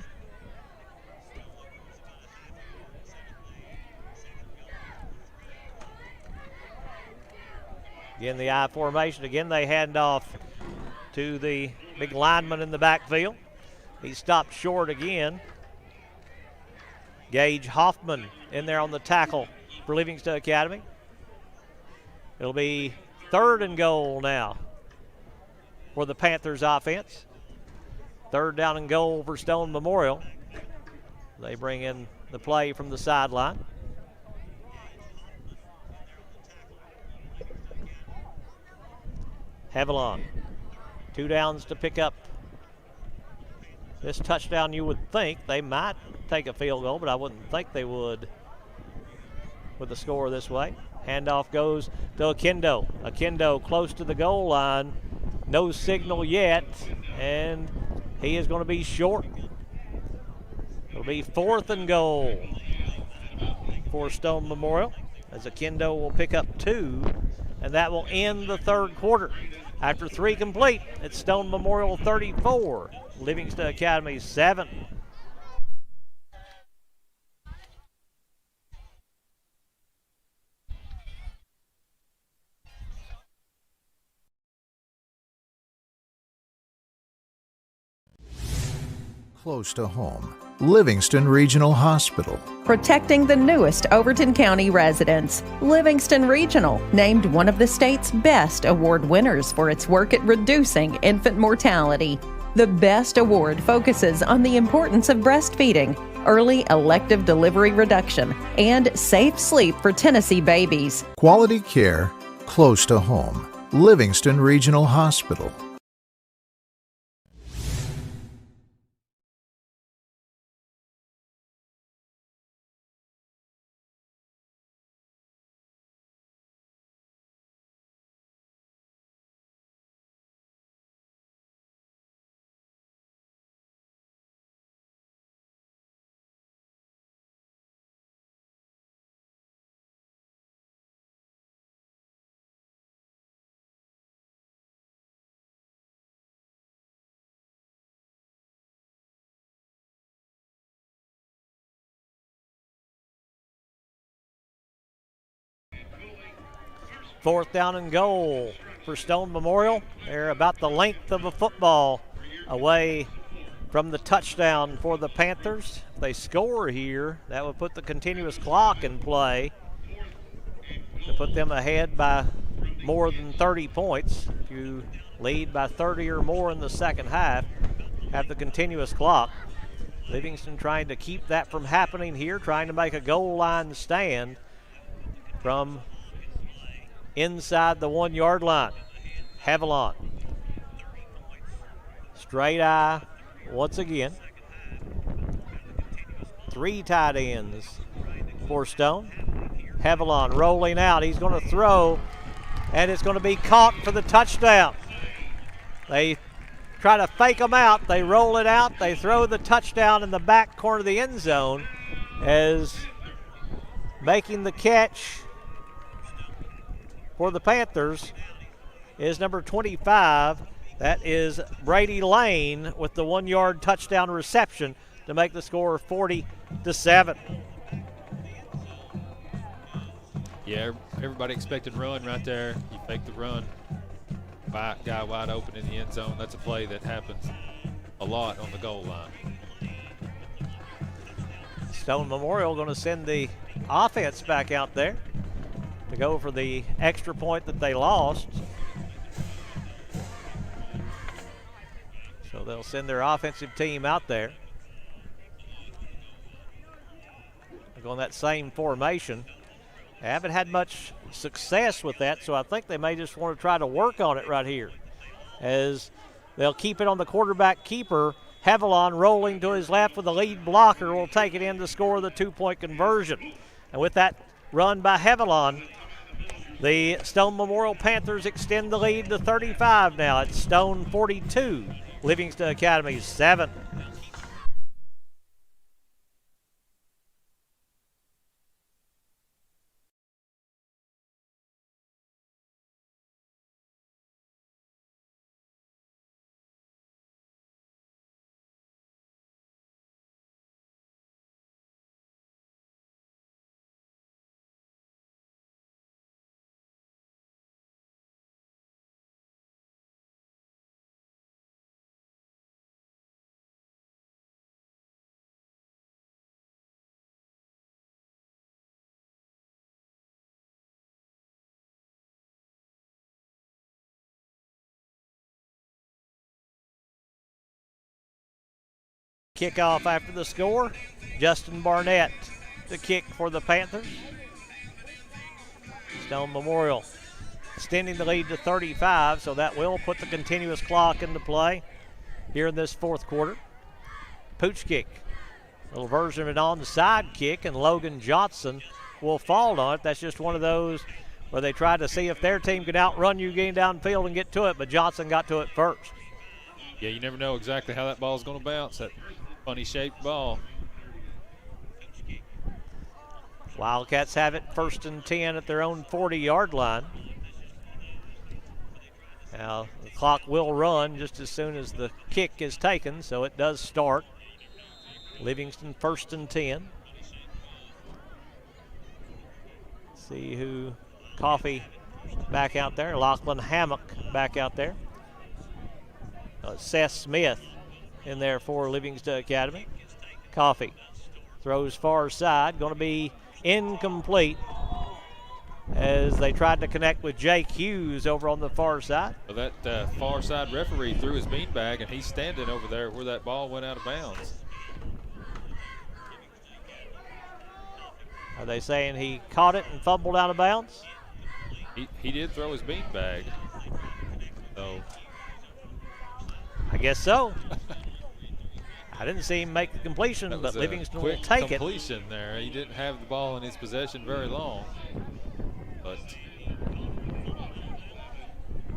Again, the I formation. Again, they hand off to the big lineman in the backfield. He stopped short again. Gage Hoffman in there on the tackle for Livingston Academy. It'll be 3rd and goal now for the Panthers offense. 3rd down and goal for Stone Memorial. They bring in the play from the sideline. Haviland, 2 downs to pick up this touchdown. You would think they might take a field goal, but I wouldn't think they would with the score this way. Handoff goes to Akendo. Akendo close to the goal line. No signal yet, and he is going to be short. It'll be 4th and goal for Stone Memorial as Akendo will pick up 2, and that will end the 3rd quarter. After 3 complete, it's Stone Memorial 34, Livingston Academy 7. Close to home, Livingston Regional Hospital. Protecting the newest Overton County residents. Livingston Regional, named one of the state's best award winners for its work at reducing infant mortality. The Best Award focuses on the importance of breastfeeding, early elective delivery reduction, and safe sleep for Tennessee babies. Quality care, close to home, Livingston Regional Hospital. Fourth down and goal for Stone Memorial. They're about the length of a football away from the touchdown for the Panthers. If they score here, that would put the continuous clock in play to put them ahead by more than 30 points. If you lead by 30 or more in the second half, have the continuous clock. Livingston trying to keep that from happening here, trying to make a goal line stand from inside the 1-yard line. Haviland. Straight eye once again. 3 tight ends for Stone. Haviland rolling out. He's going to throw, and it's going to be caught for the touchdown. They try to fake them out. They roll it out. They throw the touchdown in the back corner of the end zone as making the catch for the Panthers is number 25. That is Brady Lane with the 1-yard touchdown reception to make the score 40-7. Yeah, everybody expected run right there. You fake the run. Guy wide open in the end zone. That's a play that happens a lot on the goal line. Stone Memorial going to send the offense back out there to go for the extra point that they lost. So they'll send their offensive team out there. They're going that same formation. Haven't had much success with that, so I think they may just want to try to work on it right here. As they'll keep it on the quarterback keeper. Haviland rolling to his left with the lead blocker will take it in to score the 2-point conversion. And with that run by Haviland, the Stone Memorial Panthers extend the lead to 35 now. It's Stone 42, Livingston Academy 7. Kickoff after the score. Justin Barnett, the kick for the Panthers. Stone Memorial extending the lead to 35, so that will put the continuous clock into play here in this fourth quarter. Pooch kick, a little version of an onside kick, and Logan Johnson will fall on it. That's just one of those where they try to see if their team can outrun you getting downfield and get to it, but Johnson got to it first. Yeah, you never know exactly how that ball's going to bounce. That funny-shaped ball. Wildcats have it 1st and 10 at their own 40-yard line. Now, the clock will run just as soon as the kick is taken, so it does start. Livingston 1st and 10. See who, Coffee back out there. Lachlan Hammock back out there. Seth Smith in there for Livingston Academy. Coffee throws far side, going to be incomplete as they tried to connect with Jake Hughes over on the far side. Well, that far side referee threw his beanbag, and he's standing over there where that ball went out of bounds. Are they saying he caught it and fumbled out of bounds? He did throw his beanbag, so I guess so. I didn't see him make the completion, but Livingston will take it. Completion there. He didn't have the ball in his possession very long, but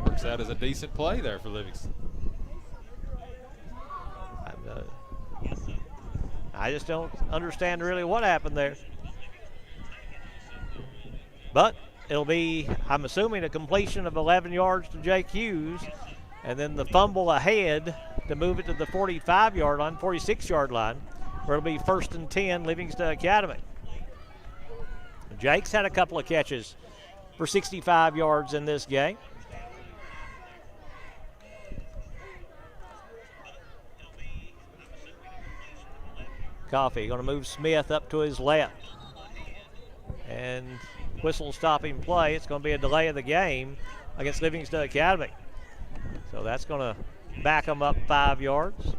works out as a decent play there for Livingston. I just don't understand really what happened there. But it'll be, I'm assuming, a completion of 11 yards to Jake Hughes, and then the fumble ahead to move it to the 45-yard line, 46-yard line, where it'll be 1st and 10, Livingston Academy. Jake's had a couple of catches for 65 yards in this game. Coffee going to move Smith up to his left. And whistle stopping play. It's going to be a delay of the game against Livingston Academy. So that's going to back them up 5 yards.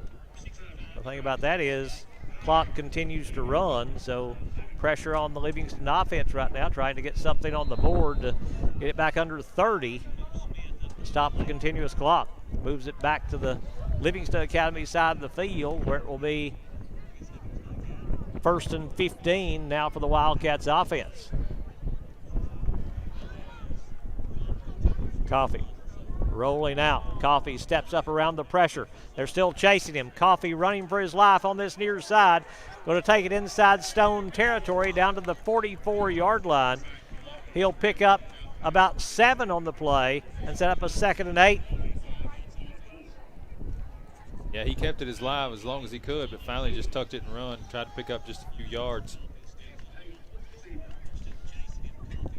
The thing about that is clock continues to run, so pressure on the Livingston offense right now, trying to get something on the board to get it back under 30 to stop the continuous clock. Moves it back to the Livingston Academy side of the field, where it will be 1st and 15 now for the Wildcats offense. Coffee rolling out. Coffee steps up around the pressure. They're still chasing him. Coffee running for his life on this near side. Going to take it inside Stone territory down to the 44-yard line. He'll pick up about 7 on the play and set up a 2nd and 8. Yeah, he kept it as live as long as he could, but finally just tucked it and run, tried to pick up just a few yards.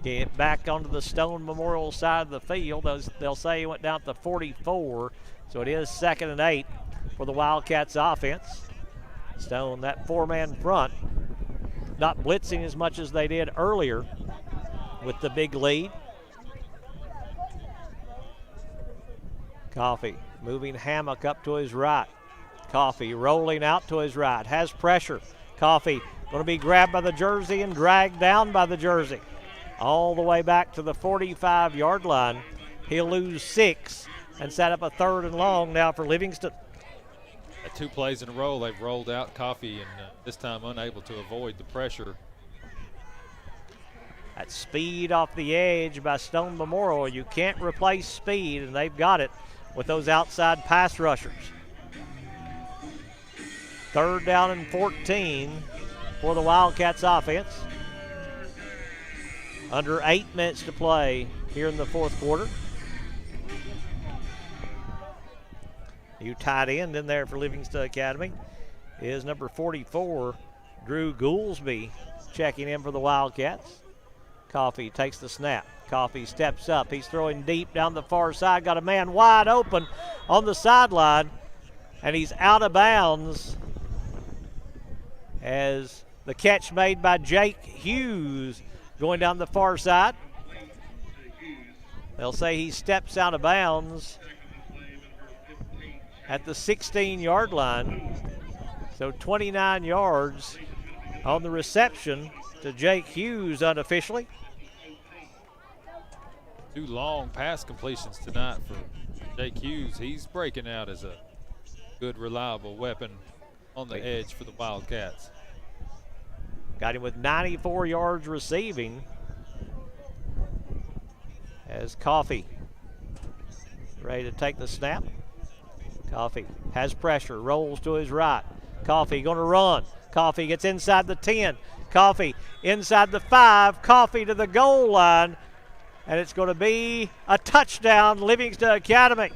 Get back onto the Stone Memorial side of the field. They'll say he went down to 44, so it is 2nd and 8 for the Wildcats offense. Stone, that 4-man front, not blitzing as much as they did earlier with the big lead. Coffee moving Hammock up to his right. Coffee rolling out to his right, has pressure. Coffee going to be grabbed by the jersey and dragged down by the jersey. all the way back to the 45-yard line. He'll lose 6 and set up a 3rd and long now for Livingston. 2 plays in a row, they've rolled out Coffee, and this time unable to avoid the pressure. That speed off the edge by Stone Memorial. You can't replace speed, and they've got it with those outside pass rushers. 3rd down and 14 for the Wildcats offense. Under 8 minutes to play here in the 4th quarter. New tight end in there for Livingston Academy is number 44, Drew Goolsby, checking in for the Wildcats. Coffee takes the snap. Coffee steps up. He's throwing deep down the far side. Got a man wide open on the sideline, and he's out of bounds as the catch made by Jake Hughes going down the far side. They'll say he steps out of bounds at the 16-yard line. So 29 yards on the reception to Jake Hughes unofficially. 2 long pass completions tonight for Jake Hughes. He's breaking out as a good, reliable weapon on the edge for the Wildcats. Got him with 94 yards receiving as Coffee ready to take the snap. Coffee has pressure, rolls to his right. Coffee going to run. Coffee gets inside the 10. Coffee inside the 5. Coffee to the goal line. And it's going to be a touchdown, Livingston Academy.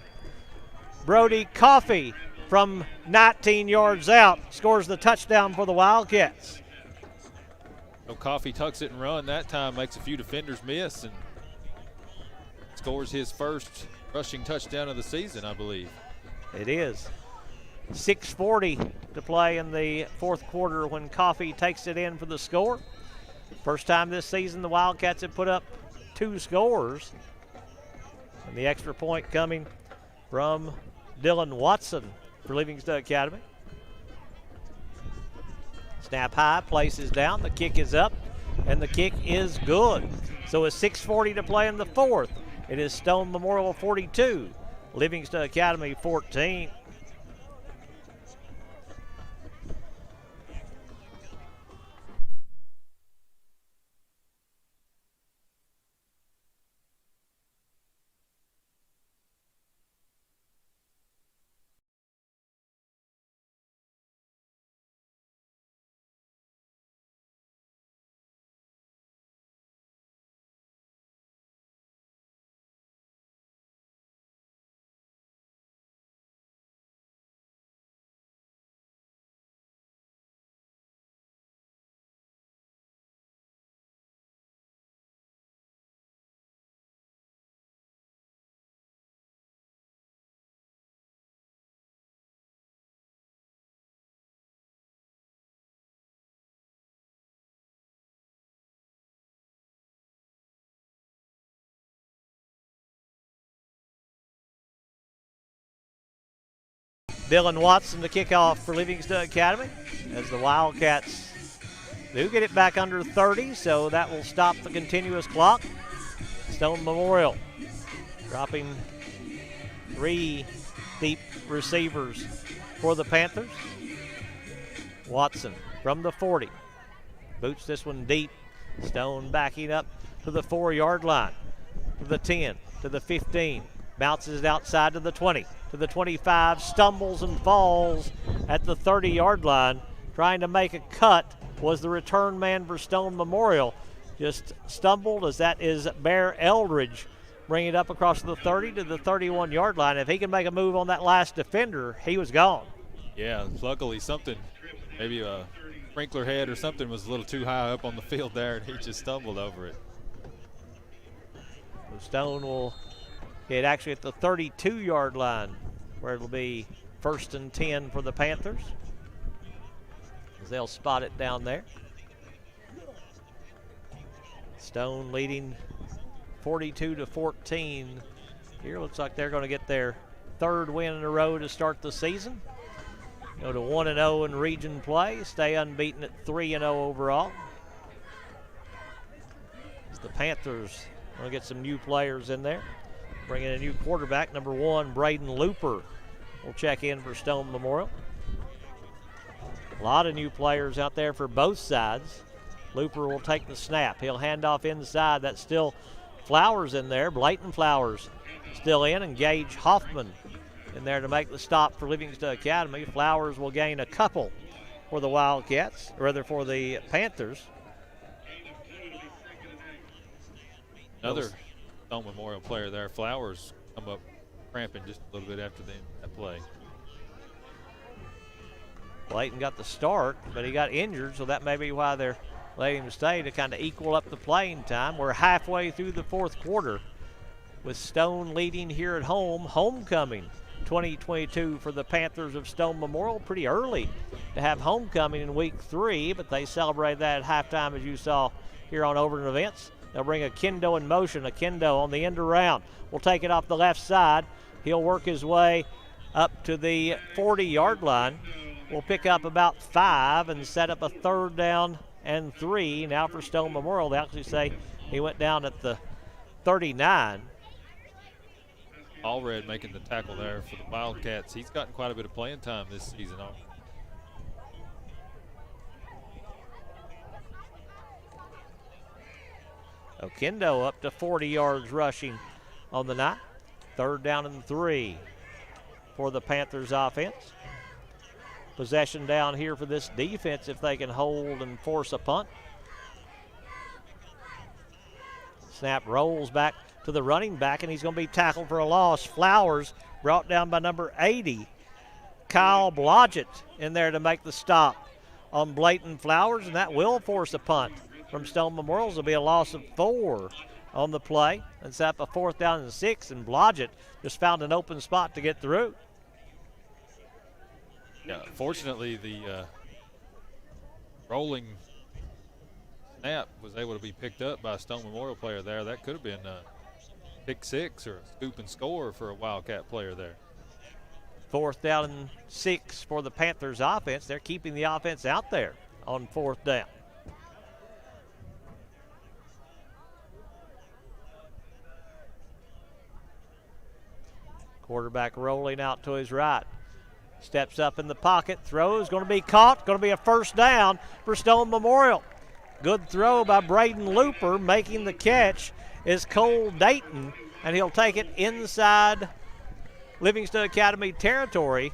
Brody Coffee from 19 yards out scores the touchdown for the Wildcats. So Coffee tucks it and run that time, makes a few defenders miss, and scores his first rushing touchdown of the season, I believe. It is. 6:40 to play in the 4th quarter when Coffee takes it in for the score. First time this season the Wildcats have put up 2 scores. And the extra point coming from Dylan Watson for Livingston Academy. Snap high, places down, the kick is up, and the kick is good. So with 6:40 to play in the 4th, it is Stone Memorial 42, Livingston Academy 14. Dylan Watson to kick off for Livingston Academy as the Wildcats do get it back under 30, so that will stop the continuous clock. Stone Memorial dropping 3 deep receivers for the Panthers. Watson from the 40. Boots this one deep. Stone backing up to the 4-yard line, to the 10, to the 15. Bounces it outside to the 20, to the 25, stumbles and falls at the 30-yard line. Trying to make a cut was the return man for Stone Memorial. Just stumbled, as that is Bear Eldridge. Bring it up across the 30 to the 31-yard line. If he can make a move on that last defender, he was gone. Yeah, luckily something, maybe a sprinkler head or something was a little too high up on the field there, and he just stumbled over it. So Stone will hit actually at the 32-yard line, where it'll be 1st and 10 for the Panthers, as they'll spot it down there. Stone leading 42-14 here. Looks like they're going to get their 3rd win in a row to start the season. Go to 1-0 in region play, stay unbeaten at 3-0 overall. The Panthers want to get some new players in there. Bring in a new quarterback, number 1, Braden Looper will check in for Stone Memorial. A lot of new players out there for both sides. Looper will take the snap. He'll hand off inside. That's still Flowers in there. Blayton Flowers still in, and Gage Hoffman in there to make the stop for Livingston Academy. Flowers will gain a couple for the Wildcats, or rather for the Panthers. Another Stone Memorial player there. Flowers come up cramping just a little bit after the end of that play. Blayton got the start, but he got injured, so that may be why they're letting him stay to kind of equal up the playing time. We're halfway through the fourth quarter with Stone leading here at home. Homecoming 2022 for the Panthers of Stone Memorial. Pretty early to have homecoming in week 3, but they celebrate that at halftime, as you saw here on Overton Events. They'll bring Akendo in motion. Akendo on the end around will take it off the left side. He'll work his way up to the 40-yard line. Will pick up about 5 and set up a 3rd down and 3 now for Stone Memorial. They actually say he went down at the 39. Allred making the tackle there for the Wildcats. He's gotten quite a bit of playing time this season. Okendo up to 40 yards rushing on the night. 3rd down and 3 for the Panthers offense. Possession down here for this defense if they can hold and force a punt. Snap rolls back to the running back, and he's going to be tackled for a loss. Flowers brought down by number 80, Kyle Blodgett, in there to make the stop on Blayton Flowers, and that will force a punt from Stone Memorial. It'll be a loss of 4 on the play and set up a 4th down and 6, and Blodgett just found an open spot to get through. Yeah, fortunately, the rolling snap was able to be picked up by a Stone Memorial player there. That could have been a pick 6 or a scoop and score for a Wildcat player there. 4th down and 6 for the Panthers offense. They're keeping the offense out there on 4th down. Quarterback rolling out to his right. Steps up in the pocket, throws, going to be caught, going to be a 1st down for Stone Memorial. Good throw by Braden Looper. Making the catch is Cole Dayton, and he'll take it inside Livingston Academy territory.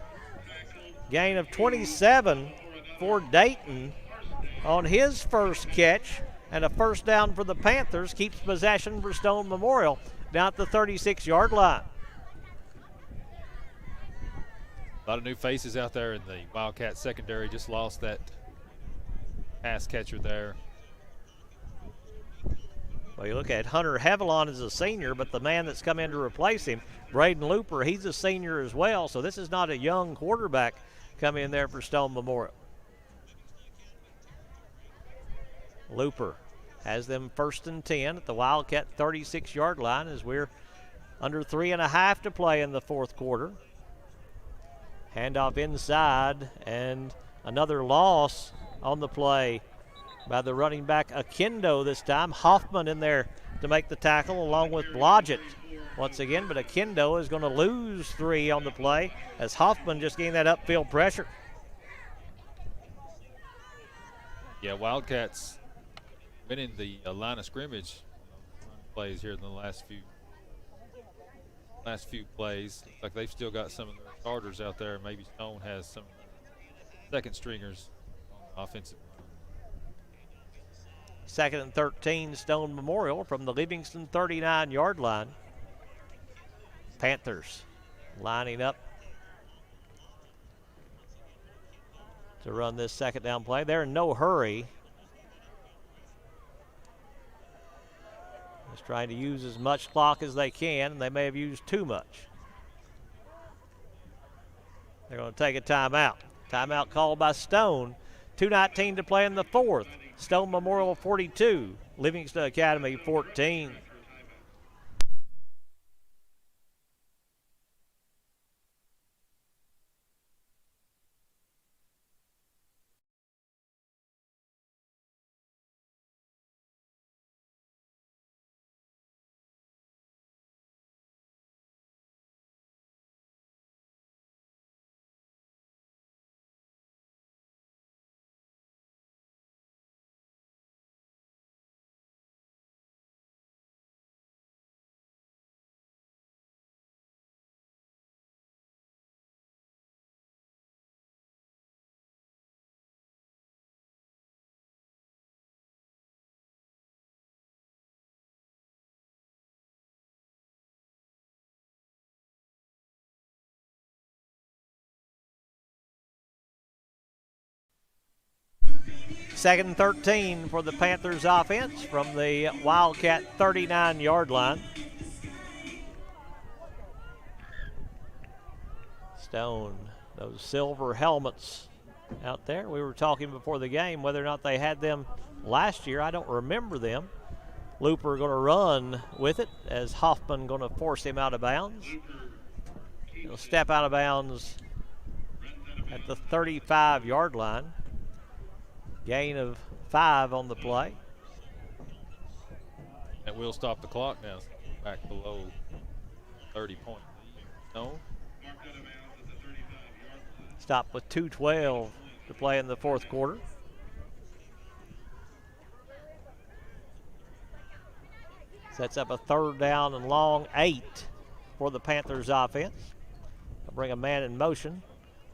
Gain of 27 for Dayton on his first catch, and a 1st down for the Panthers. Keeps possession for Stone Memorial down at the 36-yard line. A lot of new faces out there in the Wildcat secondary. Just lost that pass catcher there. Well, you look at Hunter Hevelon as a senior, but the man that's come in to replace him, Braden Looper, he's a senior as well. So this is not a young quarterback coming in there for Stone Memorial. Looper has them 1st and 10 at the Wildcat 36-yard line as we're under 3.5 to play in the 4th quarter. Handoff inside, and another loss on the play by the running back Akendo this time. Hoffman in there to make the tackle along with Blodgett once again, but Akendo is going to lose 3 on the play as Hoffman just getting that upfield pressure. Yeah, Wildcats winning the line of scrimmage plays here in the last few plays. Looks like they've still got some of their starters out there. Maybe Stone has some second stringers on the offensive. 2nd and 13, Stone Memorial from the Livingston 39-yard line. Panthers lining up to run this 2nd down play. They're in no hurry. Just trying to use as much clock as they can, and they may have used too much. They're going to take a timeout. Timeout called by Stone. 2:19 to play in the 4th. Stone Memorial 42, Livingston Academy 14. 2nd and 13 for the Panthers offense from the Wildcat 39-yard line. Stone, those silver helmets out there. We were talking before the game whether or not they had them last year. I don't remember them. Looper going to run with it as Hoffman going to force him out of bounds. He'll step out of bounds at the 35-yard line. Gain of 5 on the play. That will stop the clock now. Back below 30 point. No. Stop with 2:12 to play in the fourth quarter. Sets up a 3rd down and long, 8 for the Panthers offense. They'll bring a man in motion.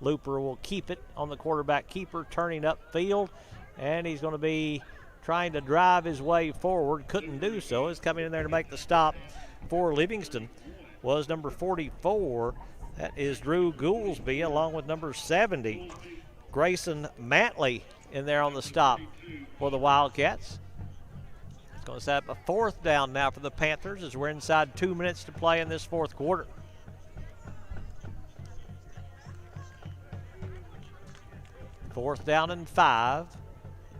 Looper will keep it on the quarterback keeper, turning upfield, and he's going to be trying to drive his way forward. Couldn't do so. He's coming in there to make the stop for Livingston was number 44. That is Drew Goolsby, along with number 70, Grayson Mantley, in there on the stop for the Wildcats. It's going to set up a 4th down now for the Panthers as we're inside 2 minutes to play in this fourth quarter. Fourth down and 5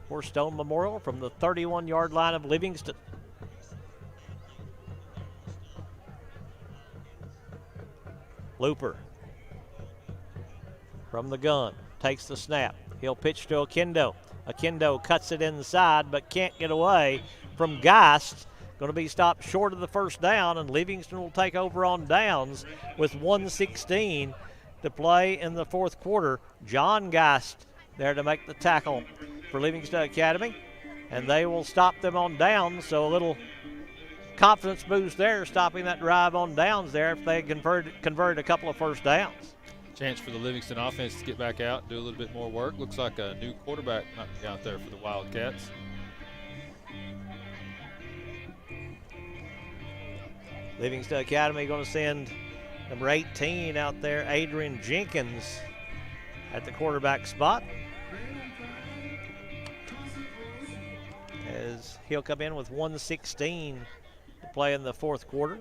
for Stone Memorial from the 31-yard line of Livingston. Looper from the gun takes the snap. He'll pitch to Akendo. Akendo cuts it inside but can't get away from Geist. Going to be stopped short of the 1st down, and Livingston will take over on downs with 1:16 to play in the fourth quarter. John Geist there to make the tackle for Livingston Academy, and they will stop them on downs, so a little confidence boost there, stopping that drive on downs there if they convert a couple of 1st downs. Chance for the Livingston offense to get back out and do a little bit more work. Looks like a new quarterback might be out there for the Wildcats. Livingston Academy going to send number 18 out there, Adrian Jenkins, at the quarterback spot, as he'll come in with 1:16 to play in the fourth quarter.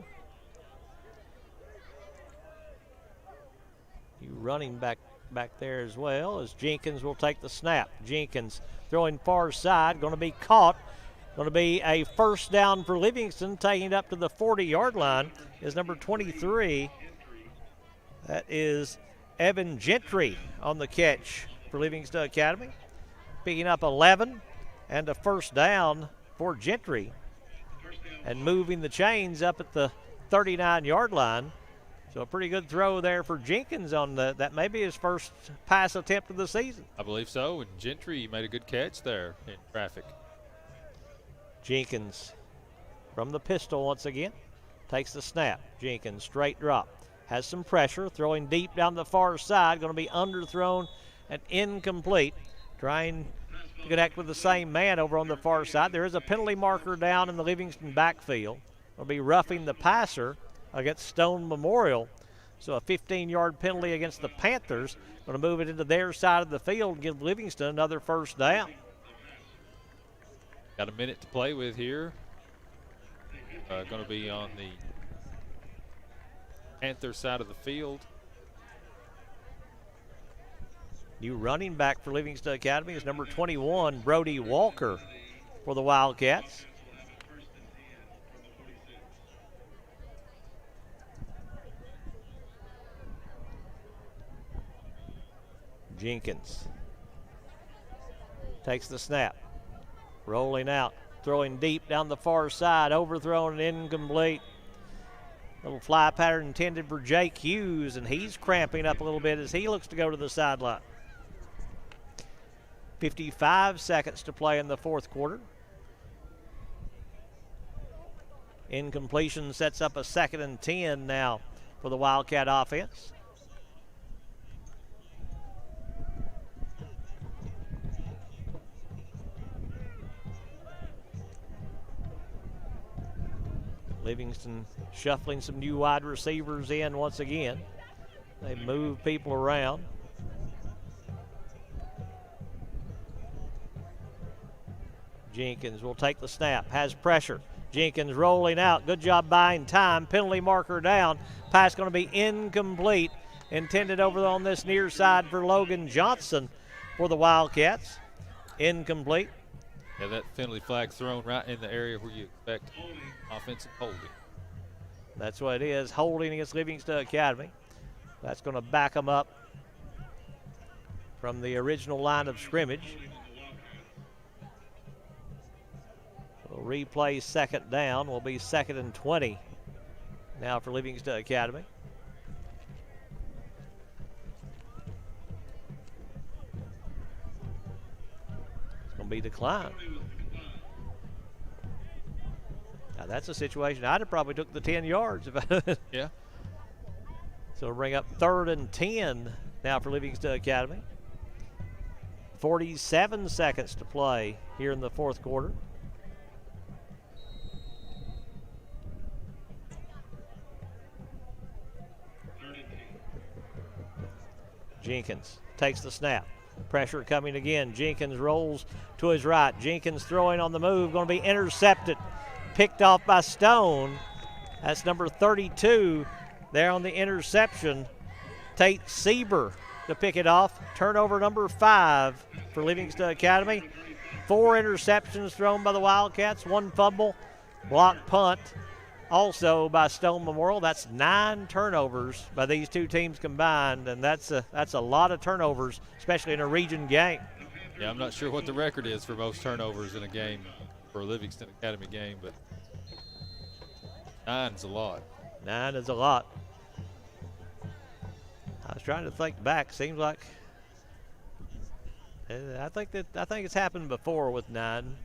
You running back there as well, as Jenkins will take the snap. Jenkins throwing far side, going to be caught. Going to be a 1st down for Livingston, taking it up to the 40-yard line is number 23. That is Evan Gentry on the catch for Livingston Academy. Picking up 11 and a 1st down for Gentry, and moving the chains up at the 39-yard line. So a pretty good throw there for Jenkins on that may be his first pass attempt of the season. I believe so, and Gentry made a good catch there in traffic. Jenkins from the pistol once again. Takes the snap. Jenkins straight drop. Has some pressure. Throwing deep down the far side. Going to be underthrown and incomplete. Trying to connect with the same man over on the far side. There is a penalty marker down in the Livingston backfield. Will be roughing the passer against Stone Memorial. So a 15-yard penalty against the Panthers. Going to move it into their side of the field and give Livingston another 1st down. Got a minute to play with here. Going to be on the Panther side of the field. New running back for Livingston Academy is number 21, Brody Walker, for the Wildcats. Jenkins takes the snap. Rolling out, throwing deep down the far side, overthrown and incomplete. Little fly pattern intended for Jake Hughes, and he's cramping up a little bit as he looks to go to the sideline. 55 seconds to play in the fourth quarter. Incompletion sets up a 2nd and 10 now for the Wildcat offense. Livingston shuffling some new wide receivers in once again. They move people around. Jenkins will take the snap, has pressure. Jenkins rolling out. Good job buying time. Penalty marker down. Pass going to be incomplete. Intended over on this near side for Logan Johnson for the Wildcats. Incomplete. Yeah, that penalty flag thrown right in the area where you expect offensive holding. That's what it is, holding against Livingston Academy. That's going to back them up from the original line of scrimmage. We'll replay second down. Will be 2nd and 20 now for Livingston Academy. It's going to be declined. Now that's a situation I'd have probably took the 10 yards. Yeah. So we'll bring up 3rd and 10 now for Livingston Academy. 47 seconds to play here in the 4th quarter. Jenkins takes the snap. Pressure coming again. Jenkins rolls to his right. Jenkins throwing on the move. Going to be intercepted. Picked off by Stone. That's number 32 there on the interception. Tate Sieber to pick it off. Turnover number 5 for Livingston Academy. 4 interceptions thrown by the Wildcats. 1 fumble. Block punt also by Stone Memorial. That's 9 turnovers by these two teams combined, and that's a lot of turnovers, especially in a region game. Yeah, I'm not sure what the record is for most turnovers in a game for a Livingston Academy game, but 9's a lot. 9 is a lot. I was trying to think back. Seems like I think it's happened before with 9.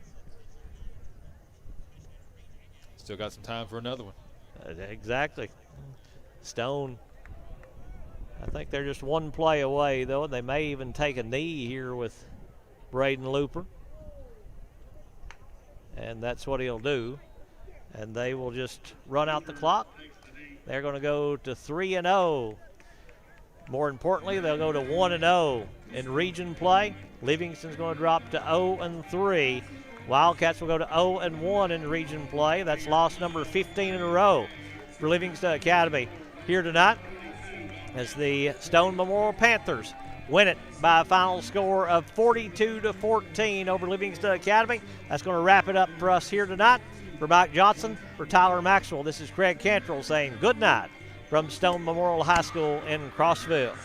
Still got some time for another one. Exactly. Stone, I think they're just 1 play away, though, and they may even take a knee here with Braden Looper. And that's what he'll do. And they will just run out the clock. They're going to go to 3-0. More importantly, they'll go to 1-0 in region play. Livingston's going to drop to 0-3. Wildcats will go to 0-1 in region play. That's loss number 15 in a row for Livingston Academy here tonight as the Stone Memorial Panthers win it by a final score of 42-14 over Livingston Academy. That's going to wrap it up for us here tonight. For Mike Johnson, for Tyler Maxwell, this is Craig Cantrell saying good night from Stone Memorial High School in Crossville.